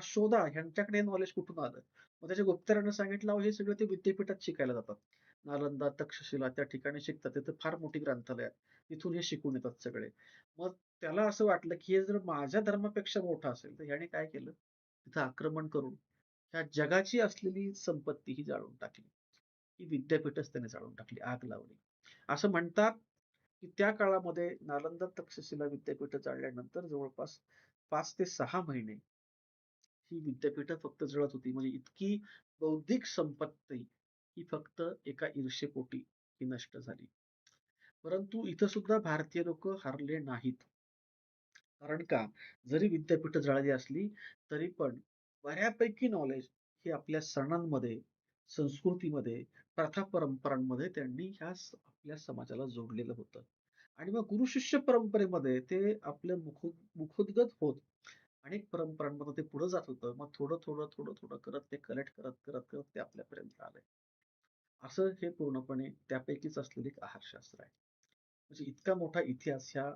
शोधा ह्यांच्याकडे नॉलेज कुठून आलं? मग त्याच्या गुप्तहेरानं सांगितलं, "अहो हे सगळं ते विद्यापीठात शिकायला जातात. नालंदा, तक्षशिला त्या ठिकाणी शिकतात. तिथं फार मोठी ग्रंथालय आहेत. तिथून हे शिकून येतात सगळे." मग त्याला असं वाटलं, की हे जर माझ्या धर्मापेक्षा मोठं असेल, तर ह्याने काय केलं, तिथं आक्रमण करून ह्या जगाची असलेली संपत्ती ही जाळून टाकली. ही विद्यापीठच त्याने जाळून टाकली, आग लावली. असं म्हणतात, की त्या काळामध्ये नालंदा तक्षशिला विद्यापीठ जाळल्यानंतर जवळपास 5 ते 6 महिने ही विद्यापीठं फक्त जळत होती. म्हणजे इतकी बौद्धिक संपत्ती ही फक्त एका ईर्ष्येपोटी ही नष्ट झाली. परंतु इथं सुद्धा भारतीय लोकं हरले नाहीत. कारण का? जरी विद्यापीठं जळाली असली, तरी पण बऱ्यापैकी नॉलेज हे आपल्या सणांमध्ये, संस्कृतीमध्ये, प्रथा परंपरांमध्ये त्यांनी आपल्या समाजाला जोडलेलं होतं. आणि मग गुरु-शिष्य परंपरेमध्ये ते आपलं मुखोद्गत होत अनेक परंपरांमध्ये ते पुढे जात होतं. मग थोडं करत ते कलेक्ट करत ते आपल्यापर्यंत आलंय. असं हे पूर्णपणे त्यापैकीच असलेलं एक आहारशास्त्र आहे. म्हणजे इतका मोठा इतिहास ह्या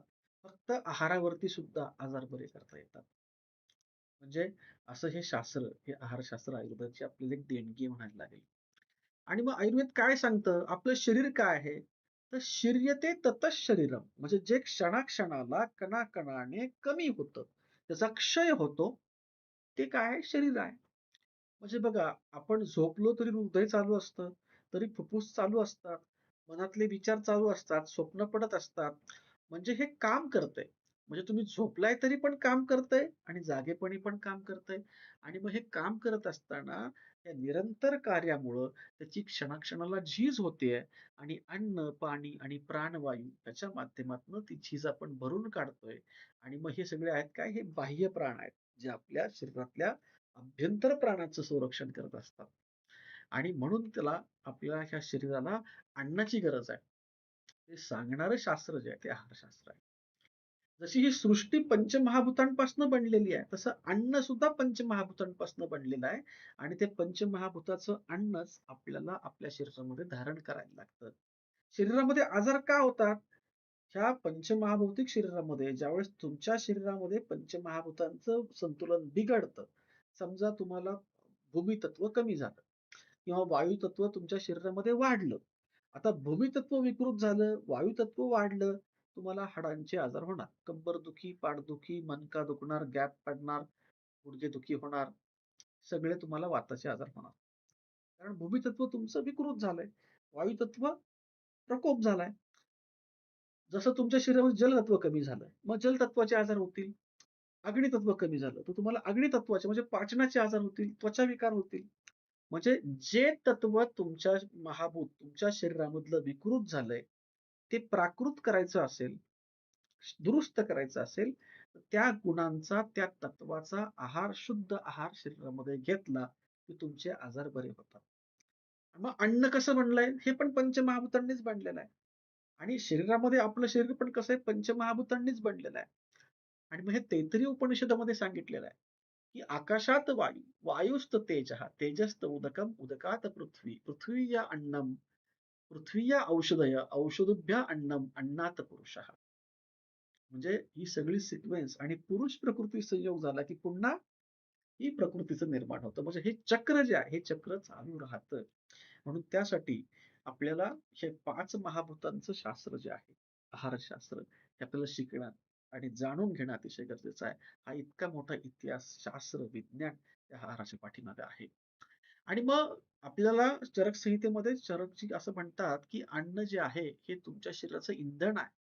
फक्त आहारावरती सुद्धा आजार बरे करता येतात. म्हणजे असं हे शास्त्र, हे आहारशास्त्र आयुर्वेदाची आपल्याला एक देणगी म्हणायला लागेल. आणि मग आयुर्वेद काय सांगतं? आपलं शरीर काय आहे? तर "शरीयते ततः शरीरम" म्हणजे जे क्षणाक्षणाला, कणाकणाने कमी होतं, त्याचा क्षय होतो, ते काय आहे? शरीर आहे. म्हणजे बघा, आपण झोपलो तरी हृदय चालू असतं, तरी फुफ्फुस चालू असतात, मनातले विचार चालू असतात, स्वप्न पडत असतात. म्हणजे हे काम करतंय. म्हणजे तुम्ही झोपलाय तरी पण काम करतंय आणि जागेपणी पण काम करतंय आणि मग हे काम करत असताना या निरंतर कार्यामुळं त्याची क्षणाक्षणाला झीज होतेय आणि अन्न, पाणी आणि प्राणवायू याच्या माध्यमातून ती झीज आपण भरून काढतोय आणि मग हे सगळे आहेत काय? हे बाह्य प्राण आहेत, जे आपल्या शरीरातल्या अभ्यंतर प्राणाचं संरक्षण करत असतात आणि म्हणून त्याला आपल्या ह्या शरीराला अन्नाची गरज आहे. हे सांगणारं शास्त्र जे आहे ते आहारशास्त्र आहे. जशी ही सृष्टी पंचमहाभूतांपासून बनलेली आहे, तसं अन्न सुद्धा पंचमहाभूतांपासून बनलेलं आहे आणि ते पंचमहाभूताचं अन्नच आपल्याला आपल्या शरीरामध्ये धारण करायला लागतं. शरीरामध्ये आजार का होतात? ह्या पंचमहाभौतिक शरीरामध्ये ज्यावेळेस तुमच्या शरीरामध्ये पंचमहाभूतांचं संतुलन बिघडतं. समजा तुम्हाला भूमितत्व कमी झालं किंवा वायुतत्व तुमच्या शरीरामध्ये वाढलं. आता भूमितत्व विकृत झालं, वायुतत्व वाढलं, तुम्हाला हाडांचे आजार होणार. कंबरदुखी, पाठदुखी, मणका दुखणार, गॅप पडणार, गुडघेदुखी होणार. सगळे तुम्हाला वाताचे आजार होणार. कारण भूमितत्व तुमचं विकृत झालंय. वायुतत्व प्रकोप झालाय. जसं तुमच्या शरीरामध्ये जलतत्व कमी झालं, मग जलतत्वाचे आजार होतील. अग्नितत्व कमी झालं, तर तुम्हाला अग्नितत्वाचे म्हणजे पाचनाचे आजार होतील, त्वचाविकार होतील. म्हणजे जे तत्व तुमच्या शरीरामधलं विकृत झालंय, ते प्राकृत करायचं असेल, दुरुस्त करायचं असेल, तर त्या गुणांचा, त्या तत्वाचा आहार, शुद्ध आहार शरीरामध्ये घेतला, की तुमचे आजार बरे होतात. मग अन्न कसं बनलंय? हे पण पंचमहाभूतांनीच बनलेलं आहे. आणि शरीरामध्ये आपलं शरीर पण कसं आहे पंचमहाभूतांनीच बनलेलं आहे. आणि मग हे तैत्तिरीय उपनिषदामध्ये सांगितलेलं आहे, की आकाशात वायू, वायुस्त तेजः, तेजस्त उदकम, उदकात पृथ्वी, पृथ्वीया अन्नम, पृथ्वीया औषधय, औषधुभ्या अन्नम, अन्नात पुरुषः. म्हणजे ही सगळी सिक्वेन्स आणि पुरुष प्रकृती संयोग झाला, की पुन्हा ही प्रकृतीचं निर्माण होतं. म्हणजे हे चक्र जे आहे, हे चक्र चालू राहतं. म्हणून त्यासाठी आपल्याला हे 5 महाभूतांचं शास्त्र जे आहे, आहारशास्त्र, हे आपल्याला शिकणं आणि जाणून घेणं अतिशय गरजेचं आहे. हा इतका मोठा इतिहास, शास्त्र, विज्ञान त्या आहाराच्या पाठीमागे आहे. आणि मग आपल्याला चरक संहितेमध्ये चरकजी असं म्हणतात, की अन्न जे आहे हे तुमच्या शरीराचं इंधन आहे.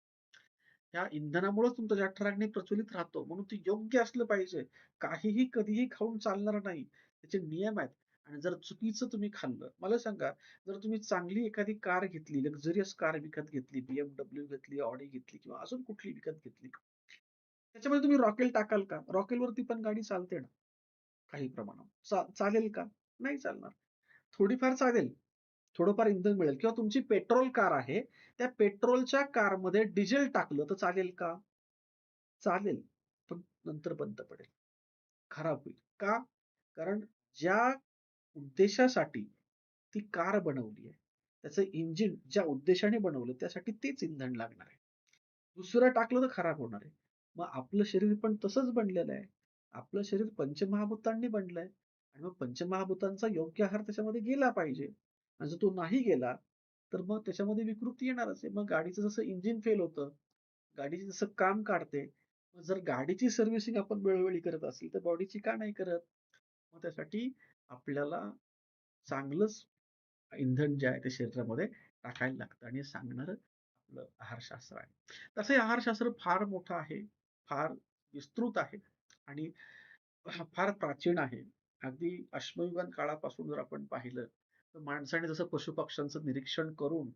त्या इंधनामुळेच तुमचा जठराग्नी प्रज्वलित राहतो. म्हणून ते योग्य असलं पाहिजे. काहीही कधीही खाऊन चालणार नाही. त्याचे नियम आहेत. आणि जर चुकीचं तुम्ही खाल्लं, मला सांगा, जर तुम्ही चांगली एखादी कार घेतली, लक्झरियस कार विकत घेतली, BMW घेतली, Audi घेतली किंवा अजून कुठली विकत घेतली. त्याच्यामध्ये तुम्ही रॉकेल टाकाल का? रॉकेलवरती पण गाडी चालते ना, काही प्रमाणात. चालेल का? नाही चालणार. थोडीफार चालेल. थोडंफार इंधन मिळेल किंवा तुमची पेट्रोल कार आहे. त्या पेट्रोलच्या कारमध्ये डिझेल टाकलं तर चालेल का? चालेल. पण नंतर बंद पडेल. खराब होईल. का? कारण ज्या उद्देशासाठी ती कार बनवली आहे, त्याचं इंजिन ज्या उद्देशाने बनवलं त्यासाठी तेच इंधन लागणार आहे. दुसरं टाकलं तर खराब होणार आहे. मग आपलं शरीर पण तसंच बनलेलं आहे. आपलं शरीर पंचमहाभूतांनी बनलंय आणि मग पंचमहाभूतांचा योग्य आहार त्याच्यामध्ये गेला पाहिजे. आणि जर तो नाही गेला, तर मग त्याच्यामध्ये विकृती येणारच आहे. मग गाडीचं जसं इंजिन फेल होतं, गाडी जसं काम काढते, मग जर गाडीची सर्व्हिसिंग आपण वेळोवेळी करत असेल, तर बॉडीची का नाही करत? मग त्यासाठी आपल्याला चांगलंच इंधन जे आहे ते शरीरामध्ये टाकायला लागतं आणि हे सांगणारं आपलं आहारशास्त्र आहे. तसं हे आहारशास्त्र फार मोठं आहे, फार विस्तृत आहे आणि फार प्राचीन आहे. अगदी अश्मयुगान काळापासून जर आपण पाहिलं, तर माणसाने जसं पशुपक्ष्यांचं निरीक्षण करून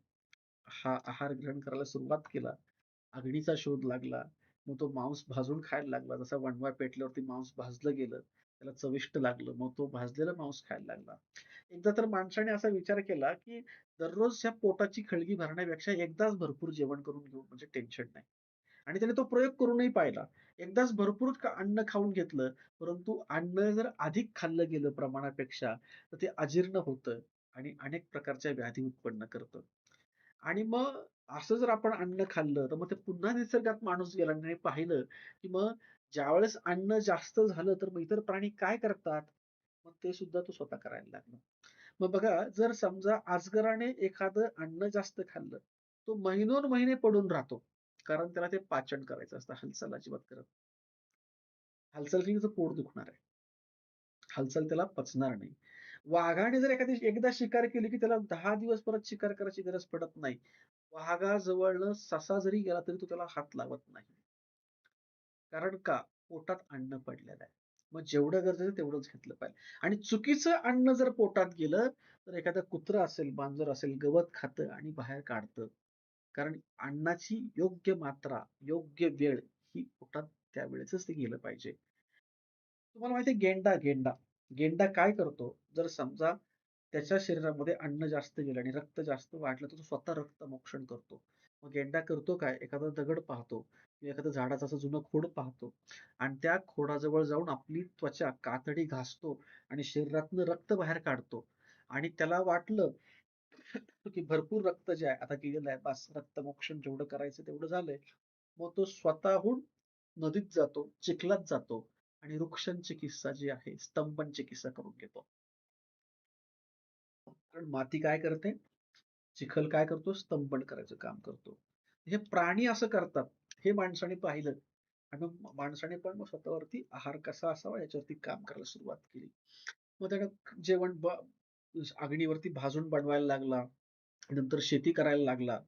हा आहार ग्रहण करायला सुरुवात केला. अग्नीचा शोध लागला. मग तो मांस भाजून खायला लागला. जसा वणवा पेटल्यावरती मांस भाजलं गेलं. त्याला चविष्ट लागलं. मग तो भाजलेला मांस खायला लागला. एकदा तर माणसाने असा विचार केला, की दररोज ह्या पोटाची खळगी भरण्यापेक्षा एकदाच भरपूर जेवण करून घेऊ म्हणजे टेन्शन नाही. आणि त्याने तो प्रयोग करूनही पाहिला. एकदाच भरपूर अन्न खाऊन घेतलं, परंतु अन्न जर अधिक खाल्लं गेलं प्रमाणापेक्षा, तर ते अजीर्ण होतं आणि अनेक प्रकारच्या व्याधी उत्पन्न करतं. आणि मग असं जर आपण अन्न खाल्लं, तर मग ते पुन्हा निसर्गात माणूस गेला आणि पाहिलं, की मग ज्यावेळेस अन्न जास्त झालं, तर मग इतर प्राणी काय करतात? मग ते सुद्धा तो स्वतः करायला लागला. मग बघा, जर समजा अजगराने एखादं अन्न जास्त खाल्लं, तो महिनोन-महिने पडून राहतो. कारण त्याला ते पाचन करायचं असतं. हालचाल अजिबात करत नाही. हालचाल केली तर पोट दुखणार आहे. हालचाल त्याला पचणार नाही. वाघाने जर एकदा शिकार केली, की त्याला 10 दिवस परत शिकार करायची गरज पडत नाही. वाघाजवळनं ससा जरी गेला, तरी तो त्याला हात लावत नाही. कारण का? पोटात अन्न पडलेलं आहे. मग जेवढं गरजेचं आहे तेवढंच घेतलं पाहिजे. आणि चुकीचं अन्न जर पोटात गेलं, तर एखादं कुत्रं असेल, मांजर असेल, गवत खातं आणि बाहेर काढतं. कारण अन्नाची योग्य मात्रा, योग्य वेळ ही पोटात त्यावेळेसच ते गेलं पाहिजे. तुम्हाला माहिती आहे गेंडा. गेंडा काय करतो? जर समजा त्याच्या शरीरामध्ये अन्न जास्त गेलं आणि रक्त जास्त वाढलं, तर तो स्वतः रक्तमोक्षण करतो. मग गेंडा करतो काय? एखादा दगड पाहतो किंवा एखादं झाडाचं असं जुनं खोड पाहतो आणि त्या खोडाजवळ जाऊन आपली त्वचा, कातडी घासतो आणि शरीरातनं रक्त बाहेर काढतो आणि त्याला वाटलं, की भरपूर रक्त जे आहे आता गेलेलं आहे, बास रक्तमोक्षण जेवढं करायचं तेवढं झालंय. मग तो स्वतःहून नदीत जातो, चिखलात जातो आणि वृक्षण चिकित्सा जी आहे, स्तंभन चिकित्सा करून घेतो. कारण माती काय करते? चिखल काय करतो? स्तंभन करायचं काम करतो. हे प्राणी असं करतात. हे माणसाने पाहिलं आणि मग माणसाने पण मग स्वतःवरती आहार कसा असावा याच्यावरती काम करायला सुरुवात केली. मग त्यानं जेवण अग्नीवरती भाजून बनवायला लागला. नंतर शेती करायला लागला.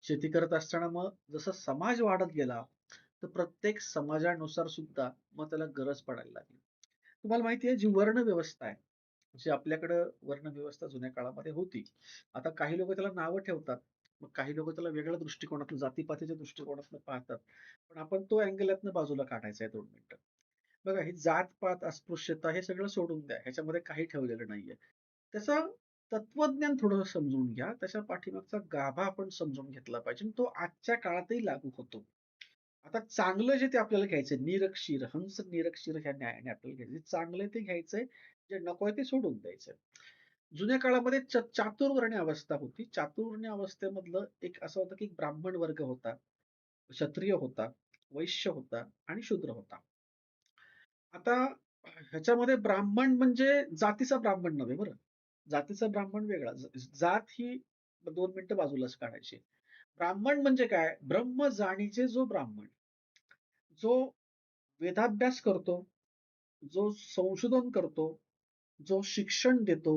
शेती करत असताना मग जसा समाज वाढत गेला, तर प्रत्येक समाजानुसार सुद्धा मग त्याला गरज पडायला लागली. तुम्हाला माहिती आहे जी वर्ण व्यवस्था आहे, जी आपल्याकडं वर्ण व्यवस्था जुन्या काळामध्ये होती. आता काही लोकं त्याला नावं ठेवतात. मग काही लोकं त्याला वेगळ्या दृष्टिकोनातून, जातीपातीच्या दृष्टिकोनातून पाहतात. पण आपण तो अँगल यातनं बाजूला काढायचा आहे 2 मिनिटं. बघा ही जात-पात, अस्पृश्यता हे सगळं सोडून द्या. ह्याच्यामध्ये काही ठेवलेलं नाहीये. त्याचं तत्वज्ञान थोडं समजून घ्या. त्याच्या पाठीमागचा गाभा आपण समजून घेतला पाहिजे आणि तो आजच्या काळातही लागू होतो. आता चांगलं जे ते आपल्याला घ्यायचंय, निरक्षीर, हंस निरक्षीर ह्या न्यायाने आपल्याला घ्यायचं. जे चांगलं ते घ्यायचंय, जे नकोय ते सोडून द्यायचंय. जुन्या काळामध्ये चातुर्वर्ण्य अवस्था होती. चातुर्वर्ण्य अवस्थेमधलं एक असं होतं, की एक ब्राह्मण वर्ग होता, क्षत्रिय होता, वैश्य होता आणि शूद्र होता. आता ह्याच्यामध्ये ब्राह्मण म्हणजे जातीचा ब्राह्मण नव्हे बरं. जातीचा ब्राह्मण वेगळा. जात ही 2 मिनिटं बाजूलाच काढायची. ब्राह्मण म्हणजे काय? ब्रह्म जाणीचे जो ब्राह्मण. जो वेदाभ्यास करतो, जो संशोधन करतो, जो शिक्षण देतो,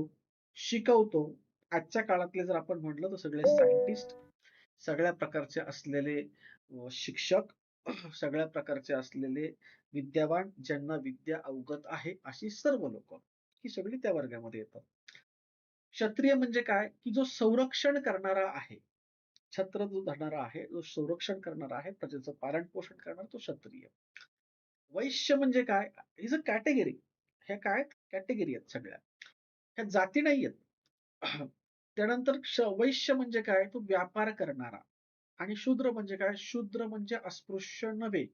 शिकवतो. आजच्या काळातले जर आपण म्हटलं तर सगळे सायंटिस्ट, सगळ्या प्रकारचे असलेले शिक्षक, सगळ्या प्रकारचे असलेले विद्यावान, ज्यांना विद्या अवगत आहे, अशी सर्व लोकं, ही सगळी त्या वर्गामध्ये येतात. क्षत्रिय म्हणजे काय? की जो संरक्षण करणारा आहे. छत्र जो धरणारा आहे, जो संरक्षण करणारा आहे, प्रजेचं पालन-पोषण करणारा तो क्षत्रिय. वैश्य म्हणजे काय? Is a category. ह्या काय आहेत? कॅटेगरी आहेत सगळ्या. ह्या जाती नाहीयेत. त्यानंतर वैश्य म्हणजे काय? तो व्यापार करणारा. आणि शूद्र म्हणजे काय? शूद्र म्हणजे अस्पृश्य नव्हे.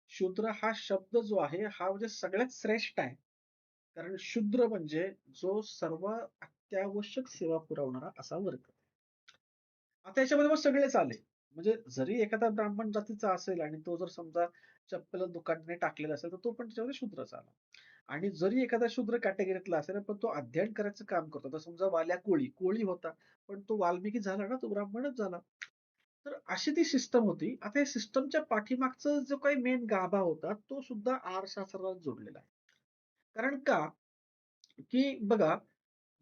शूद्र हा शब्द जो आहे, हा म्हणजे सगळ्यात श्रेष्ठ आहे. कारण शूद्र म्हणजे जो सर्व अत्यावश्यक सेवा पुरवणारा असा वर्ग. आता याच्यामध्ये मग सगळेच आले. म्हणजे जरी एखादा ब्राह्मण जातीचा असेल आणि तो जर समजा चप्पल दुकानाने टाकलेला असेल, तर तो पण त्याच्यामध्ये शूद्रच आला. आणि जरी एखादा शूद्र कॅटेगरीतला असेल, पण तो अध्ययन करायचं काम करतो. तर समजा वाल्या कोळी, कोळी होता, पण तो वाल्मिकी झाला ना, तो ब्राह्मणच झाला. तर अशी ती सिस्टम होती. आता या सिस्टमच्या पाठीमागचा जो काही मेन गाभा होता, तो सुद्धा आर्यशास्त्राला जोडलेला आहे. कारण का? की बघा,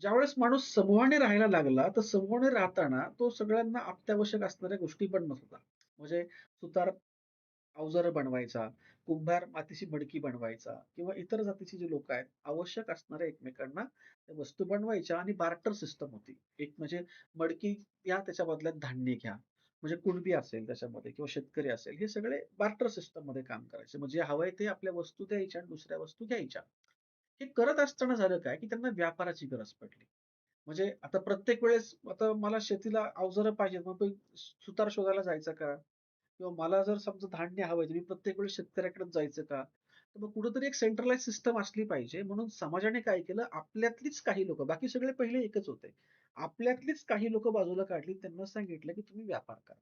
ज्यावेळेस माणूस समूहाने राहायला लागला, तर समूहाने राहताना तो सगळ्यांना अत्यावश्यक असणाऱ्या गोष्टी बनवत होता. म्हणजे सुतार अवजारं बनवायचा, कुंभार मातीची मडकी बनवायचा किंवा इतर जातीची जी लोकं आहेत, आवश्यक असणाऱ्या एकमेकांना त्या वस्तू बनवायच्या आणि बार्टर सिस्टम होती. एक म्हणजे मडकी घ्या, त्याच्या बदल्यात धान्य घ्या. म्हणजे कुणबी असेल त्याच्यामध्ये किंवा शेतकरी असेल, हे सगळे बार्टर सिस्टममध्ये काम करायचे. म्हणजे हवंय ते आपल्या वस्तू द्यायच्या आणि दुसऱ्या वस्तू घ्यायच्या. हे करत असताना झालं काय, की त्यांना व्यापाराची गरज पडली. म्हणजे आता प्रत्येक वेळेस आता मला शेतीला अवजारं पाहिजेत, मग तो सुतार शोधायला जायचा का? किंवा मला जर समजा धान्य हवंय, तर मी प्रत्येक वेळेस शेतकऱ्याकडेच जायचं का? तर मग कुठेतरी एक सेंट्रलाइज सिस्टम असली पाहिजे. म्हणून समाजाने काय केलं, आपल्यातलीच काही लोकं, बाकी सगळे पहिले एकच होते. आपल्यातलीच काही लोकं बाजूला काढली. त्यांना सांगितलं, की तुम्ही व्यापार करा.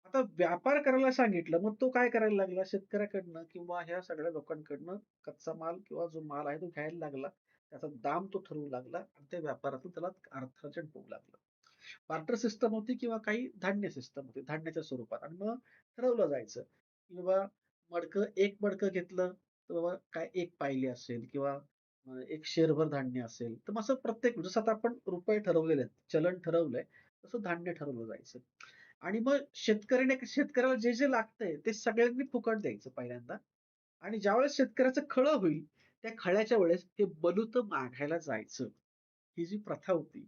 आता व्यापार करायला सांगितलं, मग तो काय करायला लागला? शेतकऱ्याकडनं किंवा ह्या सगळ्या लोकांकडनं कच्चा माल किंवा जो माल आहे तो घ्यायला लागला. त्याचा दाम तो ठरवू लागला आणि त्या व्यापारातून त्याला अर्थार्जन होऊ लागलं. बार्टर सिस्टम होती किंवा काही धान्य सिस्टम होती, धान्याच्या स्वरूपात. आणि मग ठरवलं जायचं, की बाबा एक मडकं घेतलं, तर बाबा काय एक पायली असेल किंवा एक शेरभर धान्य असेल. तर मग असं प्रत्येक जसं आता आपण रुपये ठरवलेले आहेत, चलन ठरवलंय, तसं धान्य ठरवलं जायचं. आणि मग शेतकऱ्याला जे लागतंय ते सगळ्यांनी फुकट द्यायचं पहिल्यांदा. आणि ज्यावेळेस शेतकऱ्याचं खळं होईल, त्या खळ्याच्या वेळेस ते बलूत मागायला जायचं. ही जी प्रथा होती,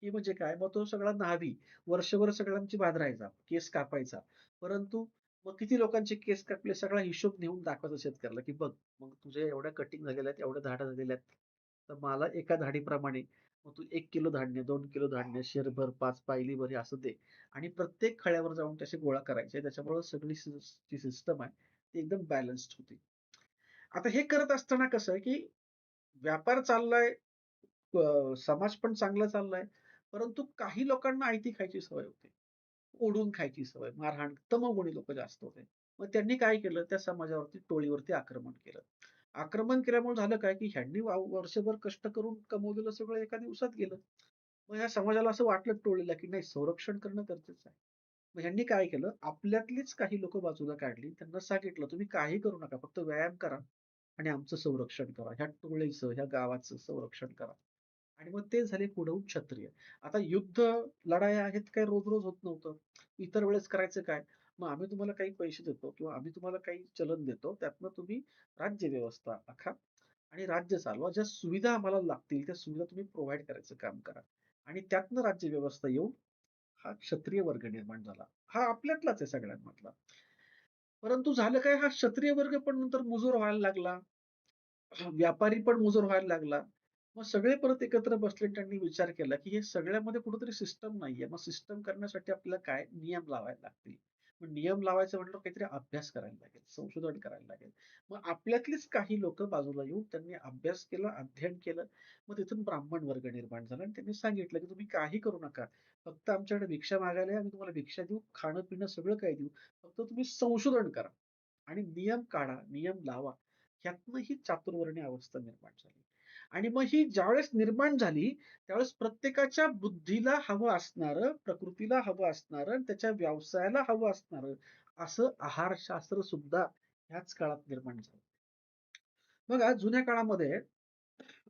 ही म्हणजे काय? मग तो सगळा न्हावी वर्षभर सगळ्यांची बांधायचा, केस कापायचा. परंतु मग किती लोकांचे केस कापले सगळा हिशोब नेऊन दाखवायचा शेतकऱ्याला, की बघ, मग तुझ्या एवढ्या कटिंग झालेल्या आहेत, एवढ्या धाड्या झालेल्या आहेत. तर मला एका धाडीप्रमाणे मग तू 1 किलो धान्य, 2 किलो धान्य, शेरभर, 5 पायलीभर हे असं दे. आणि प्रत्येक खळ्यावर जाऊन ते गोळा करायचे. त्याच्यामुळं सगळी जी सिस्टम आहे, ती एकदम बॅलन्स्ड होती. आता हे करत असताना कसं आहे, की व्यापार चाललाय, समाज पण चांगला चाललाय. परंतु काही लोकांना आयती खायची सवय होती. ओढून खायची सवय, मारहाण, तमोगुणी लोकं जास्त होते. मग त्यांनी काय केलं, त्या समाजावरती, टोळीवरती आक्रमण केलं. आक्रमण केल्यामुळे झालं काय, की ह्यांनी वर्षभर कष्ट करून कमवलेलं सगळं एका दिवसात गेलं. मग ह्या समाजाला असं वाटलं टोळीला, की नाही, संरक्षण करणं गरजेचं आहे. मग ह्यांनी काय केलं, आपल्यातलीच काही लोकं बाजूला काढली. त्यांना सांगितलं, तुम्ही काही करू नका, फक्त व्यायाम करा आणि आमचं संरक्षण करा. ह्या टोळीचं, ह्या गावाचं संरक्षण करा. आणि मग ते झाले पुढे क्षत्रिय. आता युद्ध, लढाया आहेत काय रोज-रोज होत नव्हतं. इतर वेळेस करायचं काय? मग आम्ही तुम्हाला काही पैसे देतो किंवा आम्ही तुम्हाला काही चलन देतो. त्यातनं तुम्ही राज्य व्यवस्था आखा आणि राज्य चालवा. ज्या सुविधा आम्हाला लागतील, त्या सुविधा तुम्ही प्रोव्हाईड करायचं काम करा. आणि त्यातनं राज्य व्यवस्था येऊन हा क्षत्रिय वर्ग निर्माण झाला. हा आपल्यातलाच आहे सगळ्यांमधला. परंतु झालं काय, हा क्षत्रिय वर्ग पण नंतर मुजोर व्हायला लागला. व्यापारी पण मुजोर व्हायला लागला. मग सगळे परत एकत्र बसले आणि त्यांनी विचार केला, की हे सगळ्यामध्ये कुठेतरी सिस्टम नाहीये. मग सिस्टम करण्यासाठी आपल्याला काय नियम लावायला लागतील. मग नियम लावायचं म्हटलं काहीतरी अभ्यास करायला लागेल, संशोधन करायला लागेल. मग आपल्यातलीच काही लोकं बाजूला येऊन त्यांनी अभ्यास केला, अध्ययन केलं. मग तिथून ब्राह्मण वर्ग निर्माण झाला आणि त्यांनी सांगितलं, की तुम्ही काही करू नका. फक्त आमच्याकडे भिक्षा मागायला या, आम्ही तुम्हाला भिक्षा देऊ, खाणं-पिणं सगळं काही देऊ. फक्त तुम्ही संशोधन करा आणि नियम काढा, नियम लावा. ह्यातनं ही चातुर्वर्ण्य अवस्था निर्माण झाली. आणि मग ही ज्यावेळेस निर्माण झाली, त्यावेळेस प्रत्येकाच्या बुद्धीला हवं असणारं, प्रकृतीला हवं असणारं, त्याच्या व्यवसायाला हवं असणारं असं आहारशास्त्र सुद्धा ह्याच काळात निर्माण झालं. बघा जुन्या काळामध्ये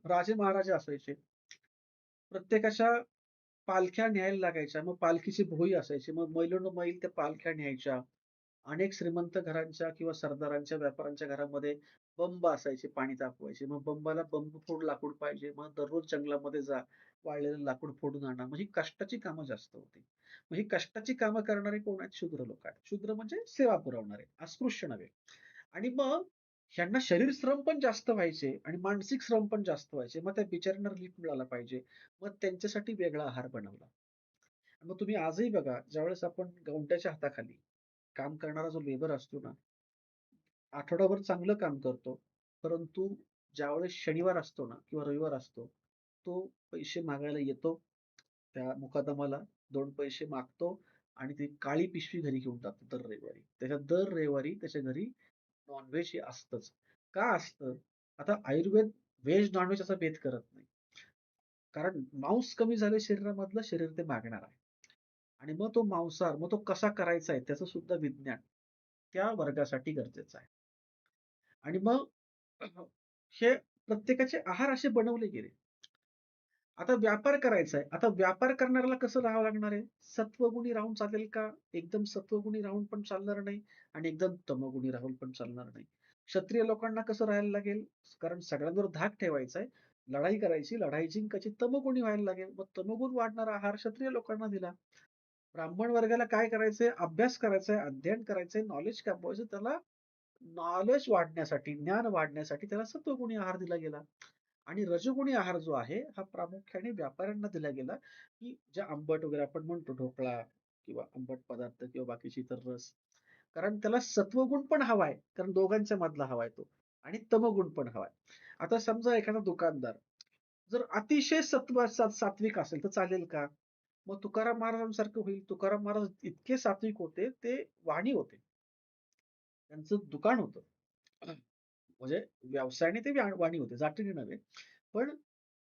राजे महाराजे असायचे. प्रत्येकाच्या पालख्या न्यायला लागायच्या. मग पालखीची भोई असायची. मग मैलोन-मैल त्या पालख्या न्यायच्या. अनेक श्रीमंत घरांच्या किंवा सरदारांच्या, व्यापाऱ्यांच्या घरामध्ये बंब असायचे, पाणी तापवायचे. मग बंबाला बंबफोड लाकूड पाहिजे. मग दररोज जंगलामध्ये जा, वाळलेलं लाकूड फोडून आणा. मग ही कष्टाची कामं जास्त होती. मग ही कष्टाची कामं करणारे कोण आहेत? शूद्र लोक आहेत. शूद्र म्हणजे सेवा पुरवणारे, अस्पृश्य नव्हे. आणि मग ह्यांना शरीर श्रम पण जास्त व्हायचे आणि मानसिक श्रम पण जास्त व्हायचे. मग त्या बिचाऱ्यांना रिलीफ मिळाला पाहिजे. मग त्यांच्यासाठी वेगळा आहार बनवला. मग तुम्ही आजही बघा, ज्यावेळेस आपण गवंड्याच्या हाताखाली काम करणारा जो लेबर असतो ना, आठवडाभर चांगलं काम करतो. परंतु ज्यावेळेस शनिवार असतो ना किंवा रविवार असतो, तो पैसे मागायला येतो त्या मुकादमाला, 2 पैसे मागतो आणि ती काळी पिशवी घरी घेऊन टाकतो दर रविवारी. त्याच्या दर रविवारी त्याच्या घरी नॉन-व्हेज हे असतंच. का असतं? आता आयुर्वेद व्हेज-नॉन-व्हेज असा भेद करत नाही. कारण मांस कमी झालं शरीरामधलं, शरीर ते मागणार आहे. आणि मग तो मांसाहार, मग तो कसा करायचा आहे त्याचं सुद्धा विज्ञान त्या वर्गासाठी गरजेचं आहे. आणि मग हे प्रत्येकाचे आहार असे बनवले गेले. आता व्यापार करायचा आहे. आता व्यापार करणाऱ्याला कसं राहावं लागणार आहे? सत्वगुणी राहून चालेल का? एकदम सत्वगुणी राहून पण चालणार नाही आणि एकदम तमोगुणी राहून पण चालणार नाही. क्षत्रिय लोकांना कसं राहायला लागेल? कारण सगळ्यांवर धाक ठेवायचा आहे. लढाई करायची, लढाई जिंकायची, तमोगुणी व्हायला लागेल. मग तमोगुण वाढणारा आहार क्षत्रिय लोकांना दिला. ब्राह्मण वर्गाला काय करायचंय? अभ्यास करायचाय, अध्ययन करायचंय, नॉलेज कमवायचं. त्याला नॉलेज वाढण्यासाठी, ज्ञान वाढण्यासाठी त्याला सत्वगुणी आहार दिला गेला. आणि रजोगुणी आहार जो आहे, हा प्रामुख्याने व्यापाऱ्यांना दिला गेला, की ज्या आंबट वगैरे आपण म्हणतो ढोकळा किंवा आंबट पदार्थ किंवा बाकीचे इतर रस. कारण त्याला सत्वगुण पण हवाय, कारण दोघांच्या मधला हवाय तो आणि तमोगुण पण हवाय. आता समजा एखादा दुकानदार जर अतिशय सात्विक असेल तर चालेल का? मग तुकाराम महाराजांसारखं होईल. तुकाराम महाराज इतके सात्विक होते, ते वाणी होते. त्यांचं दुकान होतं. म्हणजे व्यवसायाने ते वाणी होते, जातीने नव्हे. पण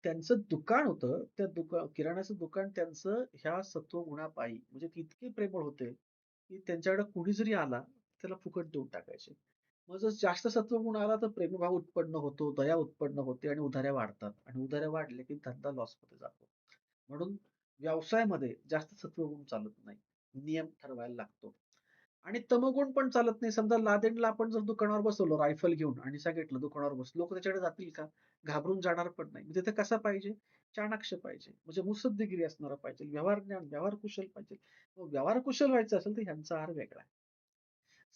त्यांचं दुकान होतं. त्या किराण्याचं दुकान त्यांचं ह्या सत्वगुणापायी म्हणजे ते इतके प्रेमळ होते, की त्यांच्याकडे कुणी जरी आला, त्याला फुकट देऊन टाकायचे. मग जर जास्त सत्वगुण आला तर प्रेमभाव उत्पन्न होतो, दया उत्पन्न होते आणि उधाऱ्या वाढतात आणि उधाऱ्या वाढल्या की धंदा लॉसमध्ये जातो. म्हणून व्यवसायामध्ये जास्त सत्वगुण चालत नाही. नियम ठरवायला लागतो. आणि तमोगुण पण चालत नाही. समजा लादेनला आपण जर दुकानावर बसवलं रायफल घेऊन आणि सांगितलं दुकानावर बस, लोक त्याच्याकडे जातील का? घाबरून जाणार पण नाही. तिथे कसा पाहिजे? चाणाक्ष पाहिजे. म्हणजे मुत्सद्देगिरी असणारा पाहिजे. व्यवहार ज्ञान, व्यवहार कुशल पाहिजे. मग व्यवहार कुशल व्हायचं असेल तर ह्यांचा आहार वेगळा आहे.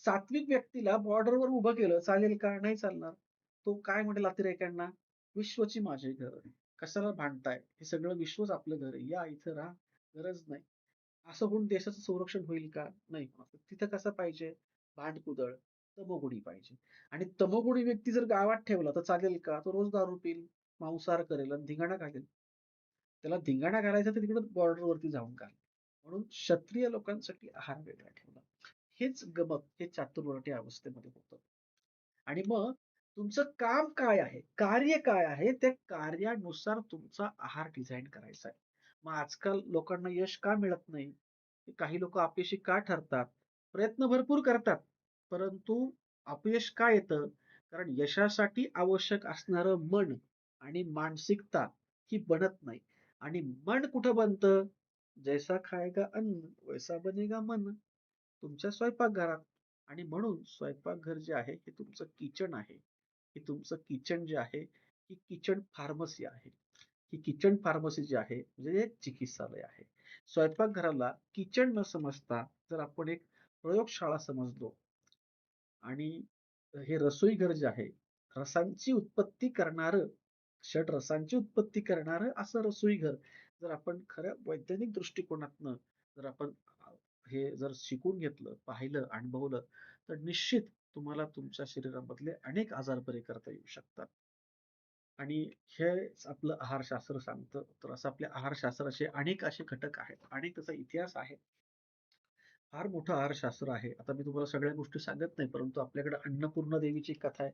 सात्विक व्यक्तीला बॉर्डरवर उभं केलं चालेल का? नाही चालणार. तो काय म्हणेल अतिरेक्यांना? विश्वची माझे घर. कशाला भांडताय? हे सगळं विश्वच आपलं घर आहे. या इथं राहा. गरज नाही. असं होऊन देशाचं संरक्षण होईल का? नाही होणार. तिथं कसं पाहिजे? भांडकुदळ, तमोगुणी पाहिजे. आणि तमोगुणी व्यक्ती जर गावात ठेवला तर चालेल का? तो रोज दारू पिईल, मांसाहार करेल आणि धिंगाणा घालेल. त्याला धिंगाणा घालायचा तर तिकडे बॉर्डरवरती जाऊन घाल. म्हणून क्षत्रिय लोकांसाठी आहार वेगळा ठेवला. हेच गमक, हे चातुर्वर्ण्य अवस्थेमध्ये होतं. आणि मग तुमचं काम काय आहे? कार्य काय आहे? त्या कार्यानुसार तुमचा आहार डिझाइन करायचा आहे. मग आजकाल लोकांना यश का मिळत नाही? काही लोकं अपयशी का ठरतात? प्रयत्न भरपूर करतात, परंतु अपयश का येतं? कारण यशासाठी आवश्यक असणारं मन आणि मानसिकता ही बनत नाही. आणि मन कुठं बनतं? जैसा खाएगा अन्न, वैसा बनेगा मन. तुमच्या स्वयंपाकघरात. आणि म्हणून स्वयंपाकघर जे आहे हे तुमचं किचन आहे. हे तुमचं किचन जे आहे, ही किचन फार्मसी आहे. ही किचन फार्मसी जी आहे, म्हणजे एक चिकित्सालय आहे. स्वयंपाकघराला किचन न समजता जर आपण एक प्रयोगशाळा समजलो आणि हे रसोईघर जे आहे, रसांची उत्पत्ती करणारं, षड्रसांची उत्पत्ती करणारं असं रसोईघर जर आपण खऱ्या वैज्ञानिक दृष्टिकोनातनं जर आपण हे जर शिकून घेतलं, पाहिलं, अनुभवलं, तर निश्चित तुम्हाला तुमच्या शरीरामधले अनेक आजार बरे करता येऊ शकतात. आणि हेच आपलं आहारशास्त्र सांगतं. तर असं आपल्या आहारशास्त्राचे अनेक असे घटक आहेत. अनेक त्याचा इतिहास आहे. फार मोठं आहारशास्त्र आहे. आता मी तुम्हाला सगळ्या गोष्टी सांगत नाही, परंतु आपल्याकडे अन्नपूर्णा देवीची कथा आहे.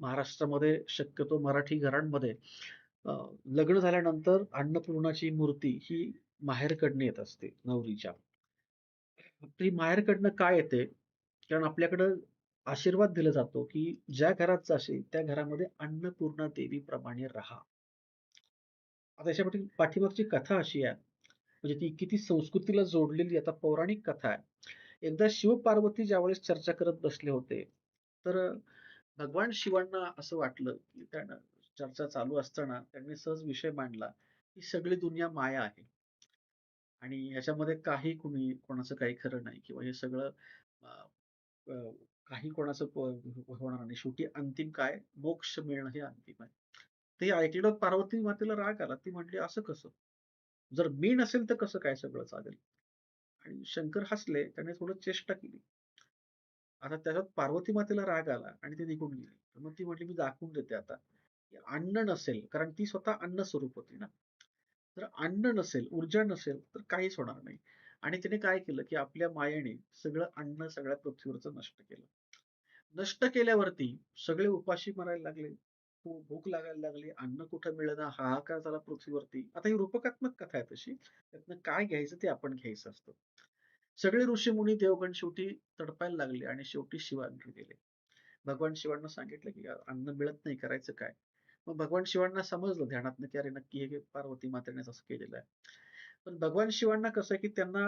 महाराष्ट्रामध्ये शक्यतो मराठी घरांमध्ये अ, लग्न झाल्यानंतर अन्नपूर्णाची मूर्ती ही माहेरकडनं येत असते नवरीच्या. ती माहेरकडनं का येते? कारण आपल्याकडं आशीर्वाद दिला जातो, की ज्या घरात जाशील त्या घरामध्ये अन्नपूर्णा देवीप्रमाणे राहा. आता याच्या पाठीमागची कथा अशी आहे, म्हणजे ती किती संस्कृतीला जोडलेली आता पौराणिक कथा आहे. एकदा शिव-पार्वती ज्यावेळेस चर्चा करत बसले होते, तर भगवान शिवांना असं वाटलं, की त्यांना चर्चा चालू असताना त्यांनी सहज विषय मांडला, की सगळी दुनिया माया आहे आणि ह्याच्यामध्ये काही कोणाचं काही खरं नाही किंवा हे सगळं अ, अ, काही कोणाचं होणार नाही. शेवटी अंतिम काय? मोक्ष मिळणं हे अंतिम आहे. ते ऐकलं पार्वती मातेला राग आला. ती म्हटली, "असं कसं? जर मी नसेल तर कसं काय सगळं चालेल?" आणि शंकर हसले. त्याने थोडं चेष्टा केली. आता त्याच्यात पार्वती मातेला राग आला आणि ती निघून गेली. तर मग ती म्हटली, "मी दाखवून देते आता, की अन्न नसेल" कारण ती स्वतः अन्न स्वरूप होती ना. तर अन्न नसेल, ऊर्जा नसेल, तर काहीच होणार नाही. आणि तिने काय केलं, की आपल्या मायेने सगळं अन्न सगळ्या पृथ्वीवरचं नष्ट केलं. नष्ट केल्यावरती सगळे उपाशी मरायला लागले. भूक लागायला लागली. अन्न कुठं मिळेना, हाहाकार झाला पृथ्वीवरती. आता ही रूपकात्मक कथा आहे तशी. त्यातनं काय घ्यायचं ते आपण घ्यायचं असतं. सगळे ऋषीमुनी, देवगण शेवटी तडपायला लागले आणि शेवटी शिवांकडे गेले. भगवान शिवांना सांगितलं, की अन्न मिळत नाही, करायचं काय? मग भगवान शिवांना समजलं ध्यानातनं, की अरे नक्की हे पार्वती मातेनेच असं केलेलं आहे. पण भगवान शिवांना कसं आहे, की त्यांना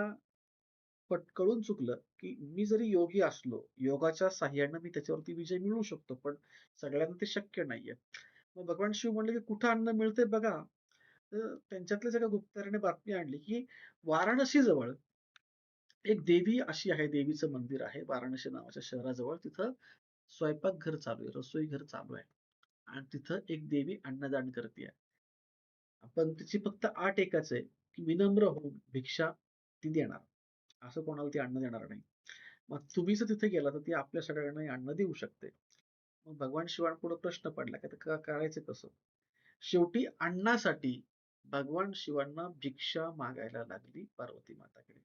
कळून चुकलं, की मी जरी योगी असलो, योगाच्या साहाय्याने मी त्याच्यावरती विजय मिळवू शकतो, पण सगळ्यांना ते शक्य नाहीये. मग भगवान शिव म्हणले, की "कुठं अन्न मिळतंय बघा." तर त्यांच्यातल्याच एका गुप्तचराने बातमी आणली, की वाराणसीजवळ एक देवी अशी आहे, देवीचं मंदिर आहे वाराणसी नावाच्या शहराजवळ. तिथं स्वयंपाकघर चालू आहे, रसोईघर चालू आहे आणि तिथं एक देवी अन्नदान करतीये. पण तिची फक्त अट एकच आहे, की विनम्र होऊन भिक्षा ती देणार. असं कोणाला ती अन्न देणार नाही. मग तुम्ही जर तिथे गेला तर ती आपल्या सगळ्यांना अन्न देऊ शकते. मग भगवान शिवांपुढे प्रश्न पडला, की आता करायचं कसं? शेवटी अन्नासाठी भगवान शिवांना भिक्षा मागायला लागली पार्वती माताकडे.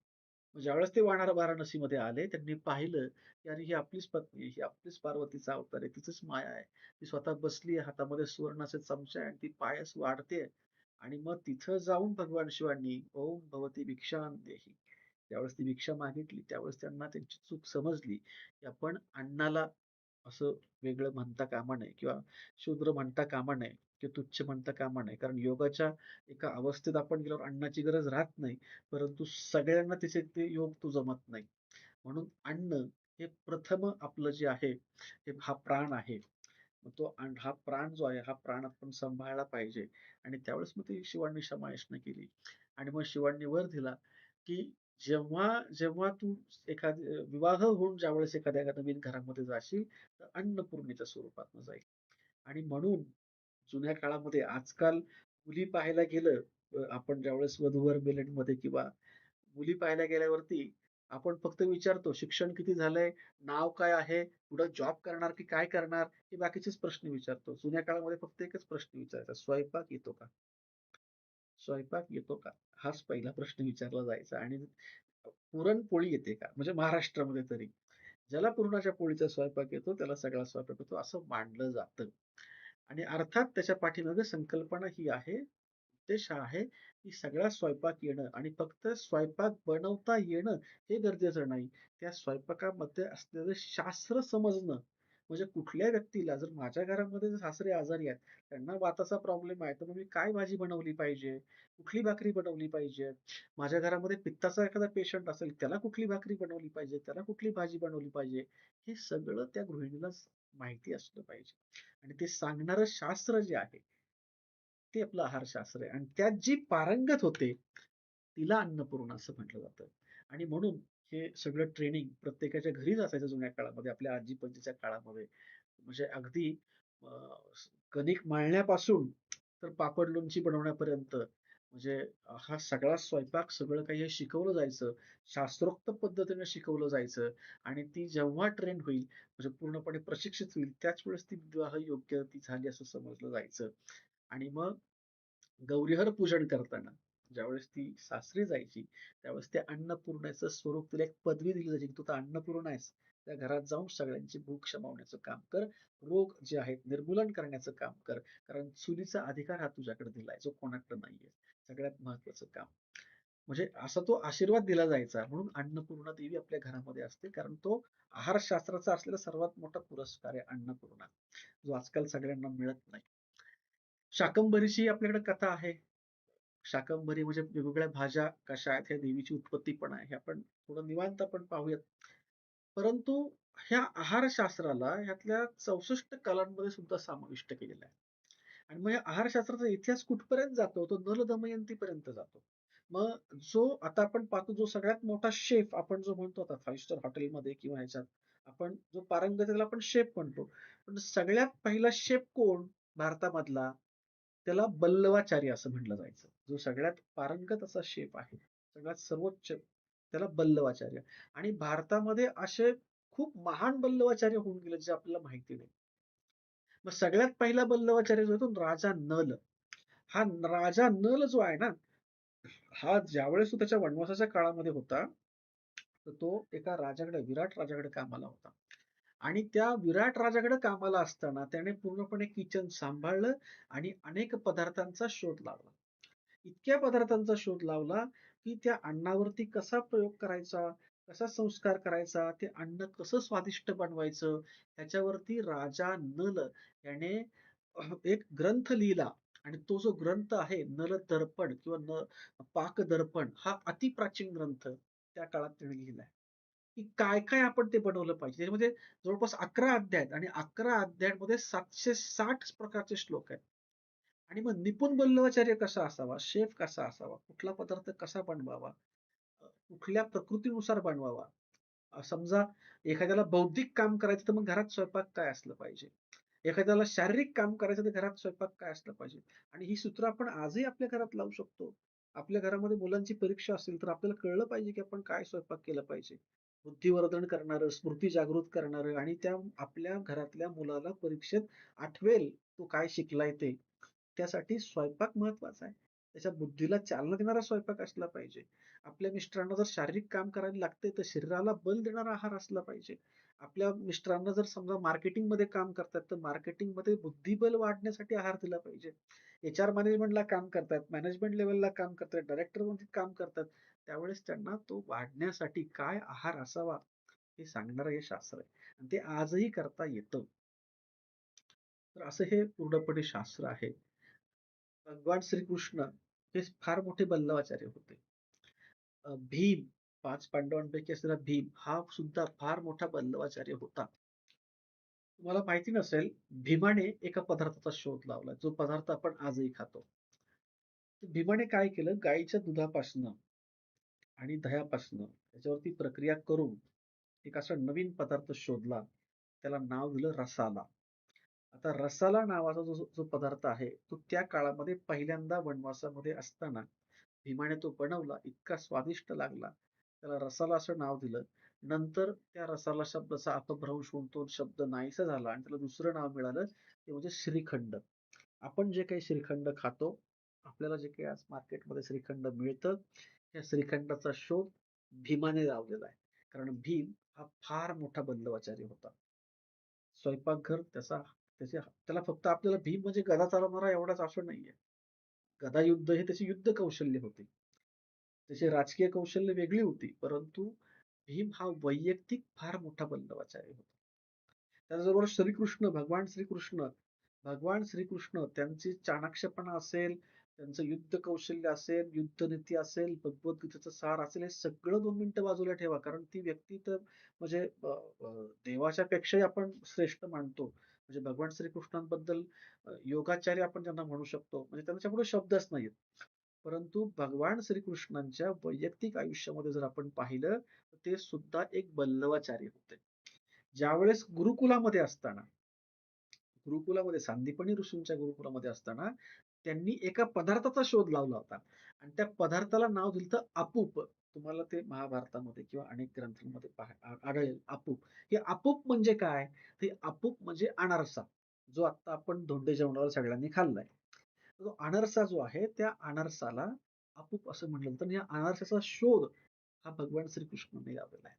मग ज्यावेळेस ते वाराणसीमध्ये आले, त्यांनी पाहिलं, की अरे ही आपलीच पत्नी आहे, ही आपलीच पार्वतीचा अवतार आहे, तिचीच माया आहे. ती स्वतः बसली आहे, हातामध्ये सुवर्णाचे चमचे आहे आणि ती पायस वाढतेय आणि मग तिथं जाऊन भगवान शिवांनी "ओम भवती भिक्षां देही." त्यावेळेस ती भिक्षा मागितली. त्यावेळेस त्यांना त्यांची चूक समजली, की आपण अन्नाला असं वेगळं म्हणता कामा नये किंवा शूद्र म्हणता कामा नये किंवा तुच्छ म्हणता कामा नये. कारण योगाच्या एका अवस्थेत आपण गेल्यावर अन्नाची गरज राहत नाही. परंतु सगळ्यांना तिचे ते योग तो जमत नाही. म्हणून अन्न हे प्रथम आपलं जे आहे, हे हा प्राण आहे. मग हा प्राण जो आहे, हा प्राण आपण सांभाळला पाहिजे आणि त्यावेळेस मग ती शिवांनी क्षमायाचना केली आणि मग शिवांनी वर दिला, की जेव्हा जेव्हा तू विवाह होऊन ज्यावेळेस एखाद्या नवीन घरामध्ये जाशील, तर अन्नपूर्णेच्या स्वरूपातनं जाईल आणि म्हणून जुन्या काळामध्ये आजकाल मुली पाहायला गेलं, आपण ज्यावेळेस वधूवर मेलनमध्ये किंवा मुली पाहायला गेल्यावरती आपण फक्त विचारतो, "शिक्षण किती झालंय? नाव काय आहे? पुढे जॉब करणार की काय करणार?" हे बाकीचेच प्रश्न विचारतो. जुन्या काळामध्ये फक्त एकच प्रश्न विचारायचा, "स्वयंपाक येतो का? स्वयंपाक येतो का?" हाच पहिला प्रश्न विचारला जायचा आणि पुरणपोळी येते का? म्हणजे महाराष्ट्रामध्ये तरी. ज्याला पुरणाच्या पोळीचा स्वयंपाक येतो, त्याला सगळा स्वयंपाक येतो, असं मानलं जातं. आणि अर्थात त्याच्या पाठीमागे संकल्पना ही आहे, उद्देश हा आहे, की सगळा स्वयंपाक येणं आणि फक्त स्वयंपाक बनवता येणं हे गरजेचं नाही. त्या स्वयंपाकामध्ये असलेलं शास्त्र समजणं. म्हणजे कुठल्या व्यक्तीला जर माझ्या घरामध्ये जर सासरे आजारी आहेत, त्यांना वाताचा प्रॉब्लेम आहे, तर मग मी काय भाजी बनवली पाहिजे? कुठली भाकरी बनवली पाहिजे? माझ्या घरामध्ये पित्ताचा एखादा पेशंट असेल, त्याला कुठली भाकरी बनवली पाहिजे? त्याला कुठली भाजी बनवली पाहिजे? हे सगळं त्या गृहिणीला माहिती असलं पाहिजे. आणि ते सांगणारं शास्त्र जे आहे, ते आपलं आहारशास्त्र आहे आणि त्यात जी पारंगत होते, तिला अन्नपूर्णा असं म्हटलं जातं. आणि म्हणून हे सगळं ट्रेनिंग प्रत्येकाच्या घरीच असायचं जुन्या काळामध्ये, आपल्या आजी-पणजीच्या काळामध्ये. म्हणजे अगदी अ, कणिक मळण्यापासून तर पापड लोणची बनवण्यापर्यंत म्हणजे हा सगळा स्वयंपाक सगळं काही हे शिकवलं जायचं. शास्त्रोक्त पद्धतीने शिकवलं जायचं आणि ती जेव्हा ट्रेन होईल, म्हणजे पूर्णपणे प्रशिक्षित होईल, त्याच वेळेस ती विवाह योग्य ती झाली असं समजलं जायचं. आणि मग गौरीहर पूजन करताना ज्यावेळेस ती सासरी जायची, त्यावेळेस त्या अन्नपूर्णेचं स्वरूप तिला एक पदवी दिली जायची, की "तू तर अन्नपूर्णा आहेस. त्या घरात जाऊन सगळ्यांची भूक शमवण्याचं काम कर. रोग जे आहेत निर्मूलन करण्याचं काम कर. कारण चुलीचा अधिकार हा तुझ्याकडे दिलाय, जो कोणाकडे नाहीये." सगळ्यात महत्वाचं काम. म्हणजे असा तो आशीर्वाद दिला जायचा. म्हणून अन्नपूर्णा देवी आपल्या घरामध्ये असते. कारण तो आहारशास्त्राचा असलेला सर्वात मोठा पुरस्कार आहे अन्नपूर्णा, जो आजकाल सगळ्यांना मिळत नाही. शाकंभरीची आपल्याकडे कथा आहे. शाकंभरी म्हणजे वेगवेगळ्या भाज्या कशा आहेत, ह्या देवीची उत्पत्ती पण आहे. हे आपण थोडं निवांत आपण पाहूयात. परंतु ह्या आहारशास्त्राला ह्यातल्या 64 कलांमध्ये सुद्धा समाविष्ट केलेलं आहे. आणि मग या आहारशास्त्राचा इतिहास कुठपर्यंत जातो? तो नल दमयंतीपर्यंत जातो. मग जो आता आपण पाहतो, जो सगळ्यात मोठा शेफ आपण जो म्हणतो आता 5 स्टार हॉटेलमध्ये किंवा ह्याच्यात, आपण जो पारंगत आहे त्याला आपण शेफ म्हणतो. पण सगळ्यात पहिला शेफ कोण भारतामधला? त्याला बल्लवाचार्य असं म्हटलं जायचं. जो सगळ्यात पारंगत असा शेफ आहे, सगळ्यात सर्वोच्च, त्याला बल्लवाचार्य. आणि भारतामध्ये असे खूप महान बल्लवाचार्य होऊन गेले जे आपल्याला माहिती नाही. मग सगळ्यात पहिला बल्लवाचार्य जो आहे तो राजा नल. हा राजा नल जो आहे ना, हा ज्यावेळेस तो त्याच्या वनवासाच्या काळामध्ये होता, तर तो एका राजाकडे, विराट राजाकडे कामाला होता. आणि त्या विराट राजाकडे कामाला असताना त्याने पूर्णपणे किचन सांभाळलं आणि अनेक पदार्थांचा शोध लावला. इतक्या पदार्थांचा शोध लावला, की त्या अन्नावरती कसा प्रयोग करायचा, कसा संस्कार करायचा, ते अन्न कसं स्वादिष्ट बनवायचं, ह्याच्यावरती राजा नल याने एक ग्रंथ लिहिला. आणि तो जो ग्रंथ आहे नल दर्पण किंवा पाक दर्पण, हा अतिप्राचीन ग्रंथ त्या काळात त्याने लिहिलाय. की काय काय आपण ते बनवलं पाहिजे. त्याच्यामध्ये जवळपास 11 अध्याय आहेत आणि 11 अध्यायांमध्ये 760 प्रकारचे श्लोक आहेत. आणि मग निपुण बल्लवाचार्य कसा असावा, शेफ कसा असावा, कुठला पदार्थ कसा बनवावा, कुठल्या प्रकृतीनुसार बनवावा. समजा एखाद्याला बौद्धिक काम करायचं तर मग घरात स्वयंपाक काय असलं पाहिजे. एखाद्याला शारीरिक काम करायचं तर घरात स्वयंपाक काय असलं पाहिजे. आणि ही सूत्र आपण आजही आपल्या घरात लावू शकतो. आपल्या घरामध्ये मुलांची परीक्षा असेल तर आपल्याला कळलं पाहिजे की आपण काय स्वयंपाक केला पाहिजे. बुद्धिवर्धन करणारं, स्मृती जागृत करणारं आणि त्या आपल्या घरातल्या मुलाला परीक्षेत आठवेल तो काय शिकलाय ते. त्यासाठी स्वयंपाक महत्वाचा आहे. त्याच्या बुद्धीला चालना देणारा स्वयंपाक असला पाहिजे. आपल्या मिस्टरांना जर शारीरिक काम करायला लागते तर शरीराला बल देणारा आहार असला पाहिजे. आपल्या मिस्टरांना जर समजा मार्केटिंगमध्ये काम करतात तर मार्केटिंगमध्ये बुद्धिबल वाढण्यासाठी आहार दिला पाहिजे. HR मॅनेजमेंटला काम करतात, मॅनेजमेंट लेवलला काम करतात, डायरेक्टर मध्ये काम करतात, त्यावेळेस त्यांना तो वाढण्यासाठी काय आहार असावा हे सांगणारं हे शास्त्र आहे. आणि ते आजही करता येतं. तर असं हे पूर्णपणे शास्त्र आहे. भगवान श्रीकृष्ण हे फार मोठे बल्लवाचार्य होते. भीम, 5 पांडवांपैकी असलेला भीम हा सुद्धा फार मोठा बल्लवाचार्य होता. तुम्हाला माहिती नसेल, भीमाने एका पदार्थाचा शोध लावला, जो पदार्थ आपण आजही खातो. तर भीमाने काय केलं, गाईच्या दुधापासनं आणि दह्यापासनं त्याच्यावरती प्रक्रिया करून एक असा नवीन पदार्थ शोधला. त्याला नाव दिलं रसाला. आता रसाला नावाचा जो जो पदार्थ आहे, तो त्या काळामध्ये पहिल्यांदा वनवासामध्ये असताना भीमाने तो बनवला. इतका स्वादिष्ट लागला. त्याला रसाला असं नाव दिलं. नंतर त्या रसाला शब्दाचा अपभ्रंश होऊन तो शब्द नाहीसा झाला आणि त्याला दुसरं नाव मिळालं, ते म्हणजे श्रीखंड. आपण जे काही श्रीखंड खातो, आपल्याला जे काही आज मार्केटमध्ये श्रीखंड मिळतं, त्या श्रीखंडाचा शोध भीमाने लावलेला आहे. कारण भीम हा फार मोठा बल्लवाचारी होता. स्वयंपाकघर त्याला फक्त आपल्याला भीम म्हणजे गदा चालवणारा एवढाच असं नाहीये. गदायुद्ध हे त्याचे युद्ध कौशल्य होते. त्याची राजकीय कौशल्य वेगळी होती. परंतु भीम हा वैयक्तिक फार मोठा बल्लवाचारी होता. त्याचबरोबर श्रीकृष्ण, भगवान श्रीकृष्ण त्यांची चाणाक्षपणा असेल, त्यांचं युद्ध कौशल्य असेल, युद्धनीती असेल, भगवद्गीतेचं सार असेल, हे सगळं 2 मिनिटं बाजूला ठेवा. कारण ती व्यक्ती तर म्हणजे देवाच्या पेक्षाही आपण श्रेष्ठ मानतो. म्हणजे भगवान श्रीकृष्णांबद्दल योगाचार्य आपण त्यांना म्हणू शकतो. म्हणजे त्यांच्यापुढे शब्दच नाहीत. परंतु भगवान श्रीकृष्णांच्या वैयक्तिक आयुष्यामध्ये जर आपण पाहिलं, तर ते सुद्धा एक बल्लवाचार्य होते. ज्यावेळेस गुरुकुलामध्ये सांदीपनी ऋषींच्या गुरुकुलामध्ये असताना त्यांनी एका पदार्थाचा शोध लावला होता. आणि त्या पदार्थाला नाव दिलं होतं अपूप. तुम्हाला ते महाभारतामध्ये किंवा अनेक ग्रंथांमध्ये आढळेल अपूप. हे अपूप म्हणजे काय? ते अपूप म्हणजे अनारसा, जो आता आपण धोंडे जेवणाला सगळ्यांनी खाल्लाय. तो अनारसा जो आहे, त्या अनारसाला अपूप असं म्हटलं जातं. आणि या अनारसाचा शोध हा भगवान श्रीकृष्णांनी लावलेला आहे.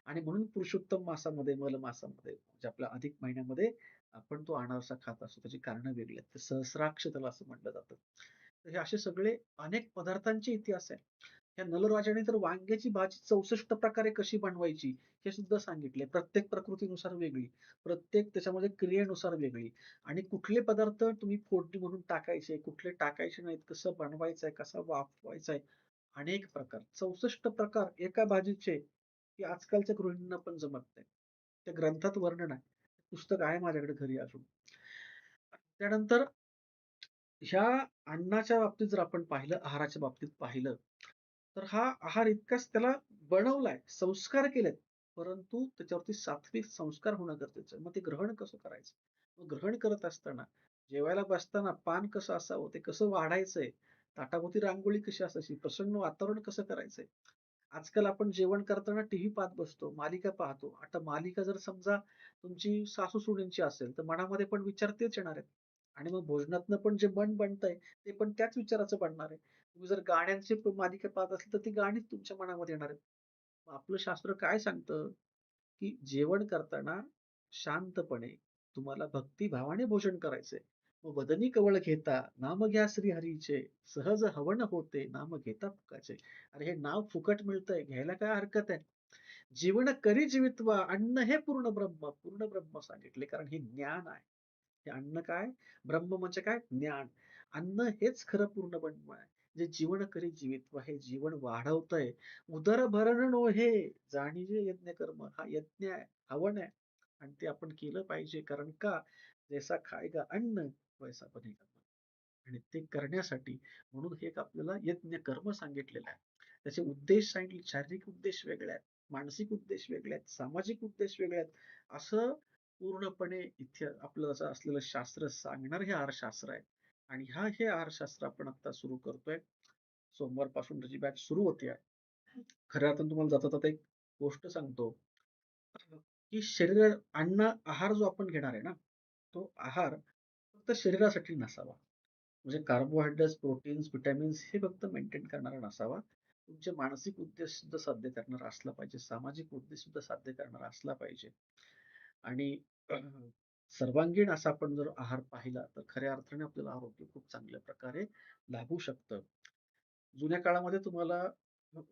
आणि म्हणून पुरुषोत्तम मासामध्ये, मल मासामध्ये, म्हणजे आपल्या अधिक महिन्यामध्ये आपण तो अनारसा खात असतो. त्याची कारणं वेगळी आहेत. ते सहस्राक्ष त्याला असं म्हटलं जातं. तर हे असे सगळे अनेक पदार्थांचे इतिहास आहे. या नलराजाने तर वांग्याची भाजी 64 प्रकारे कशी बनवायची हे सुद्धा सांगितले. प्रत्येक प्रकृतीनुसार वेगळी, प्रत्येक त्याच्यामध्ये क्रियेनुसार वेगळी आणि कुठले पदार्थ तुम्ही फोडणी म्हणून टाकायचे, कुठले टाकायचे नाहीत, कसं बनवायचंय, कसा वाफवायचाय, अनेक प्रकार. 64 प्रकार एका भाजीचे, की आजकालच्या गृहिणींना पण जमत नाही. त्या ग्रंथात वर्णन आहे. पुस्तक आहे माझ्याकडे घरी अजून. त्यानंतर ह्या अन्नाच्या बाबतीत जर आपण पाहिलं, आहाराच्या बाबतीत पाहिलं, तर हा आहार इतकाच त्याला बनवलाय, संस्कार केलेत, परंतु त्याच्यावरती सात्विक संस्कार होणं गरजेचं आहे. मग ते ग्रहण कसं करायचं? मग ग्रहण करत असताना, जेवायला बसताना पान कसं असावं, ते कसं वाढायचंय, ताटाभोवती रांगोळी कशी असायची, प्रसन्न वातावरण कसं करायचंय. आजकाल आपण जेवण करताना टीव्ही पाहत बसतो, मालिका पाहतो. आता मालिका जर समजा तुमची सासू-सुनेंची असेल, तर मनामध्ये पण विचार तेच येणार आहेत. आणि मग भोजनातनं पण जे मन बनतंय, ते पण त्याच विचाराचं बनणार आहे. तुम्ही जर गाण्यांची मालिका पाहत असाल, तर ती गाणीच तुमच्या मनामध्ये येणार आहेत. मग आपलं शास्त्र काय सांगतं, की जेवण करताना शांतपणे तुम्हाला भक्तिभावाने भोजन करायचंय. मग वदनी कवळ घेता, नाम घ्या श्रीहरीचे, सहज हवन होते, नाम घेता फुकाचे. अरे हे नाव फुकट मिळतंय, घ्यायला काय हरकत आहे? जीवन करी जीवित्वा, अन्न हे पूर्ण ब्रह्म. पूर्ण ब्रह्म सांगितले कारण हे ज्ञान आहे. हे अन्न काय? ब्रह्म म्हणजे काय? ज्ञान. अन्न हेच खरं पूर्ण ब्रह्म आहे. जे जीवन करी जीवित्व हे जीवन वाढवतंय. उदरभरण नोहे, जाणीजे यज्ञ कर्म. हा यज्ञ आहे, हवन आहे. आणि ते आपण केलं पाहिजे. कारण का? जैसा खाएगा अन्न, वैसा बनेगा मन. आणि ते करण्यासाठी म्हणून हे एक आपल्याला यज्ञ कर्म सांगितलेलं आहे. त्याचे उद्देश सांगितले, शारीरिक उद्देश वेगळे आहेत, मानसिक उद्देश वेगळे आहेत, सामाजिक उद्देश वेगळे आहेत. असं पूर्णपणे इथे आपलं असं असलेलं शास्त्र सांगणार हे आहारशास्त्र आहे. आणि हे आहारशास्त्र आपण आता सुरू करतोय. सोमवारपासून त्याची बॅच सुरू होते आहे. खऱ्या अर्थाने तुम्हाला जाता जाता एक गोष्ट सांगतो, की अन्न आहार जो आपण घेणार आहे ना, तो आहार फक्त शरीरासाठी नसावा. म्हणजे कार्बोहायड्रेट्स, प्रोटीन्स, व्हिटॅमिन्स हे फक्त मेंटेन करणारा नसावा. तुमचे मानसिक उद्देश सुद्धा साध्य करणारा असला पाहिजे. सामाजिक उद्देश सुद्धा साध्य करणारा असला पाहिजे. आणि अ, सर्वांगीण असा आपण जर आहार पाहिला, तर खऱ्या अर्थाने आपल्याला आरोग्य खूप चांगल्या प्रकारे लाभू शकतं. जुन्या काळामध्ये तुम्हाला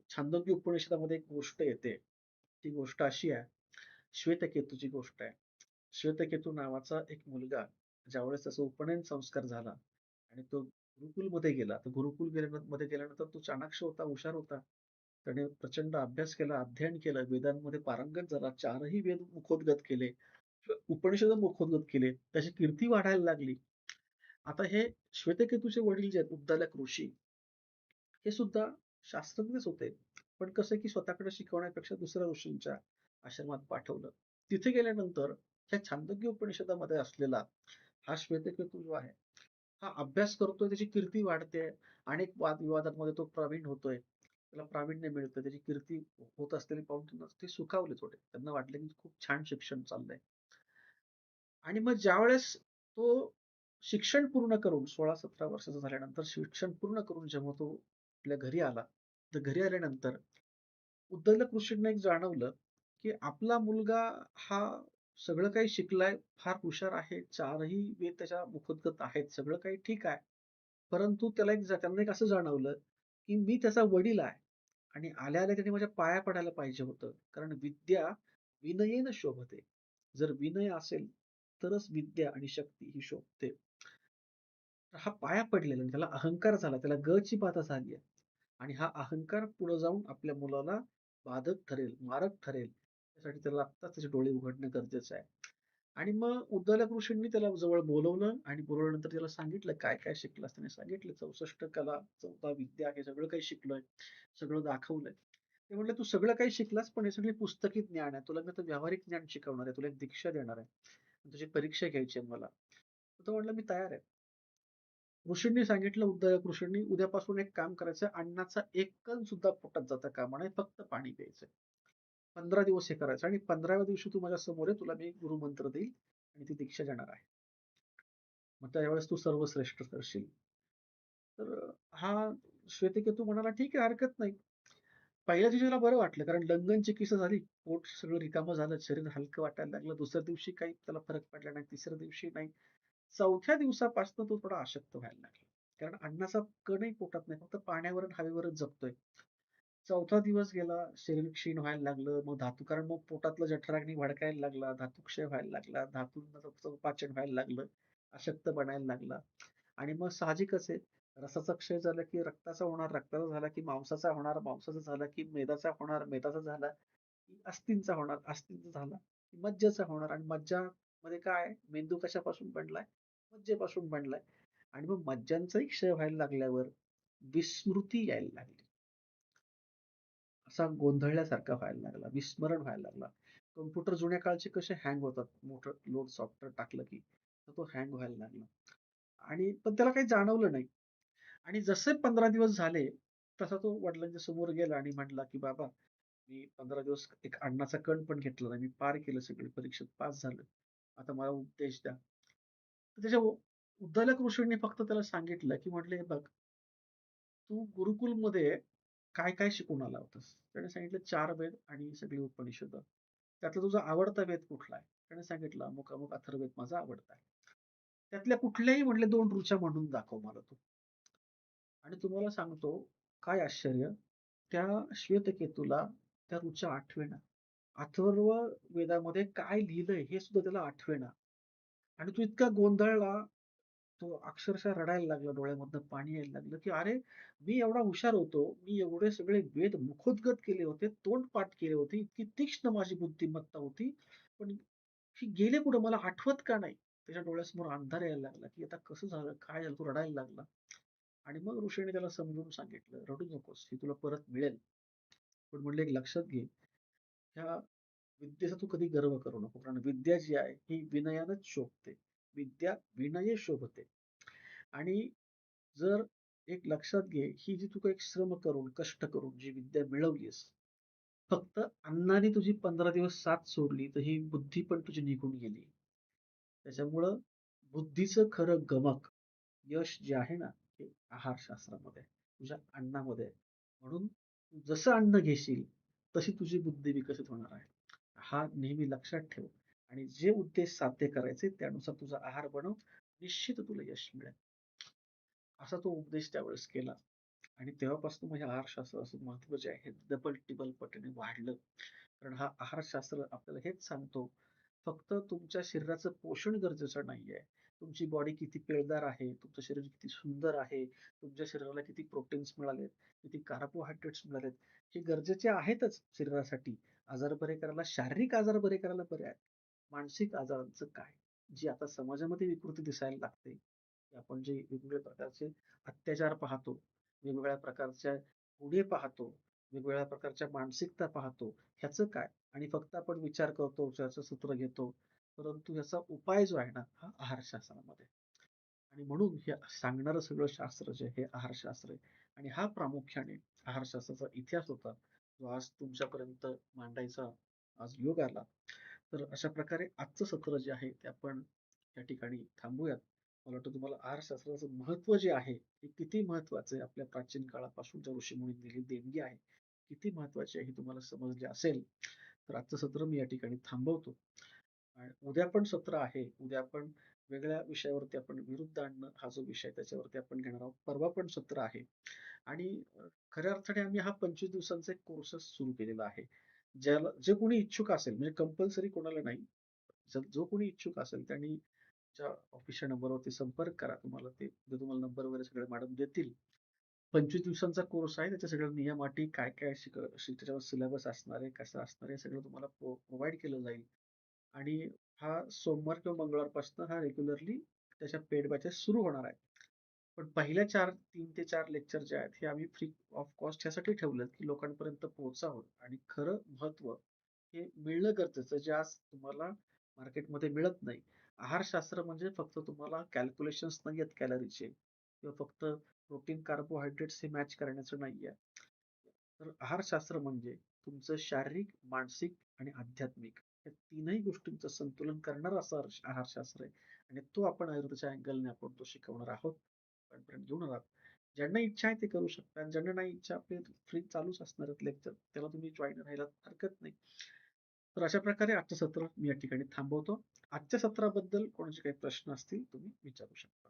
छांदोग्य उपनिषदामध्ये एक गोष्ट येते. ती गोष्ट अशी आहे, श्वेतकेतूची गोष्ट आहे. श्वेतकेतू नावाचा एक मुलगा ज्यावेळेस त्याचा उपनयन संस्कार झाला आणि तो गुरुकुलमध्ये गेला. तर मध्ये गेल्यानंतर तो चाणाक्ष होता, हुशार होता. त्याने प्रचंड अभ्यास केला, अध्ययन केलं, वेदांमध्ये पारंगत झाला. 4ही वेद मुखोद्गत केले, उपनिषद मुखोद्गत केले. त्याची कीर्ती वाढायला लागली. आता हे श्वेतकेतूचे वडील जे आहेत, उद्दालक ऋषी, हे सुद्धा शास्त्रज्ञच होते. पण कसं की स्वतःकडे शिकवण्यापेक्षा दुसऱ्या ऋषींच्या आश्रमात पाठवलं. तिथे गेल्यानंतर ह्या छांदोग्य उपनिषदामध्ये असलेला हा श्वेतकेतू जो आहे, हा अभ्यास करतोय, त्याची कीर्ती वाढते. अनेक वादविवादांमध्ये तो प्रवीण होतोय. त्याला प्रावीण्य मिळतं. त्याची कीर्ती होत असलेली पाहून ते सुखावले थोडे. त्यांना वाटलं की खूप छान शिक्षण चाललंय. आणि मग ज्यावेळेस तो शिक्षण पूर्ण करून 16-17 वर्षाचा झाल्यानंतर शिक्षण पूर्ण करून जेव्हा तो आपल्या घरी आला, तर घरी आल्यानंतर उद्दंडक ऋषींना एक जाणवलं, की आपला मुलगा हा सगळं काही शिकलाय, फार हुशार आहे, 4ही वेद त्याच्या मुखोद्गत आहेत, सगळं काही ठीक आहे. परंतु त्यांना एक असं जाणवलं, की मी त्याचा वडील आहे आणि आल्या-आल्या त्याने माझ्या पाया पडायला पाहिजे होतं. कारण विद्या विनयेन शोभते. जर विनय असेल, तरच विद्या आणि शक्ती ही शोभते. तर हा पाया पडलेला आणि त्याला अहंकार झाला, त्याला ची बाधा झाली आहे. आणि हा अहंकार पुढे जाऊन आपल्या मुलाला बाधक ठरेल, मारक ठरेल. त्यासाठी त्याला आत्ताच त्याचे डोळे उघडणं गरजेचं आहे. आणि मग उद्दालक ऋषींनी त्याला जवळ बोलावलं आणि बोलावल्यानंतर त्याला सांगितलं, काय-काय शिकलास? त्याने सांगितलं 64 कला, 14 विद्या हे सगळं काही शिकलोय, सगळं दाखवलंय. ते म्हटले, "तू सगळं काही शिकलास, पण हे सगळे पुस्तकी ज्ञान आहे. तुला मी आता व्यावहारिक ज्ञान शिकवणार आहे. तुला एक दीक्षा देणार आहे. तुझी परीक्षा घ्यायची आहे मला." तर तो म्हटला, "मी तयार आहे." ऋषींनी सांगितलं, उद्दालक ऋषींनी, "उद्यापासून एक काम करायचं, अन्नाचा एक कण सुद्धा पोटात जाता कामा नये, फक्त पाणी प्यायचंय. 15 दिवस हे करायचं आणि 15व्या दिवशी तू माझ्या समोर आहे, तुला मी गुरुमंत्र देईल आणि ती दीक्षा देणार आहे. मग त्यावेळेस तू सर्वश्रेष्ठ करशील." तर हा श्वेतकेतू म्हणाला, "ठीक आहे, हरकत नाही." पहिल्या दिवशी त्याला बरं वाटलं, कारण लंघन चिकित्सा झाली, पोट सगळं रिकामं झालं, शरीर हलकं वाटायला लागलं. दुसऱ्या दिवशी काही त्याला फरक पडला नाही, तिसऱ्या दिवशी नाही. 4थ्या दिवसापासून तो थोडा अशक्त व्हायला लागला. कारण अन्नाचा कणही पोटात नाही, फक्त पाण्यावर आणि हवेवरच जगतोय. 4था दिवस गेला, शरीर क्षीण व्हायला लागलं. मग धातू कारण मग पोटातलं जठराग्नी भडकायला लागला, धातुक्षय व्हायला लागला, धातूंचं पाचन व्हायला लागलं, अशक्त बनायला लागला आणि मग साहजिकच आहे, रसाचा क्षय झाला की रक्ताचा होणार, रक्ताचा झाला की मांसाचा होणार, मांसाचा झाला की मेदाचा होणार, मेदाचा झाला की अस्थींचा होणार, अस्थींचा झाला की मज्जाचा होणार आणि मज्जामध्ये काय आहे? मेंदू कशापासून बनलाय? मज्जेपासून बनलाय आणि मग मज्जांचाही क्षय व्हायला लागल्यावर विस्मृती यायला लागली. असा गोंधळल्यासारखा व्हायला लागला, विस्मरण व्हायला लागला. कॉम्प्युटर जुन्या काळचे कसे हँग होतात, मोठं लोड सॉफ्टवेअर टाकलं की, तर तो हँग व्हायला लागला आणि पण त्याला काही जाणवलं नाही आणि जसे 15 दिवस झाले, तसा तो वडिलांच्या समोर गेला आणि म्हटला, की "बाबा, मी 15 दिवस एक अन्नाचा कण पण घेतला नाही. मी पार केलं सगळी परीक्षेत पास झालं. आता मला उपदेश द्या." तर त्याच्या उद्दालक ऋषींनी फक्त त्याला सांगितलं, की म्हटले, "हे बघ, तू गुरुकुलमध्ये काय-काय शिकून आला होतास?" त्याने सांगितलं 4 वेद आणि सगळी उपनिषदं. त्यातला तुझा आवडता वेद कुठला आहे? त्याने सांगितलं अमुक-अमुक अथर्ववेद माझा आवडता आहे. त्यातल्या कुठल्याही म्हटले 2 ऋचा म्हणून दाखव मला तू. आणि तुम्हाला सांगतो, काय आश्चर्य, त्या श्वेतकेतूला त्या ऋचा आठवेना. अथर्व वेदामध्ये काय लिहिलंय हे सुद्धा त्याला आठवेना. आणि तो इतका गोंधळला, तो अक्षरशः रडायला लागला, डोळ्यामधनं पाणी यायला लागलं, की "अरे, मी एवढा हुशार होतो, मी एवढे सगळे वेद मुखोद्गत केले होते, तोंडपाठ केले होते, इतकी तीक्ष्ण माझी बुद्धिमत्ता होती, पण ही गेले कुठं? मला आठवत का नाही?" त्याच्या डोळ्यासमोर अंधार यायला लागला, की आता कसं झालं? काय झालं? तो रडायला लागला. आणि मग ऋषीने त्याला समजून सांगितलं, "रडू नकोस, ही तुला परत मिळेल. पण म्हणलं एक लक्षात घे, ह्या विद्येचा तू कधी गर्व करू नको. कारण विद्या जी आहे, ही विनयानंच शोभते. विद्या विनये शोभते." आणि जर एक लक्षात घे, ही जी तू काही श्रम करून, कष्ट करून जी विद्या मिळवलीस, फक्त अन्नाने तुझी 15 दिवस साथ सोडली, तर ही बुद्धी पण तुझी निघून गेली. त्याच्यामुळं बुद्धीचं खरं गमक, यश जे आहे ना, ते आहारशास्त्रामध्ये आहे. तुझ्या अन्नामध्ये आहे. म्हणून तू जसं अन्न घेशील, तशी तुझी बुद्धी विकसित होणार आहे. हा नेहमी लक्षात ठेव आणि जे उद्देश साध्य करायचे त्यानुसार तुझा आहार बनव. निश्चित तुला यश मिळेल. असा तो उपदेश त्यावेळेस केला आणि तेव्हापासून माझ्या आहारशास्त्राचं महत्त्व जे आहे डबल टिबल पटीने वाढलं. कारण हा आहारशास्त्र आपल्याला हेच सांगतो, फक्त तुमच्या शरीराचं पोषण गरजेचं नाहीये. तुमची बॉडी किती पिळदार आहे, तुमचं शरीर किती सुंदर आहे, तुमच्या शरीराला किती प्रोटीन्स मिळालेत, किती कार्बोहायड्रेट्स मिळालेत, हे गरजेचे आहेतच शरीरासाठी. आजार बरे करायला, शारीरिक आजार बरे करायला बरे आहेत. मानसिक आजारांचं काय? जी आता समाजामध्ये विकृती दिसायला लागते. की आपण जे वेगवेगळ्या प्रकारचे अत्याचार पाहतो, वेगवेगळ्या प्रकारच्या गुन्हे पाहतो, वेगवेगळ्या प्रकारच्या मानसिकता पाहतो. ह्याचं काय? आणि फक्त आपण विचार करतो, उपचाराचं सूत्र घेतो. परंतु ह्याचा उपाय जो आहे ना, हा आहारशास्त्रामध्ये. आणि म्हणून हे सांगणारं सगळं शास्त्र जे आहे, हे आहारशास्त्र आहे. आणि हा प्रामुख्याने आहारशास्त्राचा इतिहास होता, जो आज तुमच्यापर्यंत मांडायचा आज योग आला. तर अशा प्रकारे आजचं सत्र जे आहे, ते आपण या ठिकाणी थांबूयात. मला वाटतं तुम्हाला आहारशास्त्राचं महत्त्व जे आहे, हे किती महत्त्वाचं आहे, आपल्या प्राचीन काळापासूनच्या ऋषीमुनींनी दिलेली देणगी आहे, किती महत्त्वाची आहे, हे तुम्हाला समजले असेल. तर आजचं सत्र मी या ठिकाणी थांबवतो. आणि उद्या पण सत्र आहे. उद्या आपण वेगळ्या विषयावरती आपण विरुद्ध अन्न हा जो विषय आहे त्याच्यावरती आपण घेणार आहोत. परवा पण सत्र आहे आणि खऱ्या अर्थाने आम्ही हा 25 दिवसांचा एक कोर्सच सुरू केलेला आहे. ज्याला जे कोणी इच्छुक असेल म्हणजे कंपल्सरी कोणाला नाही. जो कोणी इच्छुक असेल त्यांनी त्या ऑफिसच्या नंबरवरती संपर्क करा. तुम्हाला ते तुम्हाला नंबर वगैरे सगळे मॅडम देतील. 25 दिवसांचा कोर्स आहे. त्याच्या सगळ्या नियम अटी काय-काय त्याच्यावर सिलेबस असणार आहे, कसं असणार आहे, सगळं तुम्हाला केलं जाईल. आणि हा सोमवार किंवा मंगळवारपासून हा रेग्युलरली त्याच्या पेड बॅचेस सुरू होणार आहेत. पण पहिल्या 3 ते 4 लेक्चर जे आहेत, हे आम्ही फ्री ऑफ कॉस्ट ह्यासाठी ठेवलेत, की लोकांपर्यंत पोहोचावं आणि खरं महत्त्व हे मिळणं गरजेचं, जे आज तुम्हाला मार्केटमध्ये मिळत नाही. आहारशास्त्र म्हणजे फक्त तुम्हाला कॅल्क्युलेशन्स नाही आहेत कॅलरीचे किंवा फक्त प्रोटीन, कार्बोहायड्रेट्स हे मॅच करण्याचं नाहीये. तर आहारशास्त्र म्हणजे तुमचं शारीरिक, मानसिक आणि आध्यात्मिक या तीनही गोष्टींचं संतुलन करणारं असं आहारशास्त्र आहे. आणि तो आपण आयुर्वेदाच्या अँगलने आपण तो शिकवणार आहोत. आपल्यापर्यंत घेऊन आहोत. ज्यांना इच्छा आहे ते करू शकतात. ज्यांना नाही इच्छा आपले फ्री चालूच असणार आहेत लेक्चर. त्याला तुम्ही जॉइन राहायला हरकत नाही. तर अशा प्रकारे आजचं सत्र मी या ठिकाणी थांबवतो. आजच्या सत्राबद्दल कोणाचे काही प्रश्न असतील तुम्ही विचारू शकता.